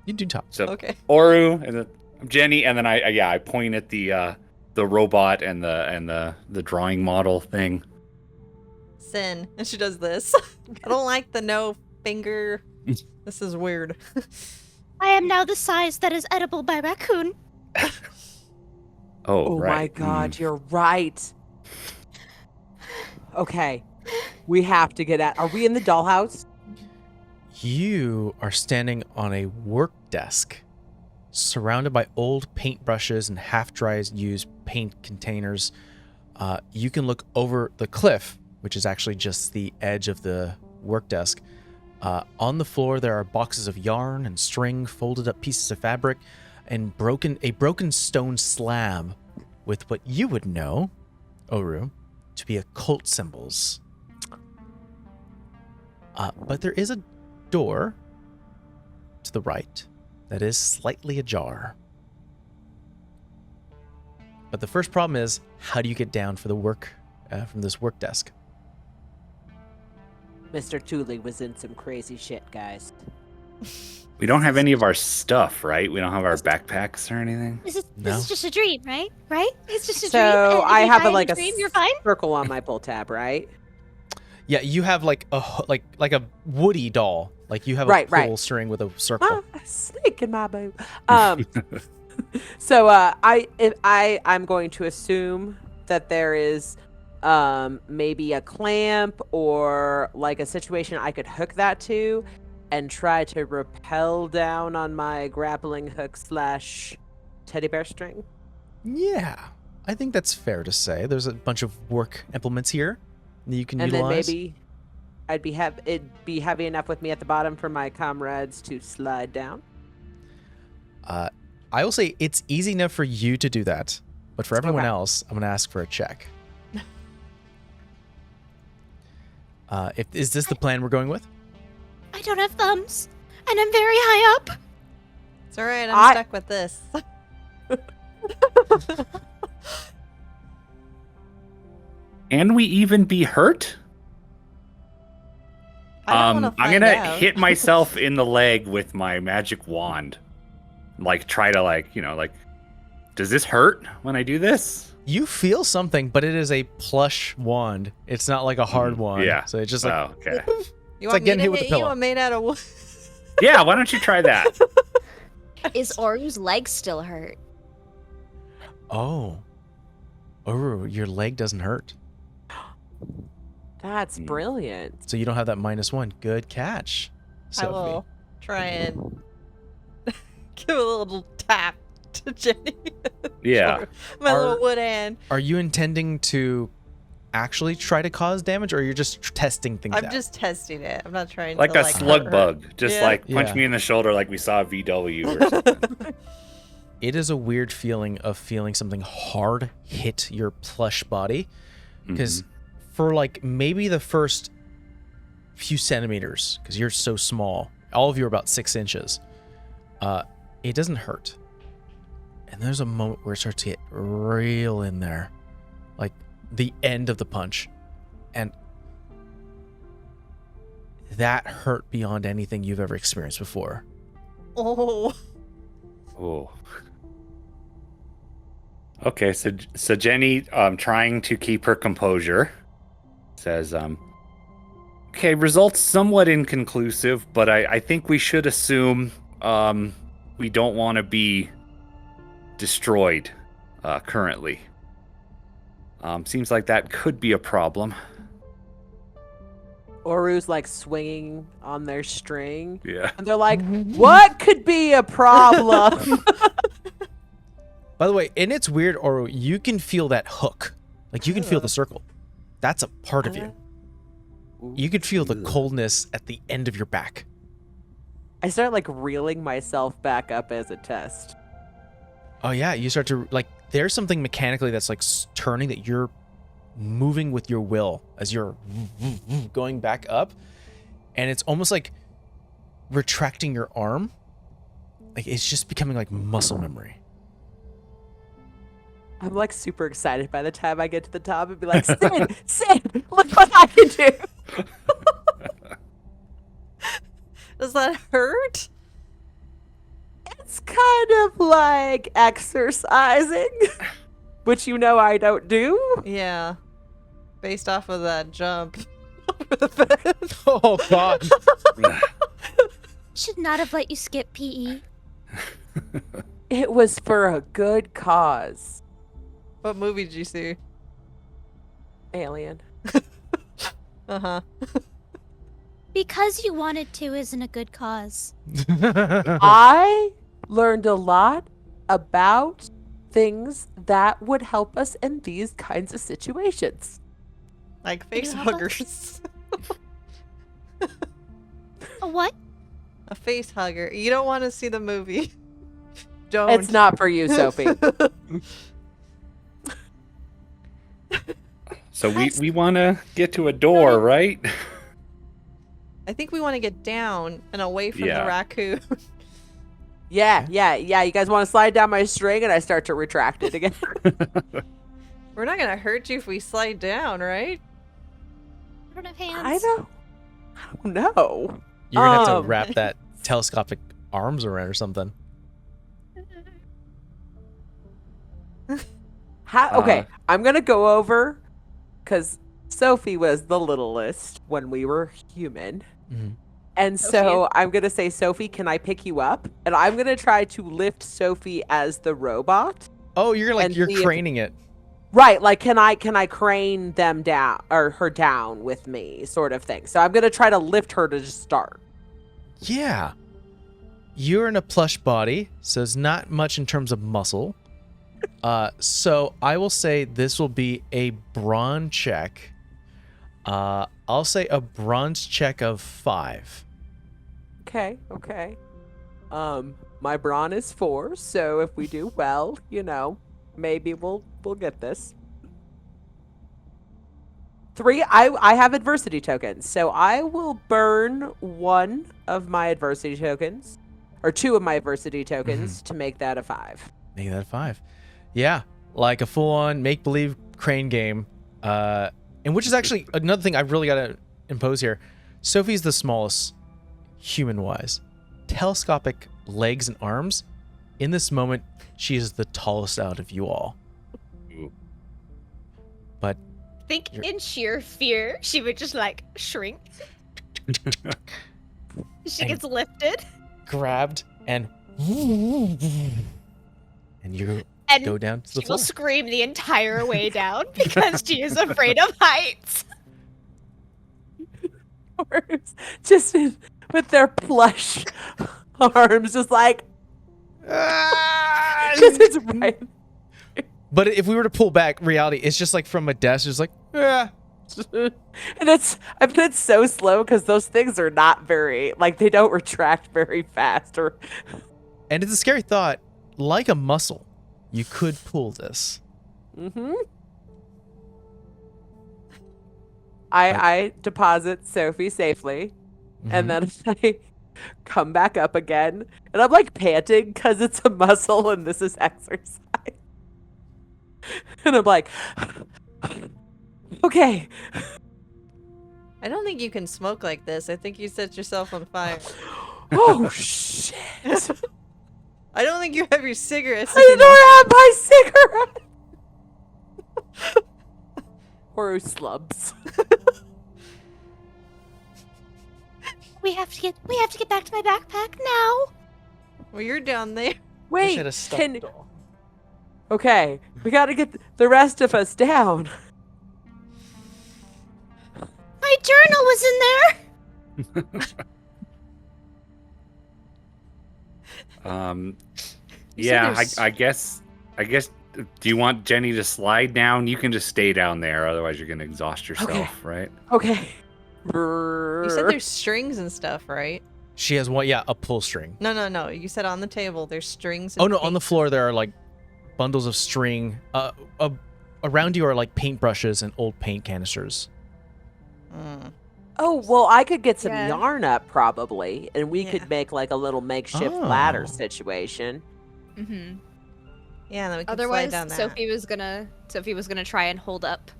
A: You do talk.
B: So
E: Okay.
B: Oru, and then I'm Jenny, and then I point at the robot and the drawing model thing.
E: Sin. And she does this. I don't like the no finger. This is weird.
D: I am now the size that is edible by raccoon.
C: Oh
B: Right.
C: my god, you're right. Okay. We have to get at... Are we in the dollhouse?
A: You are standing on a work desk surrounded by old paintbrushes and half-dry used paint containers. You can look over the cliff, which is actually just the edge of the work desk. On the floor, there are boxes of yarn and string, folded up pieces of fabric, and a broken stone slab with what you would know, Oru, to be occult symbols. But there is a door to the right that is slightly ajar. But the first problem is, how do you get down for the work from this work desk?
C: Mr. Thule was in some crazy shit, guys.
B: We don't have any of our stuff, right? We don't have our backpacks or anything.
D: This
A: No.
D: is just a dream, right? Right? It's just a dream.
C: So
D: and if
C: I
D: you
C: have
D: die in
C: like a
D: dream, you're fine.
C: circle on my pull tab, right?
A: Yeah, you have like a Woody doll. Like you have a
C: Right,
A: pull
C: right.
A: string with a circle.
C: Ah, a snake in my boot. So I'm going to assume that there is maybe a clamp or like a situation I could hook that to and try to rappel down on my grappling hook / teddy bear string.
A: Yeah, I think that's fair to say. There's a bunch of work implements here that you can
C: And
A: utilize.
C: then maybe it'd be heavy enough with me at the bottom for my comrades to slide down.
A: I will say it's easy enough for you to do that, but for everyone
C: Okay.
A: else, I'm going to ask for a check. Is this the plan we're going with?
D: I don't have thumbs, and I'm very high up.
E: It's alright, I'm
C: I-
E: stuck with this.
B: Can we even be hurt?
E: I don't wanna
B: I'm
E: find
B: gonna
E: out.
B: hit myself in the leg with my magic wand. Like try to does this hurt when I do this?
A: You feel something, but it is a plush wand. It's not like a hard wand.
B: Yeah.
A: So it's just like,
B: Oh, okay.
E: You
A: like
E: want me
A: getting
E: to
A: hit with a
E: hit you?
A: pillow.
E: I'm made out of wood.
B: Yeah, why don't you try that?
D: Is Oru's leg still hurt?
A: oh, your leg doesn't hurt.
C: That's
B: Hmm.
C: brilliant.
A: So you don't have that -1. Good catch,
E: I
A: Sophie.
E: will try and give a little tap to Jenny.
B: Yeah.
E: My
A: Are-
E: little wood hand.
A: Are you intending to actually try to cause damage, or you're just testing things out?
E: I'm just testing it. I'm not trying
B: Like
E: to
B: a
E: like
B: slug
E: hurt her.
B: bug. Just
E: Yeah.
B: like punch
A: Yeah.
B: me in the shoulder like we saw VW or something.
A: It is a weird feeling of feeling something hard hit your plush body, because for like maybe the first few centimeters, because you're so small, all of you are about 6 inches, it doesn't hurt. And there's a moment where it starts to get real in there, like the end of the punch, and that hurt beyond anything you've ever experienced before.
E: Oh.
B: Oh. Okay, so Jenny, trying to keep her composure, says, okay, results somewhat inconclusive, but I think we should assume we don't want to be destroyed currently. Seems like that could be a problem.
C: Oru's like swinging on their string,
B: Yeah.
C: and they're like, "What could be a problem?"
A: By the way, and it's weird, Oru, you can feel that hook. Like, you can feel the circle. That's a part of you. You could feel the coldness at the end of your back.
C: I start like reeling myself back up as a test.
A: Oh, yeah. You start to, like, there's something mechanically that's, like, turning that you're moving with your will as you're going back up. And it's almost like retracting your arm. Like, it's just becoming, like, muscle memory.
C: I'm like super excited by the time I get to the top and be like, Sid, look what I can do.
E: Does that hurt?
C: It's kind of like exercising, which you know I don't do.
E: Yeah. Based off of that jump.
A: Oh, God.
D: Should not have let you skip PE.
C: It was for a good cause.
E: What movie did you see?
C: Alien.
E: Uh-huh.
D: Because you wanted to isn't a good cause.
C: I learned a lot about things that would help us in these kinds of situations.
E: Like face
D: help us?
E: huggers.
D: A what?
E: A face hugger. You don't want to see the movie. Don't.
C: It's not for you, Sophie.
B: So we want to get to a door, right?
E: I think we want to get down and away from
B: Yeah.
E: the raccoon.
C: Yeah. You guys want to slide down my string and I start to retract it again?
E: We're not gonna hurt you if we slide down, right?
D: I don't have hands.
C: I don't know.
A: You're going to have to
C: Um,
A: wrap that telescopic arms around or something.
C: Okay, I'm gonna go over because Sophie was the littlest when we were human.
A: Mhm.
C: And so I'm going to say, Sophie, can I pick you up? And I'm going to try to lift Sophie as the robot.
A: Oh, you're like,
C: And
A: you're
C: see if-
A: craning it.
C: Right, like can I crane them down or her down with me sort of thing. So I'm going to try to lift her to just start.
A: Yeah. You're in a plush body, so it's not much in terms of muscle. So I will say this will be a brawn check. I'll say a bronze check of 5.
C: Okay. My brawn is 4, so if we do well, maybe we'll get this. 3, I have adversity tokens, so I will burn 1 of my adversity tokens, or 2 of my adversity tokens to make that a 5.
A: Make that a 5. Yeah, like a full-on make-believe crane game. And which is actually another thing I've really got to impose here. Sophie's the smallest, human-wise. Telescopic legs and arms. In this moment, she is the tallest out of you all. But
D: I think in sheer fear, she would just like shrink. She gets lifted.
A: grabbed and you
D: And
A: go down to the
D: she will
A: floor.
D: scream the entire way down because she is afraid of heights.
C: Just with their plush arms, just like,
A: Ah,
C: Because it's right.
A: But if we were to pull back, reality, it's just like from a desk, it's like, yeah.
C: And it's so slow because those things are not very, like, they don't retract very fast. Or
A: And it's a scary thought. Like a muscle, you could pull this.
C: Mm-hmm. I deposit Sophie safely, and then I come back up again, and I'm like panting because it's a muscle and this is exercise. And I'm like, okay.
E: I don't think you can smoke like this. I think you set yourself on fire.
C: Oh shit!
E: I don't think you have your cigarettes.
C: I don't have my cigarette. Or slubs.
D: We have to get back to my backpack now.
E: Well, you're down there.
C: Wait, okay, we gotta get the rest of us down.
D: My journal was in there.
B: Yeah,
E: there's-
B: I guess. Do you want Jenny to slide down? You can just stay down there. Otherwise, you're gonna exhaust yourself,
C: Okay.
B: right?
C: Okay.
E: You said there's strings and stuff, right?
A: She has one, a pull string.
E: No. You said on the table there's strings.
A: Oh
E: And
A: no, on the floor there are like bundles of string. Around you are like paintbrushes and old paint canisters.
E: Mm.
C: Oh, well, I could get some
D: Yeah.
C: yarn up probably, and we
E: Yeah.
C: could make like a little makeshift ladder situation.
D: Mm-hmm.
E: Yeah, then we can slide
D: Otherwise,
E: down that.
D: Sophie was gonna try and hold up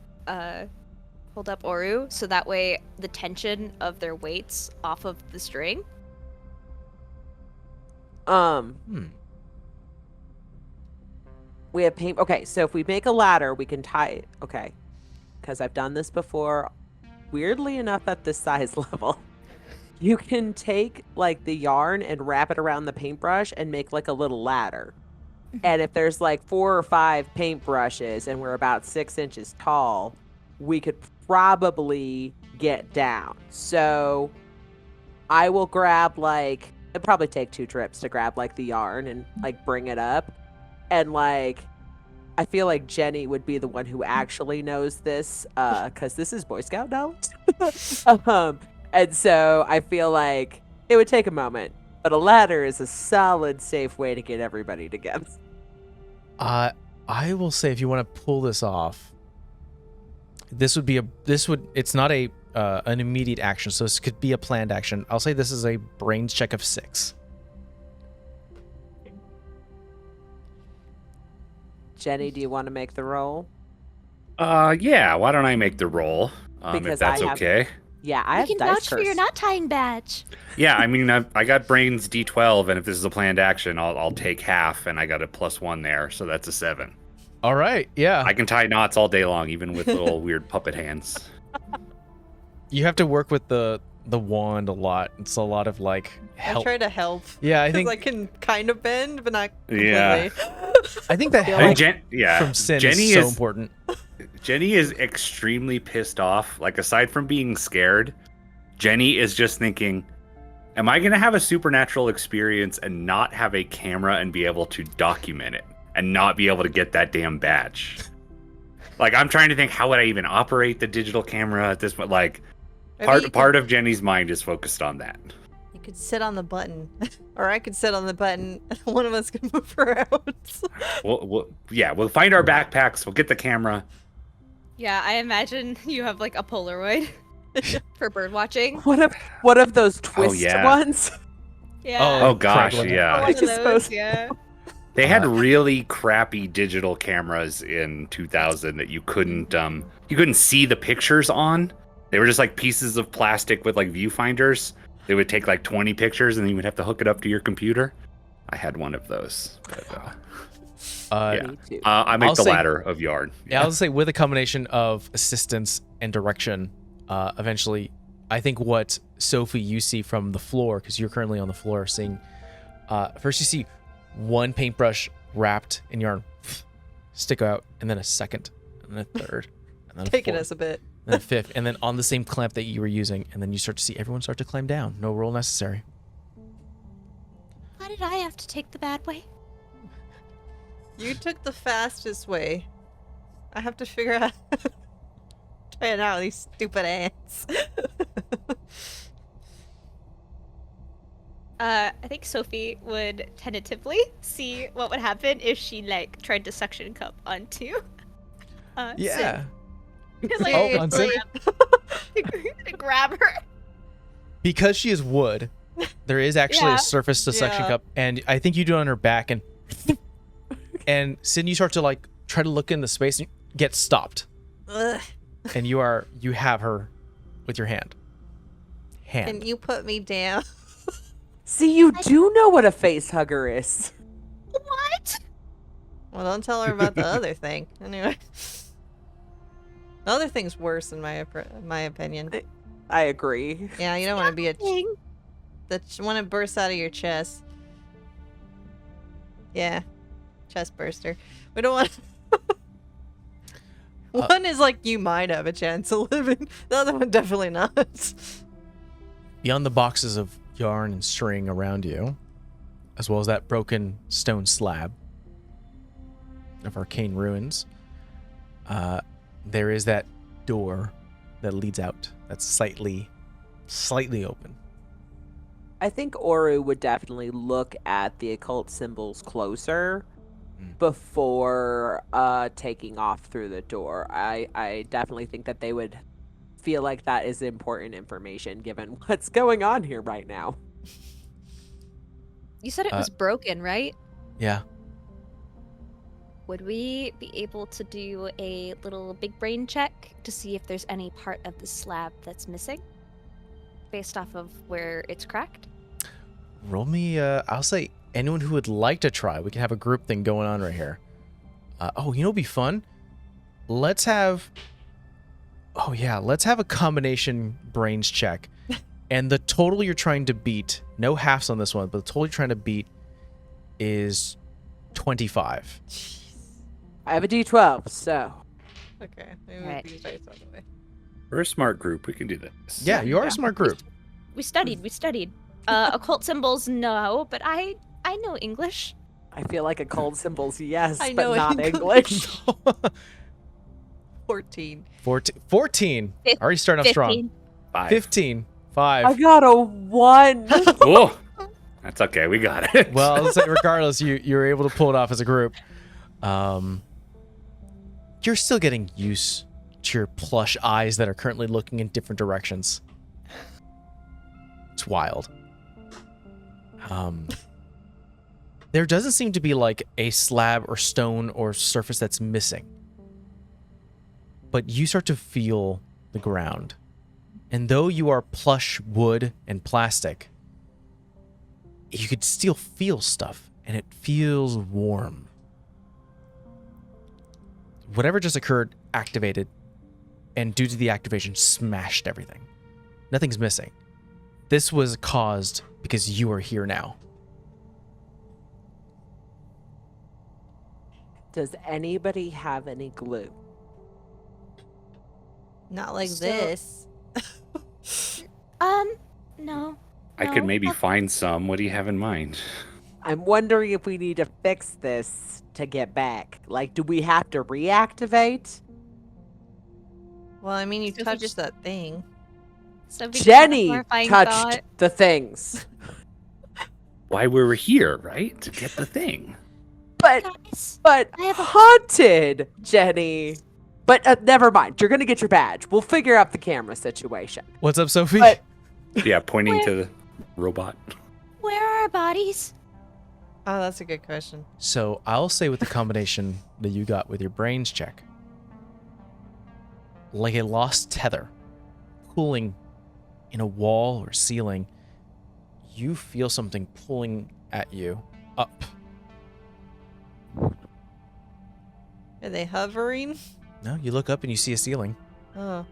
D: Oru, so that way the tension of their weights off of the string.
C: We have paint. Okay, so if we make a ladder, we can tie it. Okay, because I've done this before. Weirdly enough, at this size level, you can take like the yarn and wrap it around the paintbrush and make like a little ladder. And if there's like 4 or 5 paintbrushes and we're about 6 inches tall, we could probably get down. So I will grab like, it'd probably take 2 trips to grab like the yarn and like bring it up. And like, I feel like Jenny would be the one who actually knows this, because this is Boy Scout knowledge. And so I feel like it would take a moment, but a ladder is a solid, safe way to get everybody together.
A: I will say if you want to pull this off, it's not an immediate action, so this could be a planned action. I'll say this is a brains check of 6.
C: Jenny, do you want to make the roll?
B: Yeah. Why don't I make the roll?
C: Because
B: if that's
C: I have-
B: okay.
C: Yeah, I
D: I
C: have
D: can
C: dice
D: vouch for your
C: curse.
D: not tying badge.
B: Yeah, I mean, I got brains D12, and if this is a planned action, I'll take half, and I got a +1 there, so that's a 7.
A: All right, yeah.
B: I can tie knots all day long, even with little weird puppet hands.
A: You have to work with the wand a lot. It's a lot of like
E: I
A: help.
E: try to help.
A: Yeah, I
E: Because
A: think
E: I can kind of bend, but not completely.
B: Yeah.
A: I think that
C: feel
A: help
C: like-
A: from Sin
B: Jenny
A: is so important.
B: Jenny is extremely pissed off. Like, aside from being scared, Jenny is just thinking, am I going to have a supernatural experience and not have a camera and be able to document it and not be able to get that damn badge? Like, I'm trying to think, how would I even operate the digital camera at this point? Like,
E: Maybe you
B: part of Jenny's mind is focused on that.
E: You could sit on the button, or I could sit on the button. And one of us can move her out.
B: We'll find our backpacks. We'll get the camera.
D: Yeah, I imagine you have like a Polaroid for bird watching.
C: What of those twist
B: yeah.
C: ones?
D: Yeah.
B: Oh gosh,
A: Franklin.
B: yeah.
D: One of
C: just
D: those,
C: supposed-
D: yeah.
B: They had really crappy digital cameras in 2000 that you couldn't see the pictures on. They were just like pieces of plastic with like viewfinders. They would take like 20 pictures and then you would have to hook it up to your computer. I had one of those. But, yeah.
C: Me too.
B: I make
A: I'll
B: the
A: say-
B: ladder of yarn.
A: Yeah, I'll say with a combination of assistance and direction, eventually, I think what Sophie you see from the floor, because you're currently on the floor, seeing first you see one paintbrush wrapped in yarn stick out, and then a second, and then a third, and then
E: Taking
A: a fourth,
E: us a bit.
A: and then a fifth, and then on the same clamp that you were using, and then you start to see everyone start to climb down. No roll necessary.
D: Why did I have to take the bad way?
E: You took the fastest way. I have to figure out trying out these stupid ants.
D: I think Sophie would tentatively see what would happen if she like tried to suction cup onto.
A: Yeah.
D: Sin. Like,
A: Oh, on Sin?
D: to grab her.
A: Because she is wood, there is actually
D: Yeah.
A: a surface to suction
E: Yeah.
A: cup, and I think you do it on her back, and Sin, you start to like try to look in the space and get stopped,
E: Ugh.
A: and you have her with your hand.
E: Can you put me down?
C: See, you do know what a face hugger is.
D: What?
E: Well, don't tell her about the other thing. Anyway. The other thing's worse in my opinion.
C: I agree.
E: Yeah, you don't want to be a
D: Thing.
E: that one that bursts out of your chest. Yeah, chest burster. We don't want. One is like you might have a chance of living. The other one definitely not.
A: Beyond the boxes of yarn and string around you, as well as that broken stone slab of arcane ruins, there is that door that leads out. That's slightly open.
C: I think Oru would definitely look at the occult symbols closer before taking off through the door. I definitely think that they would feel like that is important information given what's going on here right now.
D: You said it was broken, right?
A: Yeah.
D: Would we be able to do a little big brain check to see if there's any part of the slab that's missing based off of where it's cracked?
A: Roll me, I'll say anyone who would like to try. We can have a group thing going on right here. You know what'd be fun? Let's have a combination brains check. And the total you're trying to beat, no halves on this one, but the total you're trying to beat is 25.
C: I have a D12, so
E: Okay, maybe
D: Right.
E: these dice out of the way.
B: We're a smart group. We can do this.
A: Yeah, you are a smart group.
D: We studied. Occult symbols, no, but I know English.
C: I feel like occult symbols, yes,
E: I
C: but
E: know
C: not
E: English.
C: English.
E: 14.
A: 14. Already starting off strong.
D: 15.
B: 5.
A: 15.
C: I
A: 5.
C: got a 1.
B: Oh, that's okay. We got it.
A: Well, I'll say regardless, you were able to pull it off as a group. You're still getting used to your plush eyes that are currently looking in different directions. It's wild. There doesn't seem to be like a slab or stone or surface that's missing. But you start to feel the ground. And though you are plush wood and plastic, you could still feel stuff, and it feels warm. Whatever just occurred activated, and due to the activation, smashed everything. Nothing's missing. This was caused because you are here now.
C: Does anybody have any glue?
E: Not like
D: So-
E: this.
D: No.
B: I could
D: No.
B: maybe find some. What do you have in mind?
C: I'm wondering if we need to fix this to get back. Like, do we have to reactivate?
E: Well, I mean, you
D: Sophie
E: touched
D: just-
E: that thing.
D: So we just had a
C: Jenny
D: horrifying
C: touched
D: thought.
C: the things.
B: Why we were here, right? To get the thing.
C: But
D: Guys,
C: but
D: I have a-
C: haunted, Jenny. But never mind. You're gonna get your badge. We'll figure out the camera situation.
A: What's up, Sophie?
C: But-
B: Yeah, pointing to the robot.
D: where are our bodies?
E: Oh, that's a good question.
A: So I'll say with the combination that you got with your brains check, like a lost tether pulling in a wall or ceiling, you feel something pulling at you up.
E: Are they hovering?
A: No, you look up and you see a ceiling.
E: Oh,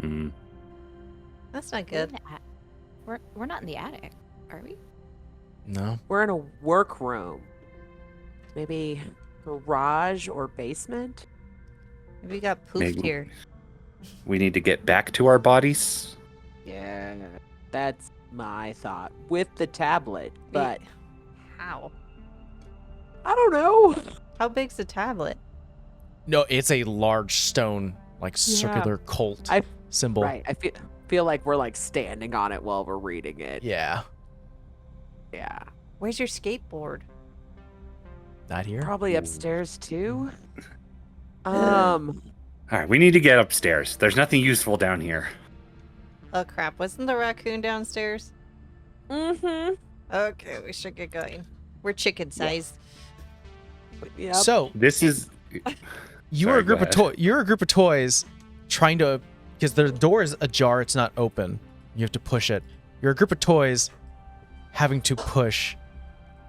B: Hmm.
E: that's not
D: We're in
E: good.
D: the at- We're not in the attic, are we?
A: No.
C: we're in a workroom. Maybe garage or basement?
E: We got poofed
B: Maybe-
E: here.
B: We need to get back to our bodies.
C: Yeah, that's my thought. With the tablet, but
E: How?
C: I don't know.
E: How big's the tablet?
A: No, it's a large stone, like circular cult
C: I-
A: symbol.
C: Right. I feel like we're like standing on it while we're reading it.
A: Yeah.
C: Yeah.
E: Where's your skateboard?
A: Not here.
C: Probably upstairs too.
B: All right, we need to get upstairs. There's nothing useful down here.
E: Oh crap! Wasn't the raccoon downstairs?
C: Mm-hmm.
E: Okay, we should get going. We're chicken sized.
C: Yep.
A: So
B: This is
A: you're
B: Sorry,
A: a group
B: go
A: of you're a group of toys trying to, because the door is ajar, it's not open. You have to push it. You're a group of toys having to push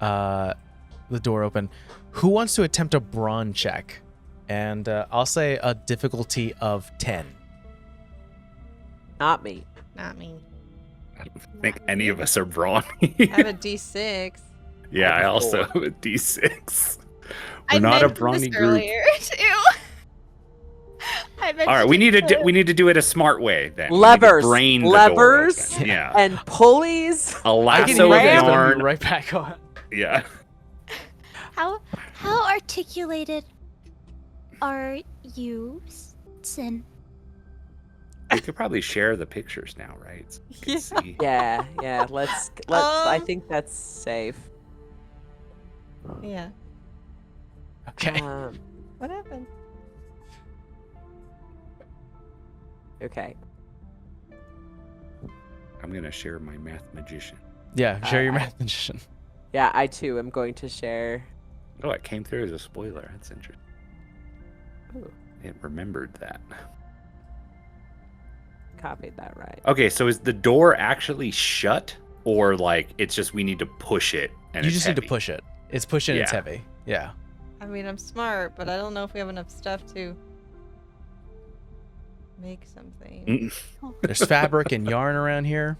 A: the door open. Who wants to attempt a brawn check? And I'll say a difficulty of 10.
C: Not me.
E: Not me.
B: I don't think any of us are brawny.
E: I have a D6.
B: Yeah, I also have a D6. We're not a brawny group.
D: Earlier too. I
B: All right, we need to do it a smart way then. We need to
C: Levers.
B: brain the
C: Levers.
B: door open. Yeah.
C: And pulleys.
B: A
A: I can
B: lasso of
A: ram you
B: yarn.
A: right back on.
B: Yeah.
D: How articulated are you, Sin?
B: We could probably share the pictures now, right? So we can
E: Yeah.
B: see.
C: Yeah. Let's. I
E: Um,
C: think that's safe.
E: Yeah.
A: Okay.
E: What happened?
C: Okay.
B: I'm gonna share my math magician.
A: Yeah, share your
C: I-
A: math magician.
C: Yeah, I too am going to share.
B: Oh, it came through as a spoiler. That's interesting.
C: Ooh.
B: It remembered that.
C: Copied that right.
B: Okay, so is the door actually shut, or like it's just we need to push it and
A: You
B: it's
A: just need to
B: heavy?
A: push it. It's pushing, it's
B: Yeah.
A: heavy. Yeah.
E: I mean, I'm smart, but I don't know if we have enough stuff to make something.
B: Mm.
A: There's fabric and yarn around here.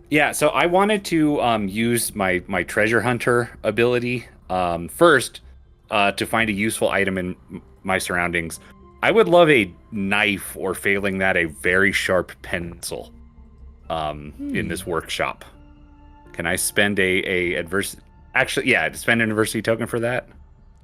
B: Yeah, so I wanted to use my treasure hunter ability first to find a useful item in my surroundings. I would love a knife, or failing that, a very sharp pencil in this workshop. Can I spend a adversity? Actually, yeah, spend an adversity token for that.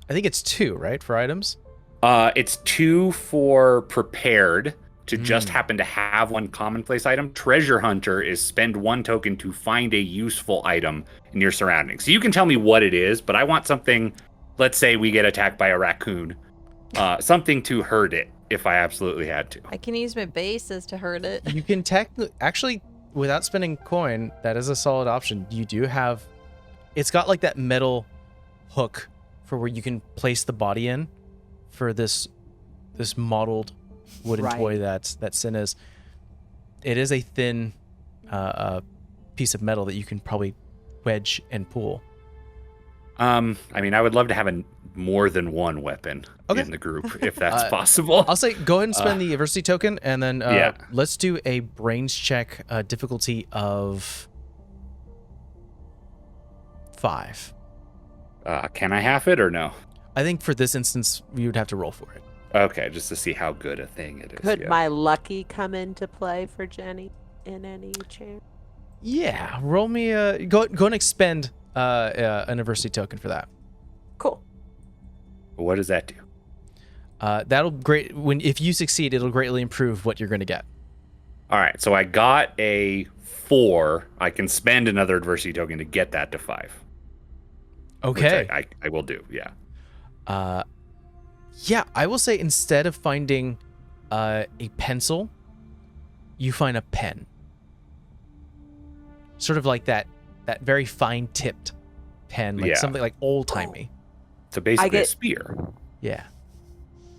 A: I think it's 2, right, for items?
B: It's 2 for prepared to just
A: Mm.
B: happen to have one commonplace item. Treasure hunter is spend 1 token to find a useful item in your surroundings. So you can tell me what it is, but I want something. Let's say we get attacked by a raccoon, something to hurt it if I absolutely had to.
E: I can use my bases to hurt it.
A: You can actually, without spending coin, that is a solid option. You do have, it's got like that metal hook for where you can place the body in for this modeled wooden
C: Right.
A: toy that Sin is. It is a thin piece of metal that you can probably wedge and pull.
B: I mean, I would love to have more than one weapon
A: Okay.
B: in the group if that's possible.
A: I'll say go ahead and spend the adversity token, and then
B: Yeah.
A: let's do a brains check difficulty of 5.
B: Can I half it or no?
A: I think for this instance, you would have to roll for it.
B: Okay, just to see how good a thing it is.
C: Could
B: yeah.
C: my lucky come into play for Jenny in any chance?
A: Yeah, roll me go and expend an adversity token for that.
C: Cool.
B: What does that do?
A: That'll if you succeed, it'll greatly improve what you're going to get.
B: All right, so I got a 4. I can spend another adversity token to get that to 5.
A: Okay.
B: Which I will do, yeah.
A: Yeah, I will say instead of finding a pencil, you find a pen. Sort of like that very fine tipped pen, like
B: Yeah.
A: something like old timey.
B: So basically a
C: get-
B: spear.
A: Yeah.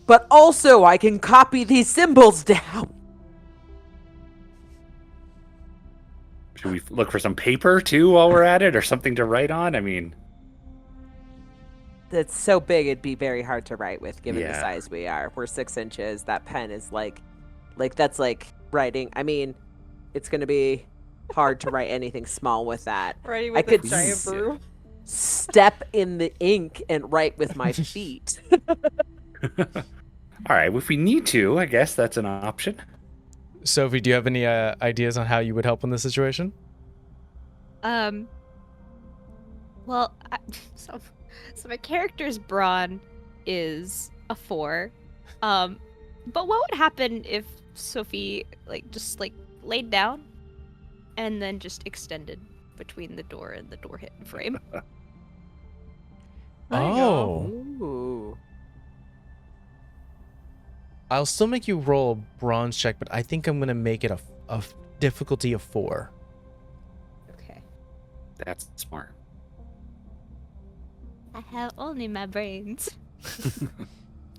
C: But also, I can copy these symbols down.
B: Should we look for some paper too while we're at it, or something to write on? I mean,
C: It's so big, it'd be very hard to write with, given the
B: Yeah.
C: size we are. We're 6 inches. That pen is like that's like writing. I mean, it's gonna be hard to write anything small with that.
E: Writing
C: I
E: with a
C: could
E: giant
C: s-
E: broom.
C: Step in the ink and write with my feet.
B: all right, if we need to, I guess that's an option.
A: Sophie, do you have any ideas on how you would help in this situation?
D: Well, so So my character's brawn is a 4. But what would happen if Sophie just laid down and then just extended between the door and the door hit frame?
E: There you
A: Oh.
C: Ooh.
A: I'll still make you roll a bronze check, but I think I'm going to make it a difficulty of 4.
D: Okay.
B: That's smart.
D: I have only my brains.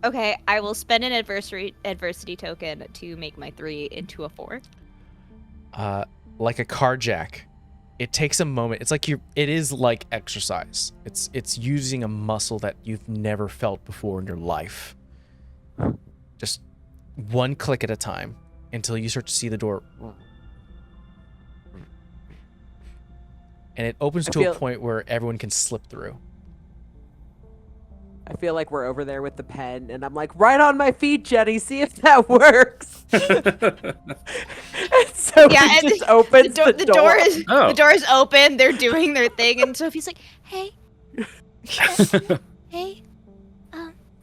D: Okay, I will spend an adversity token to make my 3 into a 4.
A: Like a carjack, it takes a moment. It's like it is like exercise. It's using a muscle that you've never felt before in your life. Just one click at a time until you start to see the door. And it opens to a point where everyone can slip through.
C: I feel like we're over there with the pen, and I'm like, right on my feet, Jenny. See if that works. So
D: Yeah,
C: it just opens
D: the door is
B: Oh.
D: the door is open. They're doing their thing, and Sophie's like, "Hey, hey,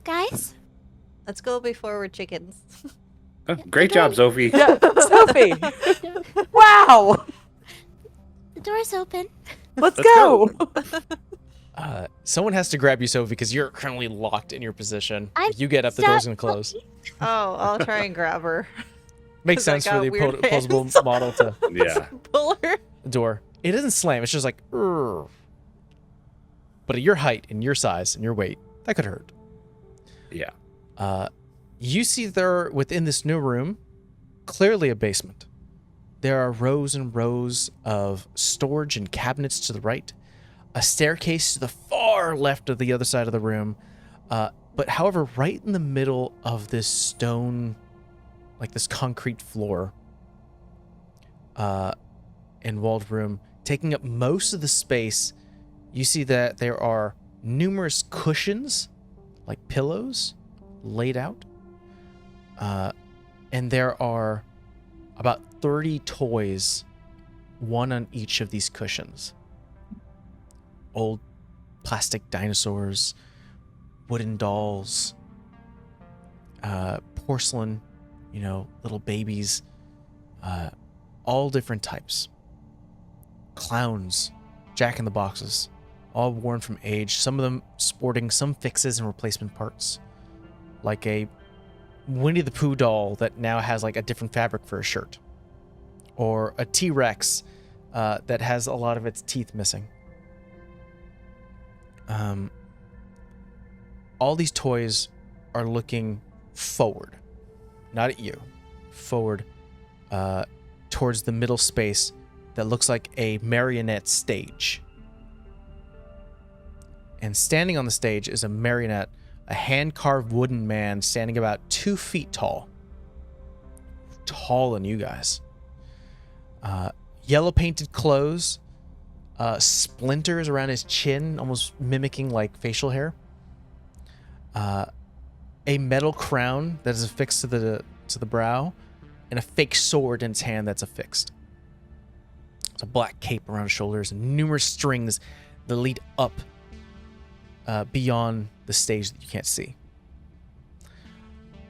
D: guys."
E: Let's go before we're chickens.
B: Oh, great job, Sophie.
C: Yeah, Sophie. Wow.
D: The door's open.
C: Let's
B: Let's
C: go.
A: Someone has to grab you, Sophie, because you're currently locked in your position.
D: I'm
A: If you get up, the door's gonna close.
E: Oh, I'll try and grab her.
A: Makes
E: 'Cause I
A: sense for
E: got
A: the
E: weird
A: opposable
E: hands.
A: model to
B: Yeah.
E: Pull her.
A: the door. It doesn't slam. It's just like, "Urgh." But at your height and your size and your weight, that could hurt.
B: Yeah.
A: You see there within this new room, clearly a basement. There are rows and rows of storage and cabinets to the right, a staircase to the far left of the other side of the room. But however, right in the middle of this stone, like this concrete floor, and walled room, taking up most of the space, you see that there are numerous cushions, like pillows, laid out. And there are about 30 toys, one on each of these cushions. Old plastic dinosaurs, wooden dolls, porcelain, little babies, all different types. Clowns, jack-in-the-boxes, all worn from age, some of them sporting some fixes and replacement parts, like a Winnie the Pooh doll that now has like a different fabric for a shirt, or a T-Rex that has a lot of its teeth missing. All these toys are looking forward, not at you, forward towards the middle space that looks like a marionette stage. And standing on the stage is a marionette, a hand-carved wooden man standing about 2 feet tall. Taller than you guys. Yellow painted clothes, splinters around his chin, almost mimicking like facial hair. A metal crown that is affixed to the brow, and a fake sword in his hand that's affixed. It's a black cape around his shoulders and numerous strings that lead up beyond the stage that you can't see.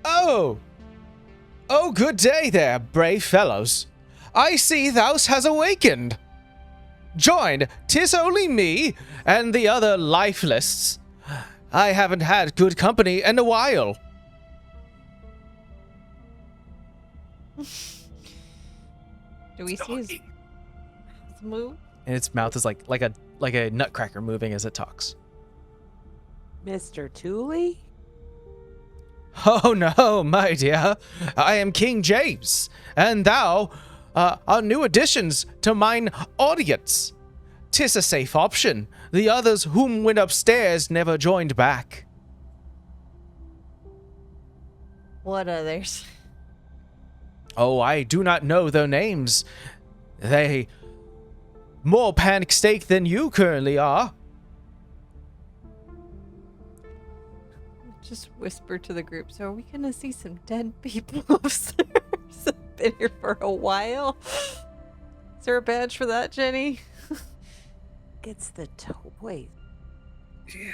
A: Oh, good day there, brave fellows. I see thou has awakened. Joined, 'tis only me and the other lifeless. I haven't had good company in a while.
E: Do we see his move?
A: And its mouth is like a nutcracker moving as it talks.
C: Mr. Tooley?
A: Oh no, my dear. I am King James, and thou are new additions to mine audience. 'Tis a safe option. The others whom went upstairs never joined back.
E: What others?
A: Oh, I do not know their names. They more panic stake than you currently are.
E: Just whisper to the group. So are we gonna see some dead people upstairs? I've been here for a while. Is there a badge for that, Jenny?
C: Gets the toys.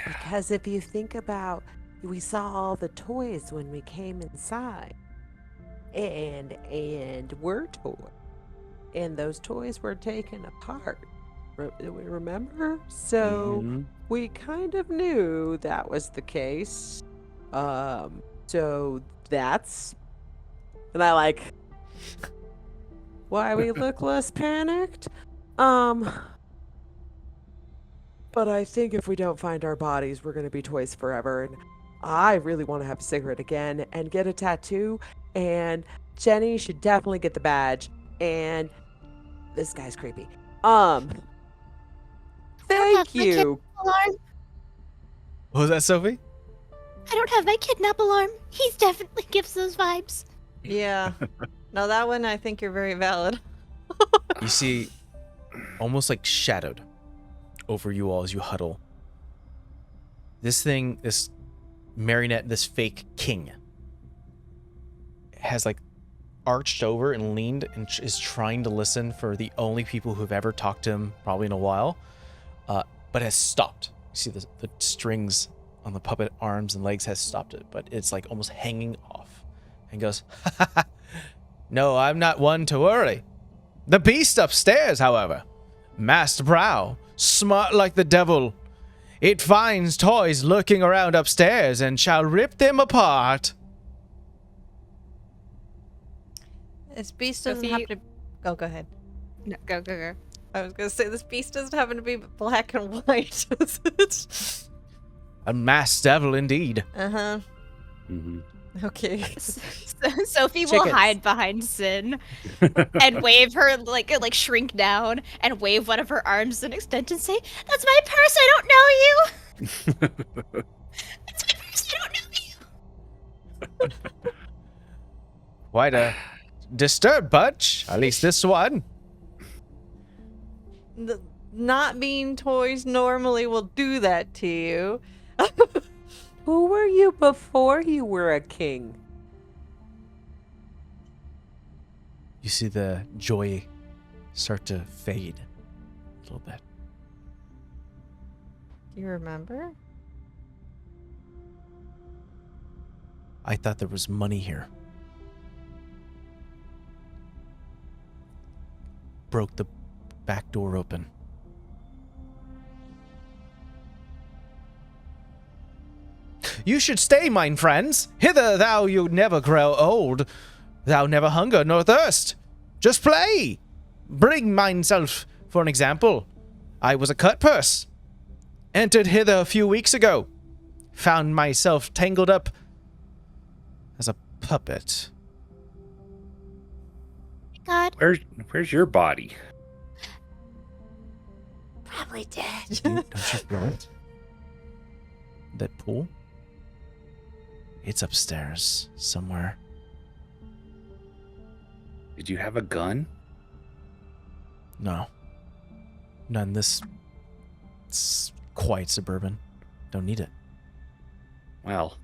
C: Because if you think about, we saw all the toys when we came inside, and we're toys, and those toys were taken apart. Remember? So we kind of knew that was the case. So that's, and I like why we look less panicked. But I think if we don't find our bodies, we're gonna be toys forever. And I really want to have a cigarette again and get a tattoo. And Jenny should definitely get the badge. And this guy's creepy. Thank you.
F: Alarm.
A: What was that, Sophie?
F: I don't have my kidnap alarm. He definitely gives those vibes.
E: Yeah. No, that one I think you're very valid.
A: You see, almost like shadowed over you all as you huddle. This thing, this marionette, this fake king, has like arched over and leaned and is trying to listen for the only people who've ever talked to him probably in a while, but has stopped. You see the strings on the puppet arms and legs has stopped it, but it's like almost hanging off, and goes, "No, I'm not one to worry. The beast upstairs, however, masked brow, smart like the devil. It finds toys lurking around upstairs and shall rip them apart."
E: This beast doesn't
D: Sophie-
E: happen to... Oh, go ahead.
D: No, go.
E: I was going to say, this beast doesn't happen to be black and white, does it?
A: A masked devil indeed.
E: Uh-huh.
B: Mm-hmm.
E: Okay.
D: Sophie will
C: Chickens.
D: hide behind Sin and wave her like shrink down and wave one of her arms and extend and say, "That's my purse. I don't know you. That's my purse. I don't know you."
A: Quite a disturbed bunch, at least this one.
E: Not being toys normally will do that to you.
C: Who were you before you were a king?
A: You see the joy start to fade a little bit.
E: Do you remember?
A: I thought there was money here. Broke the back door open. You should stay, mine friends. Hither thou you never grow old. Thou never hunger nor thirst. Just play. Bring mineself for an example. I was a cut purse. Entered hither a few weeks ago. Found myself tangled up as a puppet.
F: God,
B: Where's your body?
F: probably dead.
A: Don't you feel it? That pool? It's upstairs somewhere.
B: Did you have a gun?
A: No. None. It's quite suburban. Don't need it.
B: Well,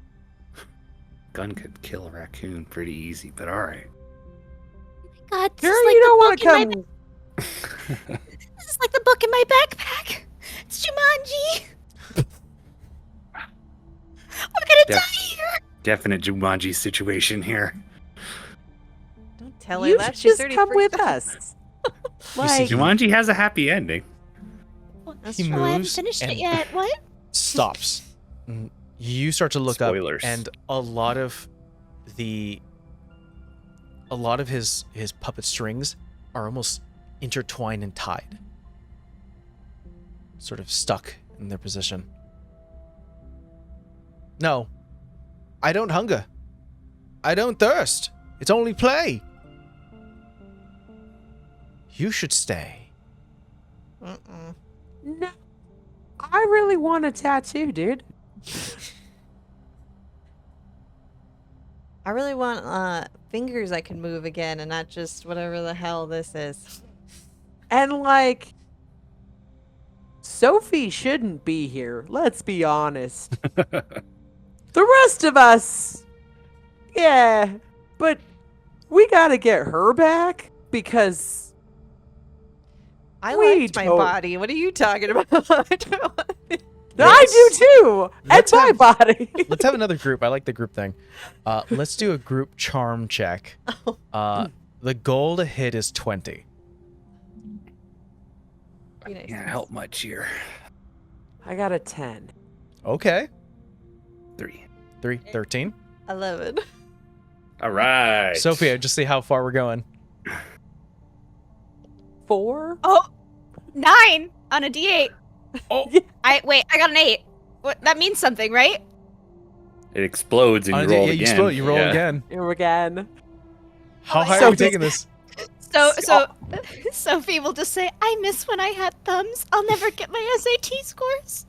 B: gun could kill a raccoon pretty easy, but all right.
F: God, this
C: Sure,
F: is like
C: you don't
F: the
C: want
F: book
C: to
F: in my
C: come.
F: This is like the book in my backpack. It's Jumanji. We're gonna die here.
B: Definite Jumanji situation here.
E: Don't tell her
C: You
E: that.
C: should
E: She's
C: just
E: already
C: come
E: freaked
C: with
E: out.
C: us.
A: You see,
C: Like,
B: Jumanji has a happy ending.
E: That's
A: He
E: true.
F: Oh, I haven't
A: moves
F: finished
A: and
F: it yet. What?
A: stops. You start to look
B: Spoilers.
A: up, and a lot of his puppet strings are almost intertwined and tied, sort of stuck in their position. No, I don't hunger. I don't thirst. It's only play. You should stay.
E: Mm-mm.
C: no, I really want a tattoo, dude.
E: I really want fingers I can move again and not just whatever the hell this is.
C: And like, Sophie shouldn't be here. Let's be honest. The rest of us, yeah, but we gotta get her back because
E: I
C: We
E: liked my
C: don't-
E: body. What are you talking about?
C: I do too. And
A: let's
C: my
A: have-
C: body.
A: Let's have another group. I like the group thing. Let's do a group charm check. The goal to hit is 20.
E: Be nice.
B: Can't help much here.
C: I got a 10.
A: Okay.
B: 3.
A: 13.
E: 11.
B: All right.
A: Sophia, just see how far we're going.
C: 4.
D: Oh, 9 on a D8.
A: Oh,
D: I got an 8. What that means something, right?
B: It explodes and you roll
A: you
B: again.
A: explode, you roll
B: Yeah.
A: again.
C: Here again.
A: How high are we
C: Sophie's-
A: taking this?
D: So Sophie will just say, "I miss when I had thumbs. I'll never get my SAT scores."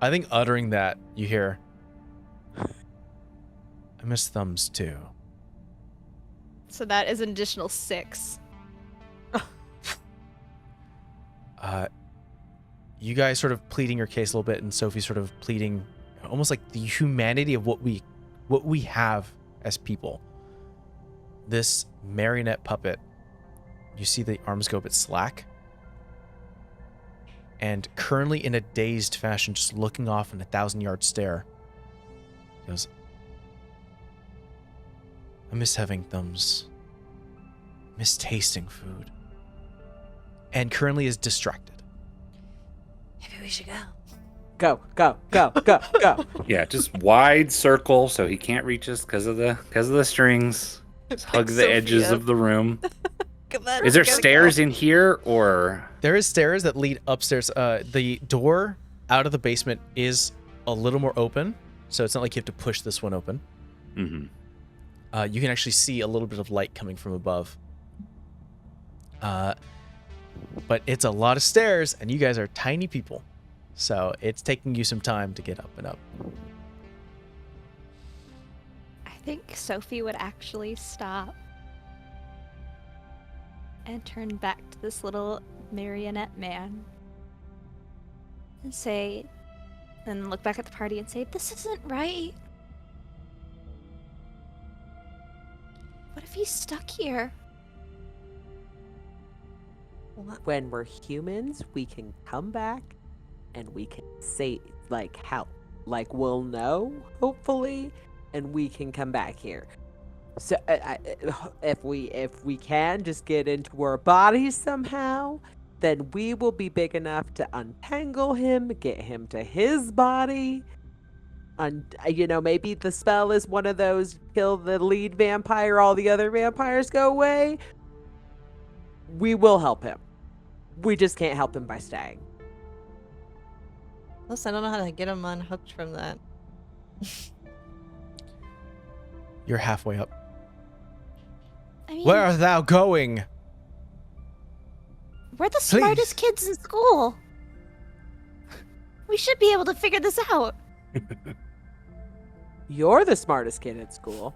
A: I think uttering that, you hear, I miss thumbs too.
D: So that is an additional 6.
A: You guys sort of pleading your case a little bit, and Sophie sort of pleading almost like the humanity of what we have as people. This marionette puppet, you see the arms go a bit slack, and currently in a dazed fashion, just looking off in a 1,000-yard stare, goes, I miss having thumbs. Miss tasting food. And currently is distracted.
F: Maybe we should go.
C: Go, go, go, go, go.
B: Yeah, just wide circle so he can't reach us because of the strings. Just hug the
E: Sophia.
B: edges of the room.
E: Come on.
B: Is there
E: gotta
B: stairs
E: go.
B: in here or?
A: There is stairs that lead upstairs. The door out of the basement is a little more open, so it's not like you have to push this one open.
B: Mm-hmm.
A: You can actually see a little bit of light coming from above. But it's a lot of stairs, and you guys are tiny people, so it's taking you some time to get up and up.
D: I think Sophie would actually stop and turn back to this little marionette man and say, and look back at the party and say, "This isn't right. What if he's stuck here?"
C: When we're humans, we can come back and we can say, like, help. Like, we'll know, hopefully, and we can come back here. So, if we can just get into our bodies somehow, then we will be big enough to untangle him, get him to his body. And, maybe the spell is one of those, kill the lead vampire, all the other vampires go away. We will help him. We just can't help him by staying.
E: Plus, I don't know how to get him unhooked from that.
A: You're halfway up.
D: I mean,
A: Where art thou going?
D: we're the smartest kids in school. We should be able to figure this out.
C: You're the smartest kid at school,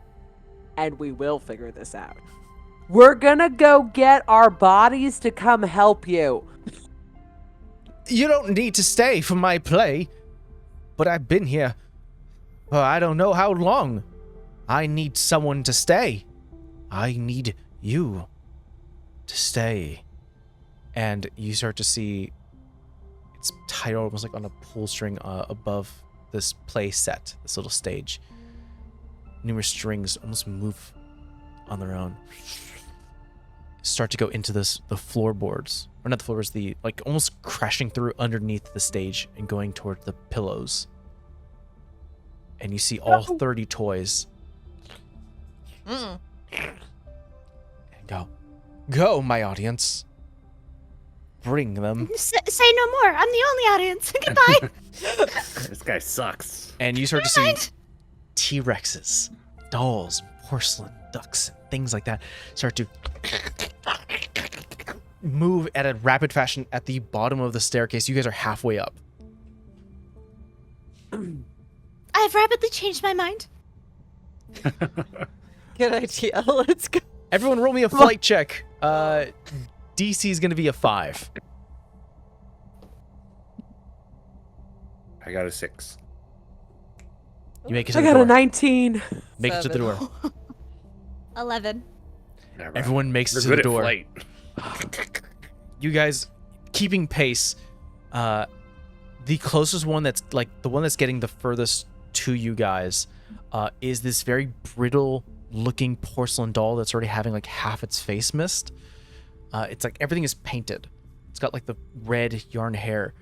C: and we will figure this out. We're gonna go get our bodies to come help you.
A: You don't need to stay for my play, but I've been here for I don't know how long. I need someone to stay. I need you to stay. And you start to see it's tied almost like on a pull string above this play set, this little stage. Numerous strings almost move on their own. Start to go into the floorboards, or not the floorboards, the like almost crashing through underneath the stage and going toward the pillows. And you see all 30 toys.
E: Mm.
A: And go, my audience. Bring them.
F: Say no more. I'm the only audience. Goodbye.
B: This guy sucks.
A: And you start to see T-Rexes, dolls, porcelain, ducks, and things like that start to move at a rapid fashion at the bottom of the staircase. You guys are halfway up.
F: I have rapidly changed my mind.
E: Good idea. Let's go.
A: Everyone roll me a flight check. DC is going to be a 5.
B: I got a 6.
A: You make it to
C: I
A: the
C: got
A: door.
C: a 19.
A: Make it to the
E: 7.
A: door.
D: 11.
B: All right.
A: Everyone makes
B: We're
A: it to the
B: good at
A: door.
B: flight.
A: You guys keeping pace. The closest one that's like the one that's getting the furthest to you guys is this very brittle looking porcelain doll that's already having like half its face missed. It's like everything is painted. It's got like the red yarn hair.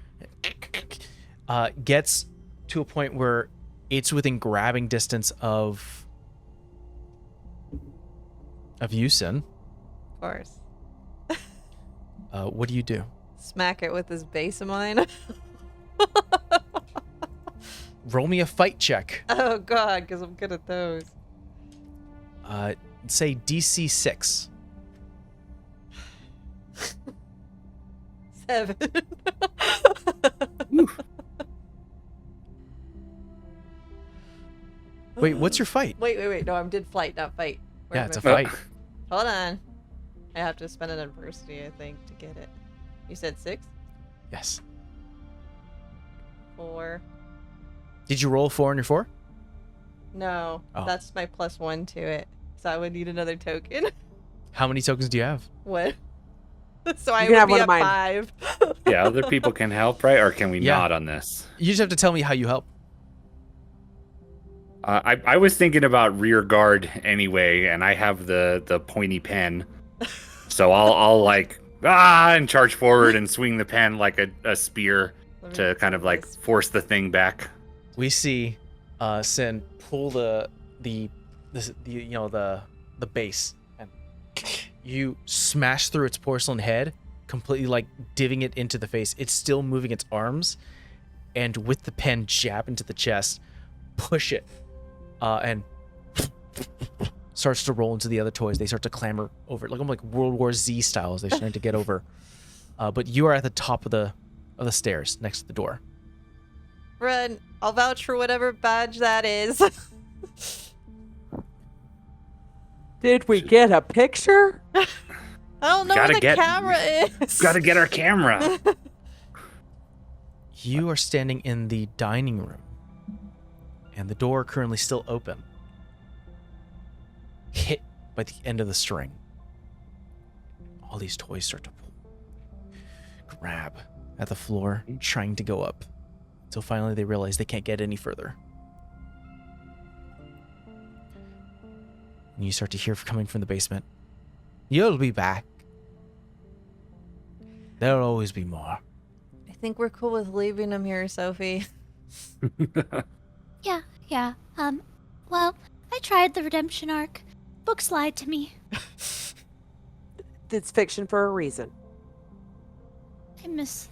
A: Gets to a point where it's within grabbing distance of you, Sin.
E: Of course.
A: What do you do?
E: Smack it with this base of mine.
A: Roll me a fight check.
E: Oh god, because I'm good at those.
A: Say DC 6.
E: 7.
A: Wait, what's your fight?
E: Wait. No, I did flight, not fight.
A: Yeah,
E: Where's
A: it's a
E: my
A: fight.
E: Hold on. I have to spend an adversity, I think, to get it. You said 6?
A: Yes.
E: 4.
A: Did you roll 4 on your 4?
E: No,
A: Oh.
E: that's my +1 to it. So I would need another token.
A: How many tokens do you have?
E: What? So I
C: You can have
E: would be
C: one
E: at
C: of mine.
E: 5.
B: Yeah, other people can help, right? Or can we
A: Yeah.
B: not on this?
A: You just have to tell me how you help.
B: I was thinking about rear guard anyway, and I have the pointy pen, so I'll like and charge forward and swing the pen like a spear
E: Let me
B: to kind of like
E: this.
B: force the thing back.
A: We see Sin pull the base, and you smash through its porcelain head, completely like diving it into the face. It's still moving its arms, and with the pen jab into the chest, push it, and starts to roll into the other toys. They start to clamber over it, like World War Z style as they're starting to get over. But you are at the top of the stairs next to the door.
E: Run. I'll vouch for whatever badge that is.
C: Did we get a picture?
E: I don't know where
B: Gotta
E: the
B: get-
E: camera is.
B: Gotta get our camera.
A: You are standing in the dining room, and the door currently still open. Hit by the end of the string. All these toys start to grab at the floor, trying to go up. Until finally they realize they can't get any further. And you start to hear coming from the basement, "You'll be back. There'll always be more."
E: I think we're cool with leaving him here, Sophie.
F: Yeah. Well, I tried the redemption arc. Books lied to me.
C: It's fiction for a reason.
F: I miss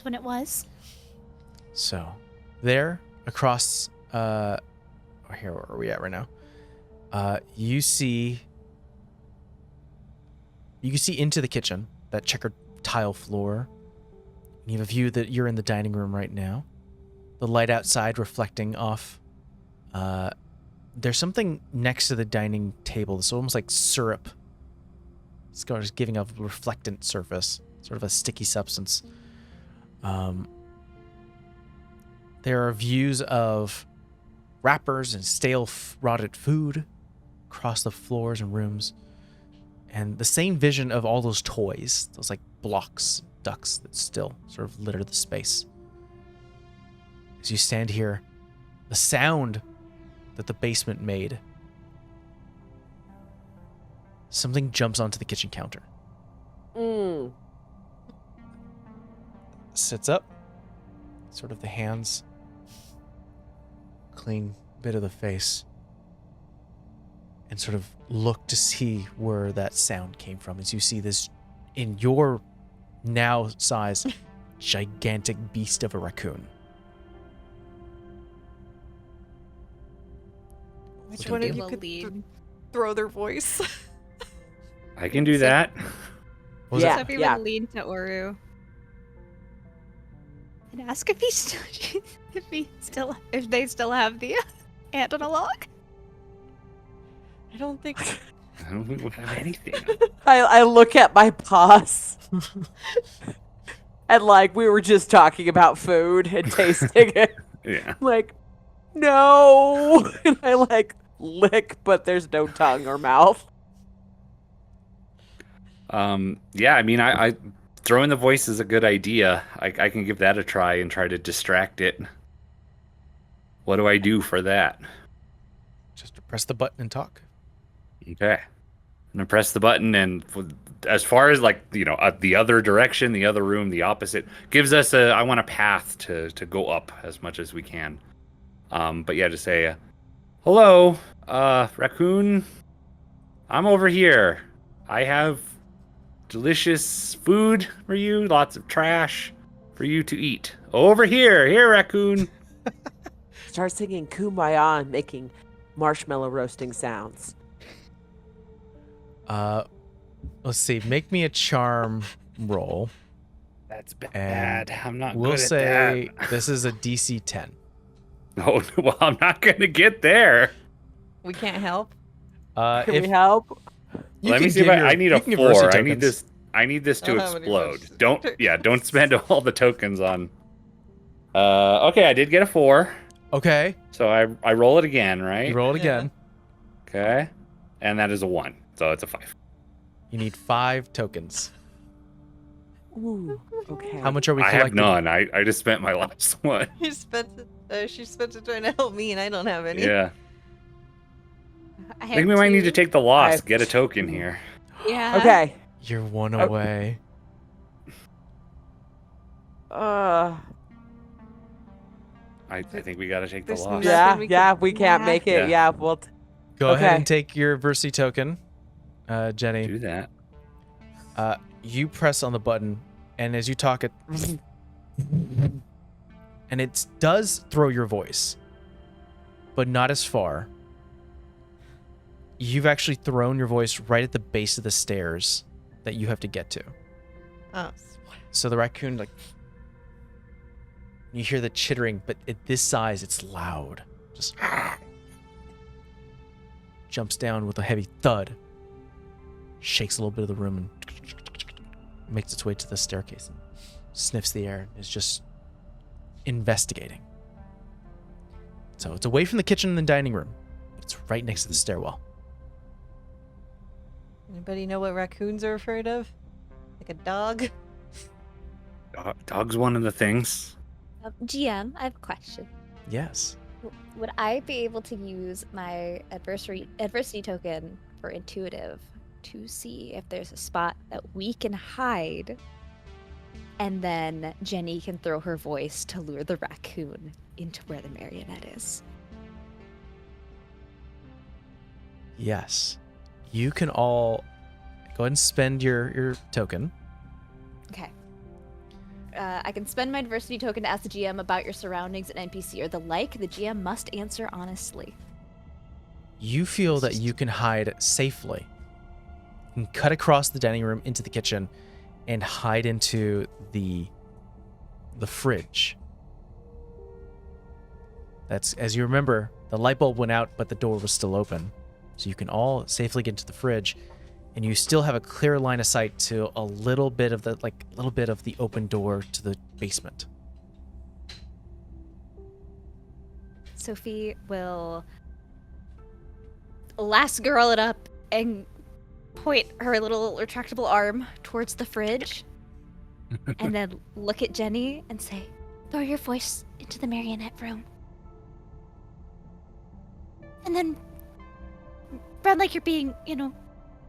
F: when it was.
A: So, there, across, here, where are we at right now? You can see into the kitchen, that checkered tile floor. You have a view that you're in the dining room right now. The light outside reflecting off. There's something next to the dining table. It's almost like syrup. It's just giving a reflectant surface, sort of a sticky substance. There are views of wrappers and stale rotted food across the floors and rooms. And the same vision of all those toys, those like blocks, ducks that still sort of litter the space. As you stand here, the sound that the basement made, something jumps onto the kitchen counter. Sits up, sort of the hands, clean bit of the face, and sort of look to see where that sound came from. As you see this, in your now size, gigantic beast of a raccoon.
E: Which
D: Sophie
E: one of you
D: will
E: could
D: lead.
E: throw their voice?
B: I can do that.
A: What was
C: Yeah.
D: Sophie
C: yeah.
D: will lead to Oru.
F: And ask if if they still have the ant on a log.
E: I don't think.
B: I don't think we have anything.
C: I look at my paws. And like we were just talking about food and tasting it.
B: Yeah.
C: Like, no. And I like lick, but there's no tongue or mouth.
B: Yeah, I mean, I throwing the voice is a good idea. I can give that a try and try to distract it. What do I do for that?
A: Just press the button and talk.
B: Okay. I'm gonna press the button, and as far as like the other direction, the other room, the opposite gives us I want a path to go up as much as we can. But yeah, to say, hello, raccoon. I'm over here. I have delicious food for you. Lots of trash for you to eat. Over here, raccoon.
C: Start singing Kumbaya and making marshmallow roasting sounds.
A: Let's see. Make me a charm roll.
B: That's
A: And
B: bad. I'm not
A: We'll
B: good at
A: say
B: that.
A: this is a DC 10.
B: Oh, well, I'm not gonna get there.
E: We can't help.
C: Can
A: If
C: we help?
A: you
B: Let me
A: can
B: see if
A: give your-
B: I need
A: you
B: a
A: can give Versi
B: 4.
A: tokens.
B: I need this to
E: I don't have any
B: explode.
E: Versi
B: Don't spend all the tokens on. Okay, I did get a 4.
A: Okay,
B: So I roll it again, right?
A: you roll it
E: Yeah.
A: again.
B: Okay. And that is a 1. So it's a 5.
A: You need 5 tokens.
C: Ooh, okay.
A: How much are we
B: I
A: collecting?
B: have none. I just spent my last one.
E: She spent it trying to help me, and I don't have any.
B: Yeah.
D: I
B: I
D: have
B: think we might need to
D: 2.
B: take the loss.
C: have
B: Get a token
C: 2.
B: here.
D: Yeah.
C: Okay.
A: You're one
B: Oh.
A: away.
B: I think we got to take the
E: There's
B: loss.
E: no-
C: Yeah,
E: Nothing we
C: yeah,
E: can-
C: we can't
D: Yeah.
C: make it.
B: Yeah.
C: Yeah, well,
A: Go ahead
C: Okay.
A: and take your Versi token, Jenny.
B: Do that.
A: You press on the button, and as you talk, it and it does throw your voice, but not as far. You've actually thrown your voice right at the base of the stairs that you have to get to.
E: Oh,
A: So the raccoon, like, you hear the chittering, but at this size, it's loud. Just jumps down with a heavy thud, shakes a little bit of the room, and makes its way to the staircase and sniffs the air and is just investigating. So it's away from the kitchen and the dining room. It's right next to the stairwell.
E: anybody know what raccoons are afraid of? Like a dog?
B: Dog's one of the things.
D: GM, I have a question.
A: Yes.
D: Would I be able to use my adversity token for intuitive to see if there's a spot that we can hide, and then Jenny can throw her voice to lure the raccoon into where the marionette is?
A: Yes. You can all go ahead and spend your token.
D: Okay. I can spend my adversity token to ask the GM about your surroundings and NPC or the like. The GM must answer honestly.
A: You feel that you can hide safely. You can cut across the dining room into the kitchen and hide into the fridge. That's, as you remember, the light bulb went out, but the door was still open. So you can all safely get into the fridge, and you still have a clear line of sight to a little bit of the open door to the basement.
D: Sophie will last girl it up and point her little retractable arm towards the fridge, and then look at Jenny and say,
F: Throw your voice into the marionette room. And then run like you're being,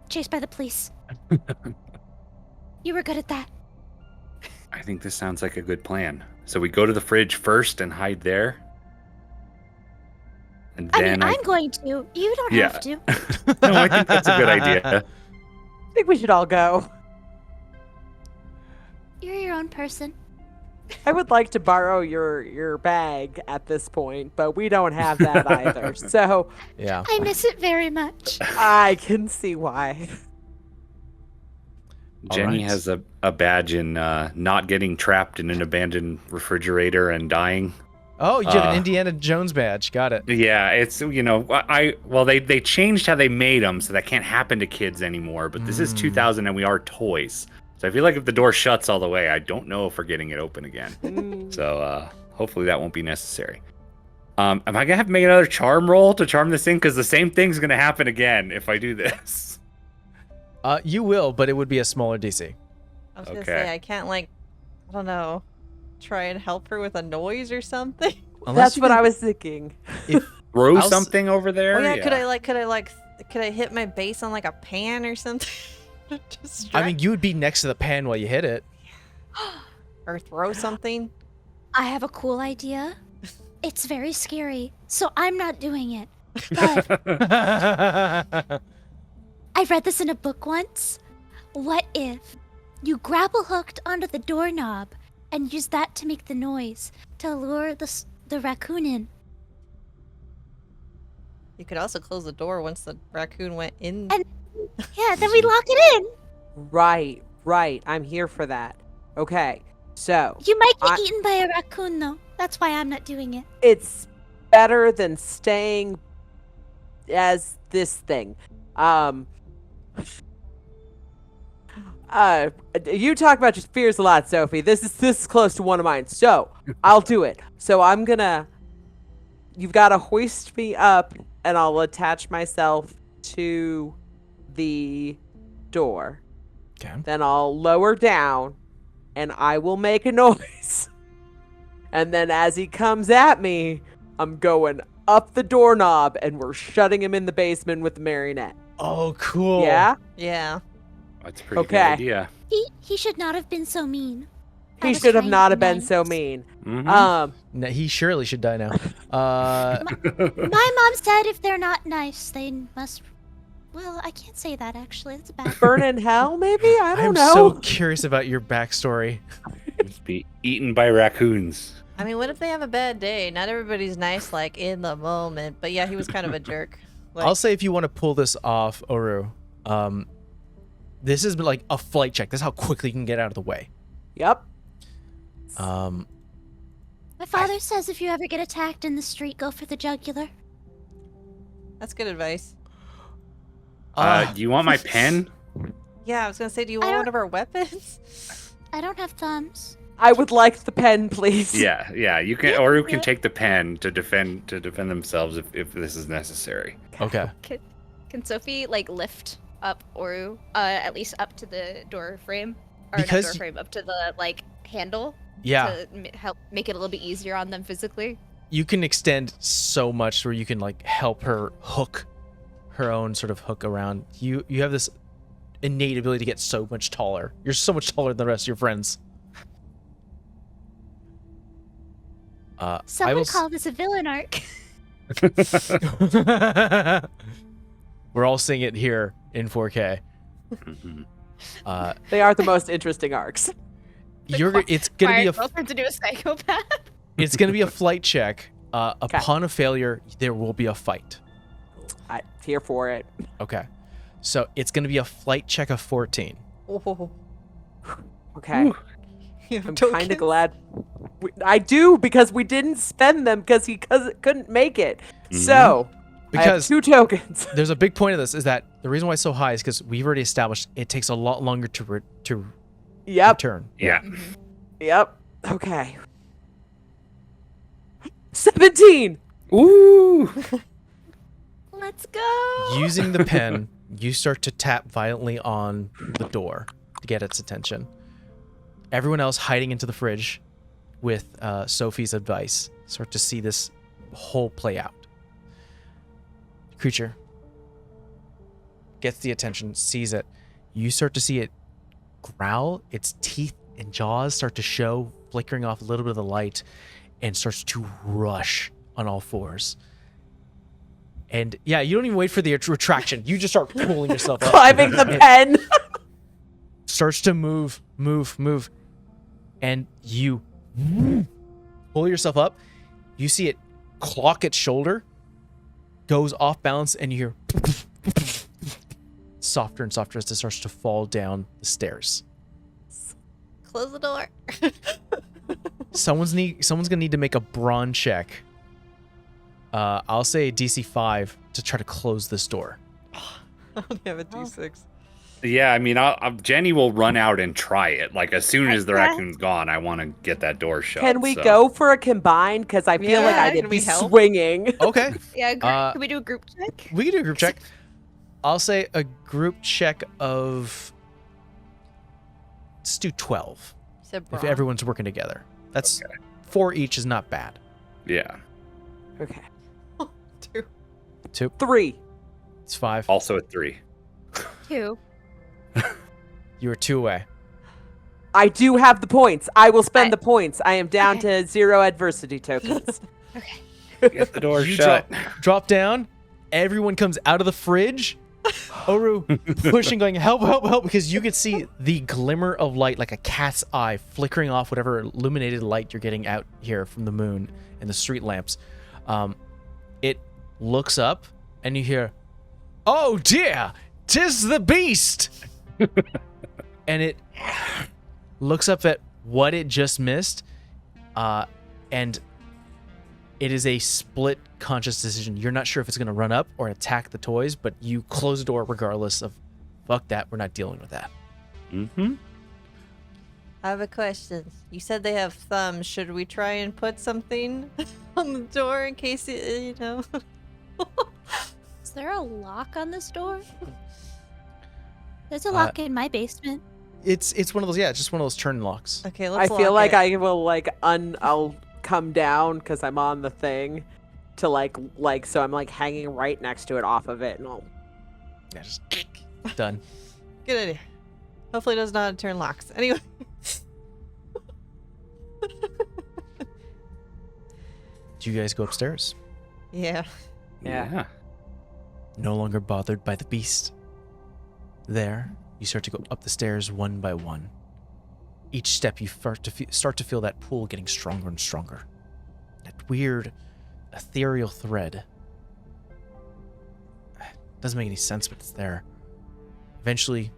F: chased by the police. You were good at that.
B: I think this sounds like a good plan. So we go to the fridge first and hide there. And then
F: I'm going to. You don't
B: Yeah.
F: have to.
B: No, I think that's a good idea.
C: I think we should all go.
F: You're your own person.
C: I would like to borrow your bag at this point, but we don't have that either. So
A: Yeah.
F: I miss it very much.
C: I can see why.
B: Jenny
A: right.
B: has a badge in not getting trapped in an abandoned refrigerator and dying.
A: Oh, you have an
B: Uh,
A: Indiana Jones badge. Got it.
B: Yeah, it's they changed how they made them, so that can't happen to kids anymore. But this is 2000, and we are toys, so I feel like if the door shuts all the way, I don't know if we're getting it open again.
C: Mm,
B: So hopefully that won't be necessary. Am I gonna have to make another charm roll to charm this in? Because the same thing's gonna happen again if I do this.
A: You will, but it would be a smaller DC.
E: I was gonna
B: Okay.
E: say I can't I don't know, try and help her with a noise or something.
C: That's what I was thinking.
B: Throw
A: I'll s-
B: something over there.
E: Oh yeah, could I hit my base on a pan or something?
A: I mean, you would be next to the pan while you hit it.
E: Or throw something.
F: I have a cool idea. It's very scary, so I'm not doing it. But I read this in a book once. What if you grapple hooked onto the doorknob and use that to make the noise to lure the raccoon in?
E: You could also close the door once the raccoon went in.
F: And yeah, then we lock it in.
C: Right. I'm here for that. Okay. So
F: You might get eaten by a raccoon, though. That's why I'm not doing it.
C: it's better than staying as this thing. You talk about your fears a lot, Sophie. This is close to one of mine. So I'll do it. So you've got to hoist me up, and I'll attach myself to the door.
A: Okay.
C: Then I'll lower down, and I will make a noise. And then as he comes at me, I'm going up the doorknob, and we're shutting him in the basement with the marionette.
A: Oh, cool.
C: Yeah?
E: Yeah.
B: That's a pretty good
C: Okay.
B: idea.
F: He should not have been so mean. I
C: He
F: was
C: should have
F: trying
C: not
F: to
C: have
F: be
C: been so
F: nice.
C: mean.
B: Mhm.
A: No, he surely should die now.
F: My mom said if they're not nice, they must. Well, I can't say that actually. That's bad.
C: Burn in hell, maybe? I don't
A: I'm
C: know.
A: so curious about your backstory.
B: Just be eaten by raccoons.
E: I mean, what if they have a bad day? Not everybody's nice, in the moment. But yeah, he was kind of a jerk.
A: I'll say if you want to pull this off, Oru, this is like a flight check. This is how quickly you can get out of the way.
C: Yep.
F: My father says if you ever get attacked in the street, go for the jugular.
E: That's good advice.
B: Do you want my pen?
E: Yeah, I was gonna say, do you
F: I
E: want
F: don't-
E: one of our weapons?
F: I don't have thumbs.
C: I would like the pen, please.
B: Yeah. You can, or you can take the pen to defend themselves if this is necessary.
A: Okay.
D: Can Sophie lift up Oru, at least up to the door frame, or
A: Because
D: not door frame, up to the handle
A: Yeah.
D: to help make it a little bit easier on them physically?
A: You can extend so much where you can help her hook her own sort of hook around. You have this innate ability to get so much taller. You're so much taller than the rest of your friends.
F: Someone call this a villain arc.
A: We're all seeing it here in 4K.
B: Mhm.
C: They are the most interesting arcs.
A: It's gonna be a
D: Fire turns into a psychopath.
A: it's gonna be a flight check. Upon a failure, there will be a fight.
C: I'm here for it.
A: Okay, so it's gonna be a flight check of 14.
E: Oh,
C: Okay.
E: you have
C: I'm kind
E: tokens?
C: of glad. I do, because we didn't spend them because he couldn't make it. So, I have
A: Because
C: 2 tokens.
A: there's a big point of this is that the reason why it's so high is because we've already established it takes a lot longer to
C: Yep.
A: return.
B: Yeah.
C: Yep. Okay. 17.
B: Ooh.
D: Let's go.
A: Using the pen, you start to tap violently on the door to get its attention. Everyone else hiding into the fridge with Sophie's advice start to see this whole play out. Creature gets the attention, sees it. You start to see it growl. Its teeth and jaws start to show, flickering off a little bit of the light, and starts to rush on all fours. And yeah, you don't even wait for the retraction. You just start pulling yourself up.
C: Climbing the pen.
A: Starts to move. And you pull yourself up. You see it clock its shoulder, goes off balance, and you hear softer and softer as it starts to fall down the stairs.
E: Close the door.
A: Someone's gonna need to make a brawn check. I'll say a DC 5 to try to close this door.
E: I only have a D6.
B: Yeah, I mean, Jenny will run out and try it. As soon as the
F: Okay.
B: raccoon's gone, I want to get that door shut.
C: Can we
B: so.
C: go for a combined? Because I feel like
E: Yeah,
C: I
E: can
C: did
E: we
C: be
E: help?
C: swinging.
A: Okay,
D: Yeah,
A: Uh,
D: can we do a group check?
A: we can do a group check. I'll say a group check of let's do 12
E: Said
A: if
E: brawn.
A: everyone's working together. That's
B: Okay.
A: 4 each is not bad.
B: Yeah.
C: Okay.
E: 2.
A: 2,
C: 3.
A: it's 5.
B: Also a 3.
D: 2.
A: You were 2 away.
C: I do have the points. I will spend
D: I-
C: the points. I am down
D: Okay.
C: to 0 adversity tokens.
D: Okay.
B: Get the door
A: You
B: shut.
A: Drop down. Everyone comes out of the fridge. Oru pushing, going, help, help, help, because you could see the glimmer of light like a cat's eye flickering off whatever illuminated light you're getting out here from the moon and the street lamps. It looks up and you hear, "Oh dear, 'tis the beast!" And it looks up at what it just missed, and it is a split conscious decision. You're not sure if it's going to run up or attack the toys, but you close the door regardless of, fuck that, we're not dealing with that.
B: Mm-hmm.
E: I have a question. You said they have thumbs. Should we try and put something on the door in case it, you know?
F: Is there a lock on this door? There's a lock in my basement.
A: It's one of those, it's just one of those turn locks.
E: Okay,
C: I
E: let's
C: feel
E: lock
C: like
E: it.
C: I will I'll come down because I'm on the thing to so I'm like hanging right next to it off of it and I'll
A: Yeah, just done.
E: Good idea. Hopefully it does not turn locks. Anyway.
A: Do you guys go upstairs?
E: Yeah.
C: Yeah.
A: No longer bothered by the beast. There, you start to go up the stairs one by one. Each step you start to feel that pull getting stronger and stronger. That weird, ethereal thread. Doesn't make any sense, but it's there. Eventually,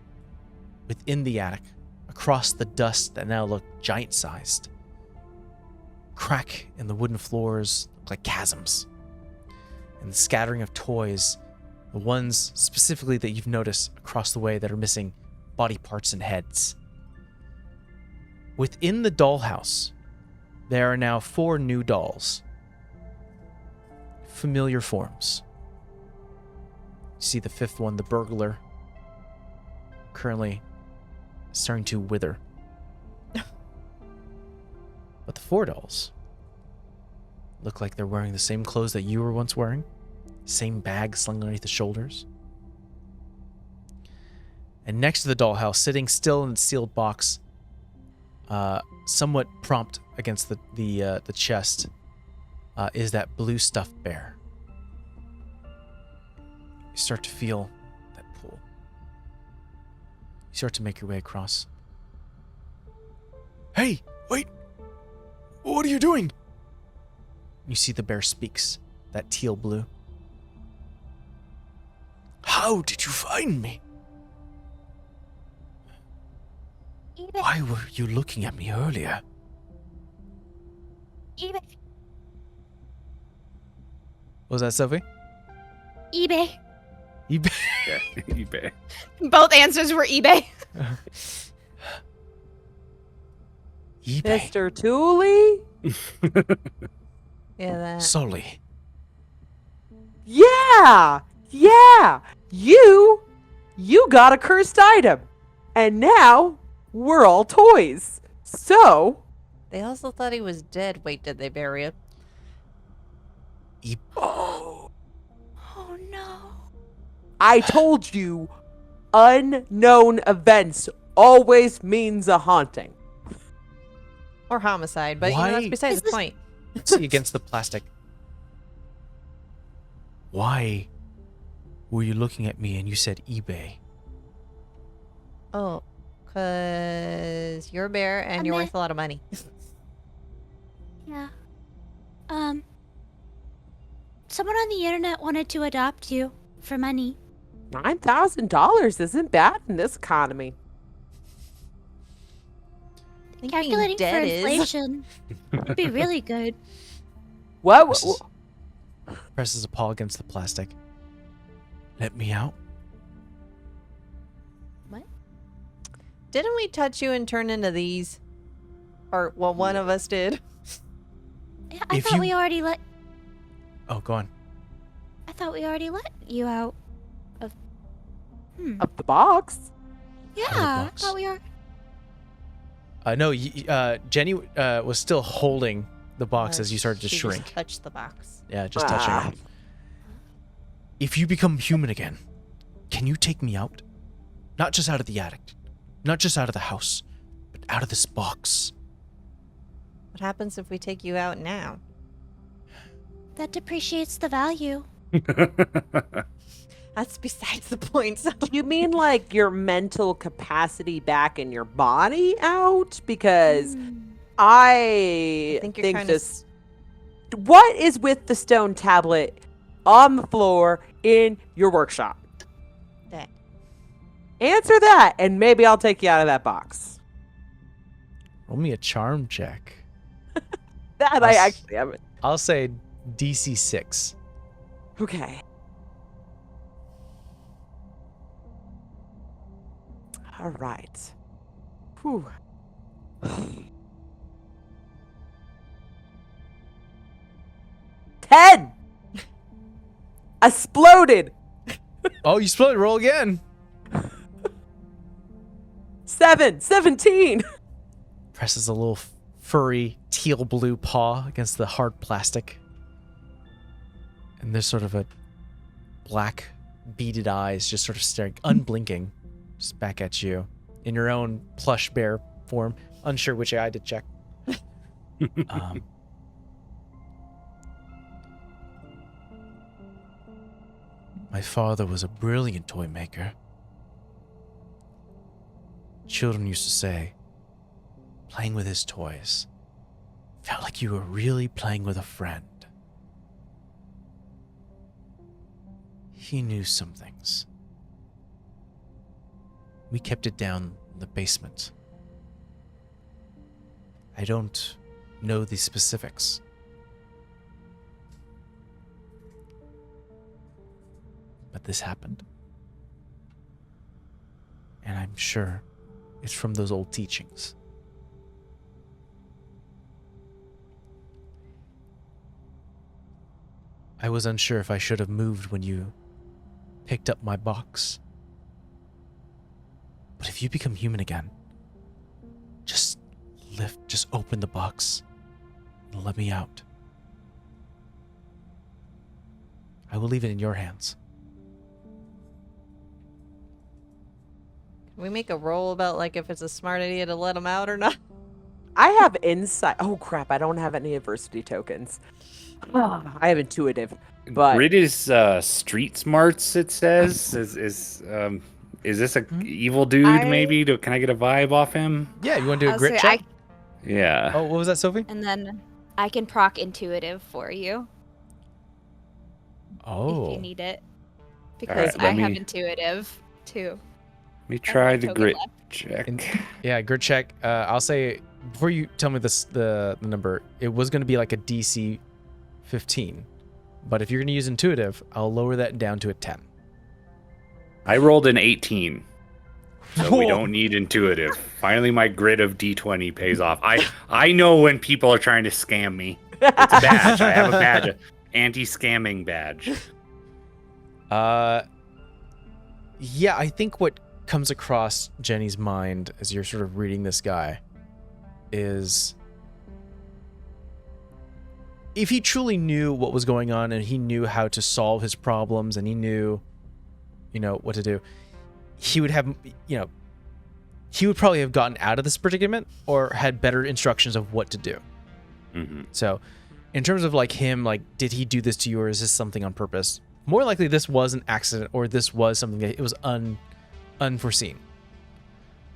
A: within the attic, across the dust that now look giant-sized, crack in the wooden floors look like chasms. And the scattering of toys, the ones specifically that you've noticed across the way that are missing body parts and heads. Within the dollhouse, there are now 4 new dolls. Familiar forms. You see the 5th one, the burglar, currently starting to wither. But the 4 dolls look like they're wearing the same clothes that you were once wearing, same bag slung underneath the shoulders. And next to the dollhouse, sitting still in its sealed box, somewhat prompt against the chest, is that blue stuffed bear. You start to feel that pull. You start to make your way across. Hey, wait! What are you doing? You see the bear speaks, that teal blue. How did you find me?
F: eBay.
A: Why were you looking at me earlier?
F: eBay.
A: What was that, Sophie?
F: eBay.
A: eBay.
B: Yeah. eBay.
D: Both answers were eBay.
A: eBay.
C: Mr. Tooley?
E: Yeah, that.
A: Sully.
C: Yeah! Yeah! You got a cursed item. And now we're all toys. So
E: They also thought he was dead. Wait, did they bury him?
C: oh,
F: Oh no.
C: I told you unknown events always means a haunting.
E: Or homicide, but you know,
A: Why?
E: that's besides
F: Is
E: the
F: this-
E: point.
A: See against the plastic. Why were you looking at me and you said eBay?
E: Oh, because you're a bear and
F: I'm
E: you're
F: a-
E: worth a lot of money.
F: Yeah. Someone on the internet wanted to adopt you for money.
C: $9,000 isn't bad in this economy.
E: I think being
F: Calculating for
E: dead is.
F: inflation would be really good.
C: What?
A: Presses a paw against the plastic. Let me out.
E: Didn't we touch you and turn into these? Or, well, one of us did.
F: Yeah, I
A: If
F: thought
A: you-
F: we already let.
A: Oh, go on.
F: I thought we already let you out of.
C: Of the box?
F: Yeah, I
A: box.
F: thought we are.
A: No, Jenny was still holding the box as you started to
E: She
A: shrink.
E: Just touched the box.
A: Yeah, just touching it. If you become human again, can you take me out? Not just out of the attic, not just out of the house, but out of this box.
E: What happens if we take you out now?
F: That depreciates the value.
E: That's besides the point.
C: You mean like your mental capacity back in your body out? Because I
E: think
C: think,
E: you're kinda
C: this. What is with the stone tablet on the floor in your workshop?
E: That.
C: Answer that, and maybe I'll take you out of that box.
A: Roll me a charm check.
C: That I actually haven't.
A: I'll say DC 6.
C: Okay. All right. Whew. 10! Exploded!
A: Oh, you split. Roll again.
C: 17!
A: Presses a little furry teal blue paw against the hard plastic. And there's sort of a black beaded eyes just sort of staring, unblinking, just back at you in your own plush bear form. Unsure which eye to check. My father was a brilliant toy maker. Children used to say, playing with his toys felt like you were really playing with a friend. He knew some things. We kept it down in the basement. I don't know the specifics. But this happened. And I'm sure it's from those old teachings. I was unsure if I should have moved when you picked up my box. But if you become human again, just open the box and let me out. I will leave it in your hands.
E: Can we make a roll about like if it's a smart idea to let him out or not?
C: I have insight. Oh crap! I don't have any adversity tokens. I have intuitive, but
B: Grid is street smarts. It says is this a evil dude? Maybe can I get a vibe off him?
A: Yeah, you want to do a
D: I'll
A: grit
D: say
A: check?
B: Yeah.
A: Oh, what was that, Sophie?
D: And then I can proc intuitive for you if
A: Oh.
D: you need it.
B: All
D: Because
B: right,
D: I
B: let
D: have
B: me-
D: intuitive too.
B: Let me try the
D: token
B: grit
D: left.
B: check.
A: Yeah, grit check. I'll say, before you tell me the number, it was going to be like a DC 15. But if you're going to use intuitive, I'll lower that down to a 10.
B: I rolled an 18. So we
A: Whoa.
B: don't need intuitive. Finally, my grit of D20 pays off. I know when people are trying to scam me. It's a badge. I have a badge, anti-scamming badge.
A: Yeah, I think what comes across Jenny's mind as you're sort of reading this guy is, if he truly knew what was going on and he knew how to solve his problems and he knew, what to do, he would have, he would probably have gotten out of this predicament or had better instructions of what to do.
B: Mm-hmm.
A: So in terms of like him, like, did he do this to you or is this something on purpose? More likely this was an accident or this was something that it was unforeseen.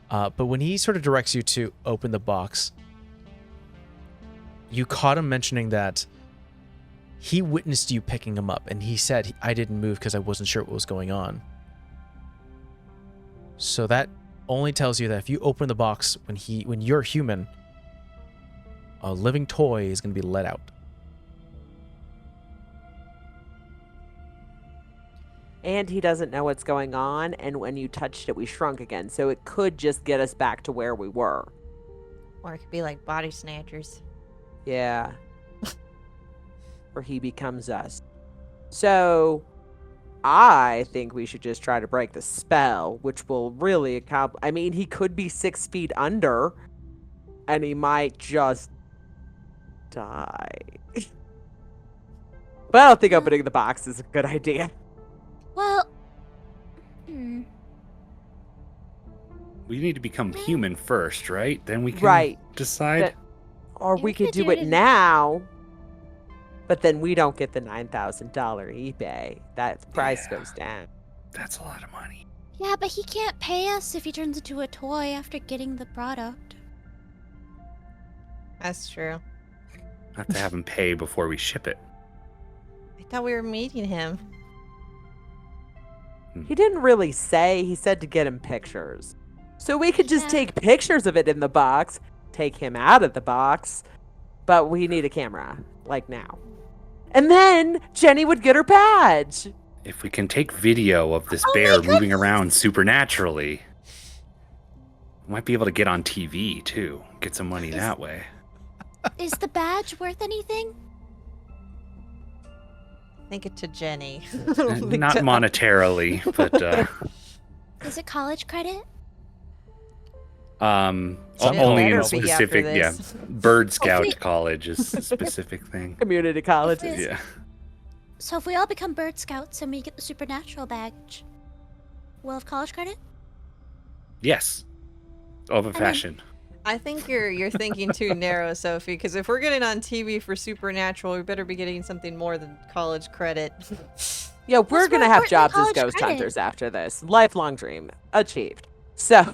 A: But when he sort of directs you to open the box, you caught him mentioning that he witnessed you picking him up and he said, I didn't move because I wasn't sure what was going on. So that only tells you that if you open the box when you're human, a living toy is going to be let out.
C: and he doesn't know what's going on. And when you touched it, we shrunk again. So it could just get us back to where we were.
E: Or it could be like body snatchers.
C: Yeah. Or he becomes us. So I think we should just try to break the spell, which will really accomplish. I mean, he could be 6 feet under. and he might just die. But I don't think opening the box is a good idea.
F: Well,
B: We need to become human first, right? Then we can
C: Right.
B: decide.
C: That- Or
F: Yeah,
C: we
F: we
C: could
F: could
C: do
F: do
C: it
F: it in-
C: now, but then we don't get the $9,000 eBay. That price
B: Yeah.
C: goes down.
B: That's a lot of money.
F: yeah, but he can't pay us if he turns into a toy after getting the product.
E: That's true.
B: I have to have him pay before we ship it.
E: I thought we were meeting him.
C: He didn't really say. He said to get him pictures. So we could just
F: Yeah.
C: take pictures of it in the box, take him out of the box, but we need a camera, like now. And then Jenny would get her badge.
B: If we can take video of this
F: Oh my
B: bear moving
F: goodness!
B: around supernaturally, we might be able to get on TV too. Get some money that way.
F: Is the badge worth anything?
E: Think it to Jenny.
B: Not monetarily, but
F: Is it college credit?
B: only
E: better
B: in
E: be
B: specific.
E: after
B: Yeah,
E: this.
B: Bird Scout
F: wait.
B: college is a specific thing.
C: Community colleges.
B: Yeah.
F: So if we all become Bird Scouts and we get the supernatural badge, we'll have college credit?
B: Yes. Of a
F: mean-
B: fashion.
E: I think you're thinking too narrow, Sophie. Because if we're getting on TV for Supernatural, we better be getting something more than college credit.
C: Yeah, we're
F: What's
C: going
F: more
C: to have
F: important than
C: jobs as
F: college
C: ghost
F: credit?
C: hunters after this. Lifelong dream achieved. So,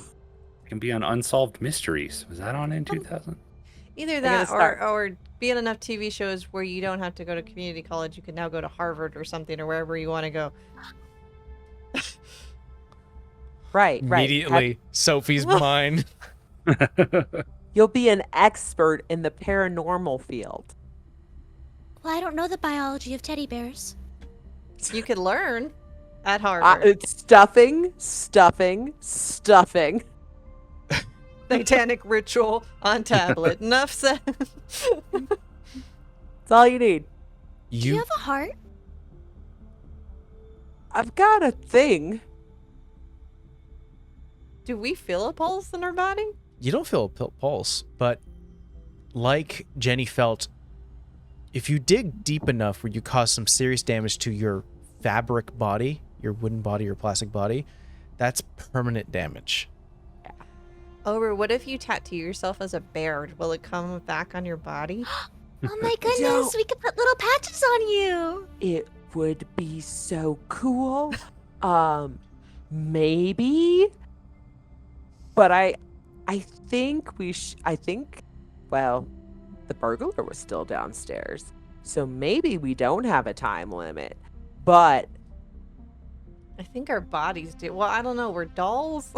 B: Can be on Unsolved Mysteries. Was that on in 2000?
E: Either
C: gonna
E: that
C: start-
E: or be on enough TV shows where you don't have to go to community college. You can now go to Harvard or something or wherever you want to go.
C: right.
A: Immediately, Sophie's mind.
C: You'll be an expert in the paranormal field.
F: Well, I don't know the biology of teddy bears.
E: You could learn at Harvard.
C: It's stuffing.
E: Satanic ritual on tablet. Enough said.
C: That's all you need.
F: Do you have a heart?
C: I've got a thing.
E: Do we feel a pulse in our body?
A: You don't feel a pulse, but like Jenny felt, if you dig deep enough where you cause some serious damage to your fabric body, your wooden body or plastic body, that's permanent damage.
E: Or what if you tattoo yourself as a bear? Will it come back on your body?
F: Oh my goodness,
C: Don't.
F: we could put little patches on you.
C: It would be so cool. Maybe. But I think well, the burglar was still downstairs. So maybe we don't have a time limit. But
E: I think our bodies do. Well, I don't know. We're dolls.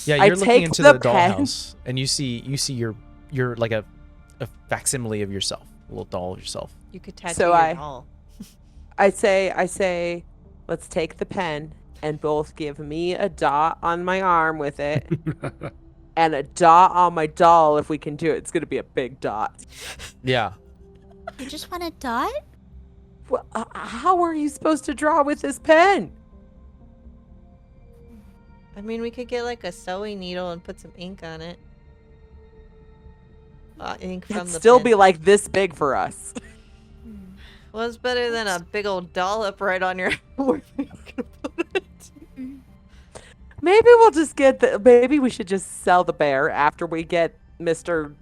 A: Yeah,
C: I
A: you're looking
C: take
A: into
C: the
A: the
C: pen.
A: dollhouse, and you see you're like a facsimile of yourself, a little doll of yourself.
E: You could tattoo
C: So
E: your
C: I-
E: doll.
C: I say, let's take the pen and both give me a dot on my arm with it and a dot on my doll if we can do it. It's going to be a big dot.
A: Yeah.
F: You just want a dot?
C: Well, how are you supposed to draw with this pen?
E: I mean, we could get like a sewing needle and put some ink on it. Ink from
C: It'd
E: the
C: still
E: pen.
C: be like this big for us.
E: Well, it's better than a big old dollop right on your. Where are you gonna put it?
C: Maybe we'll just maybe we should just sell the bear after we get Mr.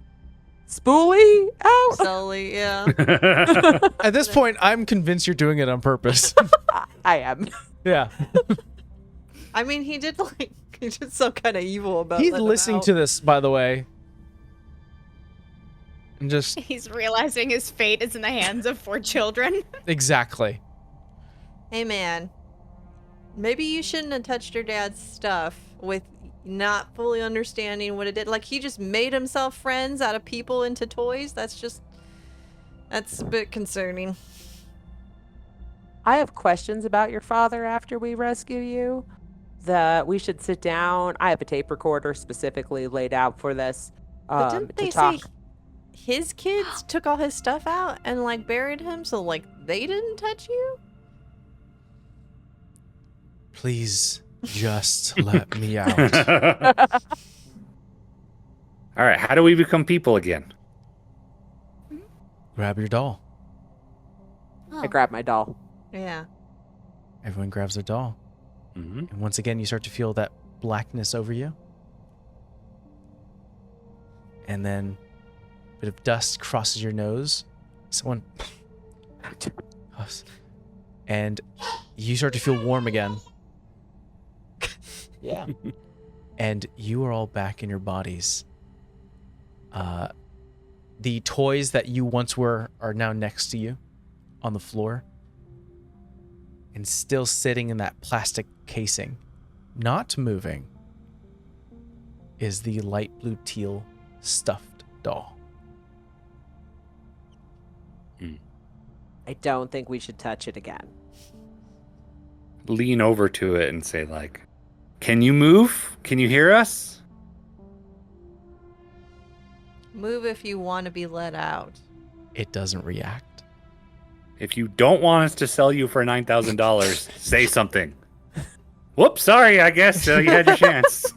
C: Spoolie out.
E: Sully, yeah.
A: At this point, I'm convinced you're doing it on purpose.
C: I am.
A: Yeah.
E: I mean, he did some kind of evil about.
A: He's
E: letting him
A: listening
E: out.
A: to this, by the way. And just
D: He's realizing his fate is in the hands of 4 children.
A: exactly.
E: Hey, man. Maybe you shouldn't have touched your dad's stuff with not fully understanding what it did. Like, he just made himself friends out of people into toys. That's a bit concerning.
C: I have questions about your father after we rescue you. We should sit down. I have a tape recorder specifically laid out for this.
E: But didn't
C: to
E: they
C: talk.
E: say his kids took all his stuff out and, like, buried him so, like, they didn't touch you?
A: Please just let me out.
B: All right, how do we become people again?
A: Grab your doll.
F: Oh.
C: I grab my doll.
E: Yeah.
A: Everyone grabs their doll.
B: Mm-hmm.
A: And once again, you start to feel that blackness over you. And then a bit of dust crosses your nose. Someone... And you start to feel warm again.
C: Yeah.
A: And you are all back in your bodies. The toys that you once were are now next to you on the floor. And still sitting in that plastic casing, not moving, is the light blue teal stuffed doll.
C: I don't think we should touch it again.
B: Lean over to it and say, like, can you move? Can you hear us?
E: Move if you want to be let out.
A: It doesn't react.
B: If you don't want us to sell you for $9,000, say something. Whoops, sorry, I guess you had your chance.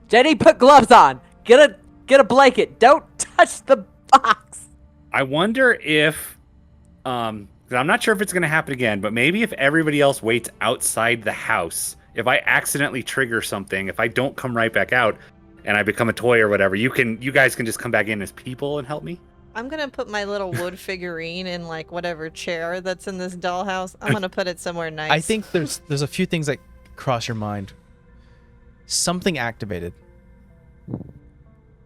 C: Jenny, put gloves on. Get a blanket. Don't touch the box.
B: I wonder if, 'cause I'm not sure if it's going to happen again, but maybe if everybody else waits outside the house, if I accidentally trigger something, if I don't come right back out and I become a toy or whatever, you guys can just come back in as people and help me.
E: I'm gonna put my little wood figurine in like whatever chair that's in this dollhouse. I'm gonna put it somewhere nice.
A: I think there's a few things that cross your mind. Something activated,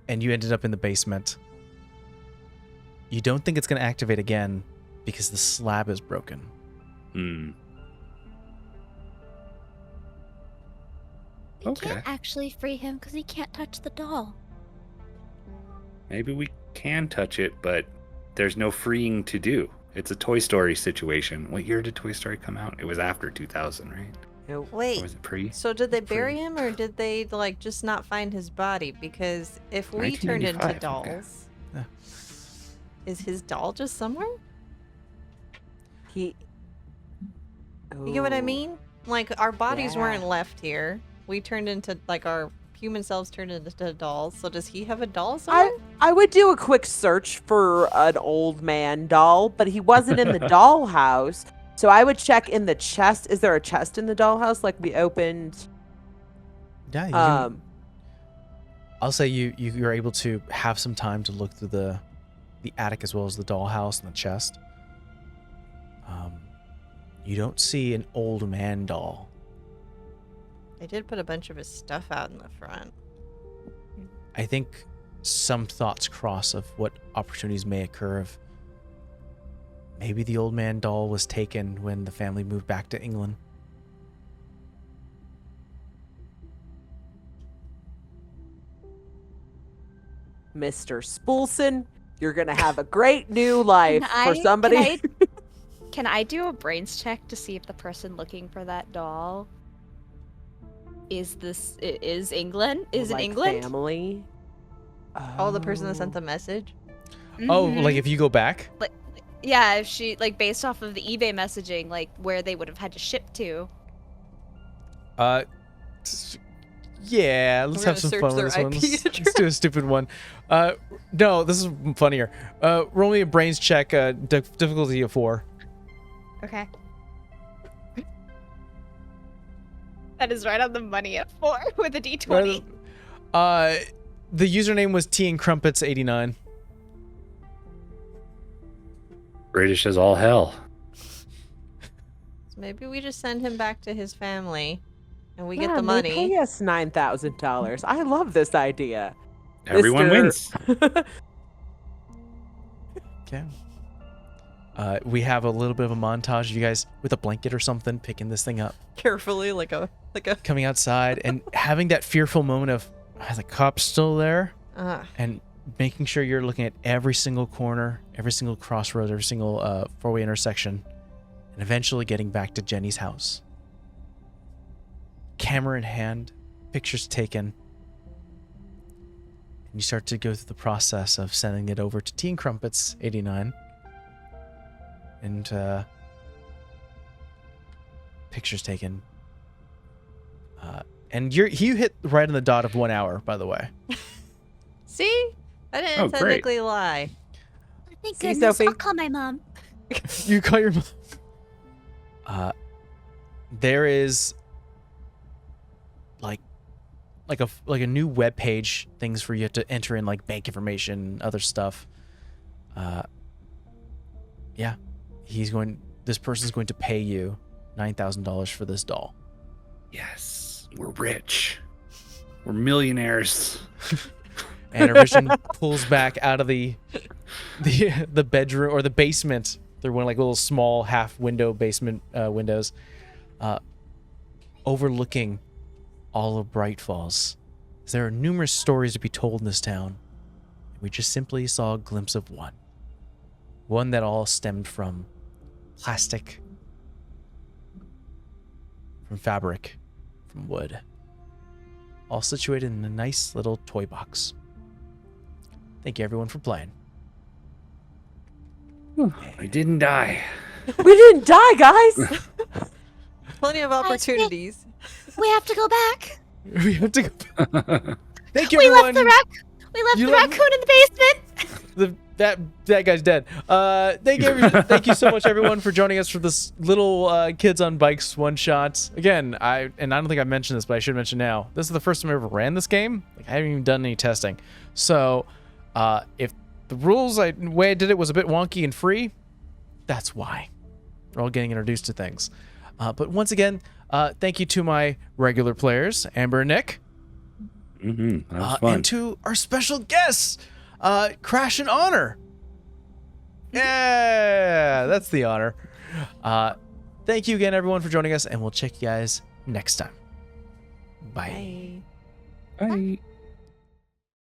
A: and you ended up in the basement. You don't think it's going to activate again because the slab is broken.
B: Hmm.
F: We
B: Okay.
F: can't actually free him because he can't touch the doll.
B: Maybe we can touch it, but there's no freeing to do. It's a Toy Story situation. What year did Toy Story come out? It was after 2000, right? Or
E: Wait.
B: was it pre?
E: So did they bury him, or did they like just not find his body? Because if we turned into
B: 1995, okay.
E: dolls,
A: Yeah.
E: is his doll just somewhere?
C: You
E: You get what I mean? Like our bodies
C: Yeah.
E: weren't left here. We turned into like our human selves turned into dolls. So does he have a doll somewhere?
C: I would do a quick search for an old man doll, but he wasn't in the dollhouse. So I would check in the chest. Is there a chest in the dollhouse? Like we opened.
A: Yeah, you can, I'll say you're able to have some time to look through the attic as well as the dollhouse and the chest. You don't see an old man doll.
E: They did put a bunch of his stuff out in the front.
A: I think some thoughts cross of what opportunities may occur if maybe the old man doll was taken when the family moved back to England.
C: Mr. Spoolson, you're gonna have a great new life for somebody.
D: Can I do a brains check to see if the person looking for that doll is England? Is it
C: Like
D: England?
C: Family.
E: Oh, the person that sent the message?
A: Oh,
D: Mhm.
A: like if you go back?
D: Yeah, if she like based off of the eBay messaging, like where they would have had to ship to.
A: Yeah, let's
E: We're
A: have
E: gonna
A: some
E: search
A: fun
E: their
A: with this one.
E: IP
A: Let's do a stupid one. No, this is funnier. Roll me a brains check, difficulty of 4.
D: Okay. That is right on the money at 4 with a D20.
A: The username was Tea and Crumpets 89.
B: British as all hell.
E: So maybe we just send him back to his family and we
C: Yeah,
E: get the
C: they
E: money.
C: Pay us $9,000. I love this idea.
B: Everyone
C: Mr.
B: wins.
A: Okay. We have a little bit of a montage of you guys with a blanket or something picking this thing up,
E: Carefully, like a
A: coming outside, and having that fearful moment of, are the cops still there? And making sure you're looking at every single corner, every single crossroads, every single four-way intersection, and eventually getting back to Jenny's house. Camera in hand, pictures taken, and you start to go through the process of sending it over to Tea and Crumpets 89. And pictures taken. And you hit right on the dot of 1 hour, by the way.
E: See? I didn't
B: Oh, great.
E: technically lie.
F: Thank
C: See,
F: goodness.
C: Sophie?
F: I'll call my mom.
A: You call your mom. There is like a new web page, things for you to enter in, like bank information, other stuff. Yeah, this person's going to pay you $9,000 for this doll.
B: Yes, we're rich. We're millionaires.
A: And her vision pulls back out of the bedroom or the basement. They're one like little small half window basement windows, overlooking all of Bright Falls. There are numerous stories to be told in this town. We just simply saw a glimpse of one that all stemmed from plastic, from fabric, from wood, all situated in a nice little toy box. Thank you everyone for playing.
B: I didn't die.
C: We didn't die, guys.
E: Plenty of opportunities.
F: We have to go back.
A: We have to go. Thank you
F: We
A: everyone.
F: left the raccoon in the basement.
A: That guy's dead. Thank you so much everyone for joining us for this little Kids on Bikes one shot. Again, I don't think I mentioned this, but I should mention now. This is the first time I ever ran this game. Like, I haven't even done any testing. So, if the way I did it was a bit wonky and free, that's why. We're all getting introduced to things. But once again, thank you to my regular players, Amber and Nick.
B: That was fun.
A: And to our special guests, Crash and Honor. Yeah, that's the honor. Thank you again, everyone, for joining us, and we'll check you guys next time. Bye.
E: Bye.
B: Bye.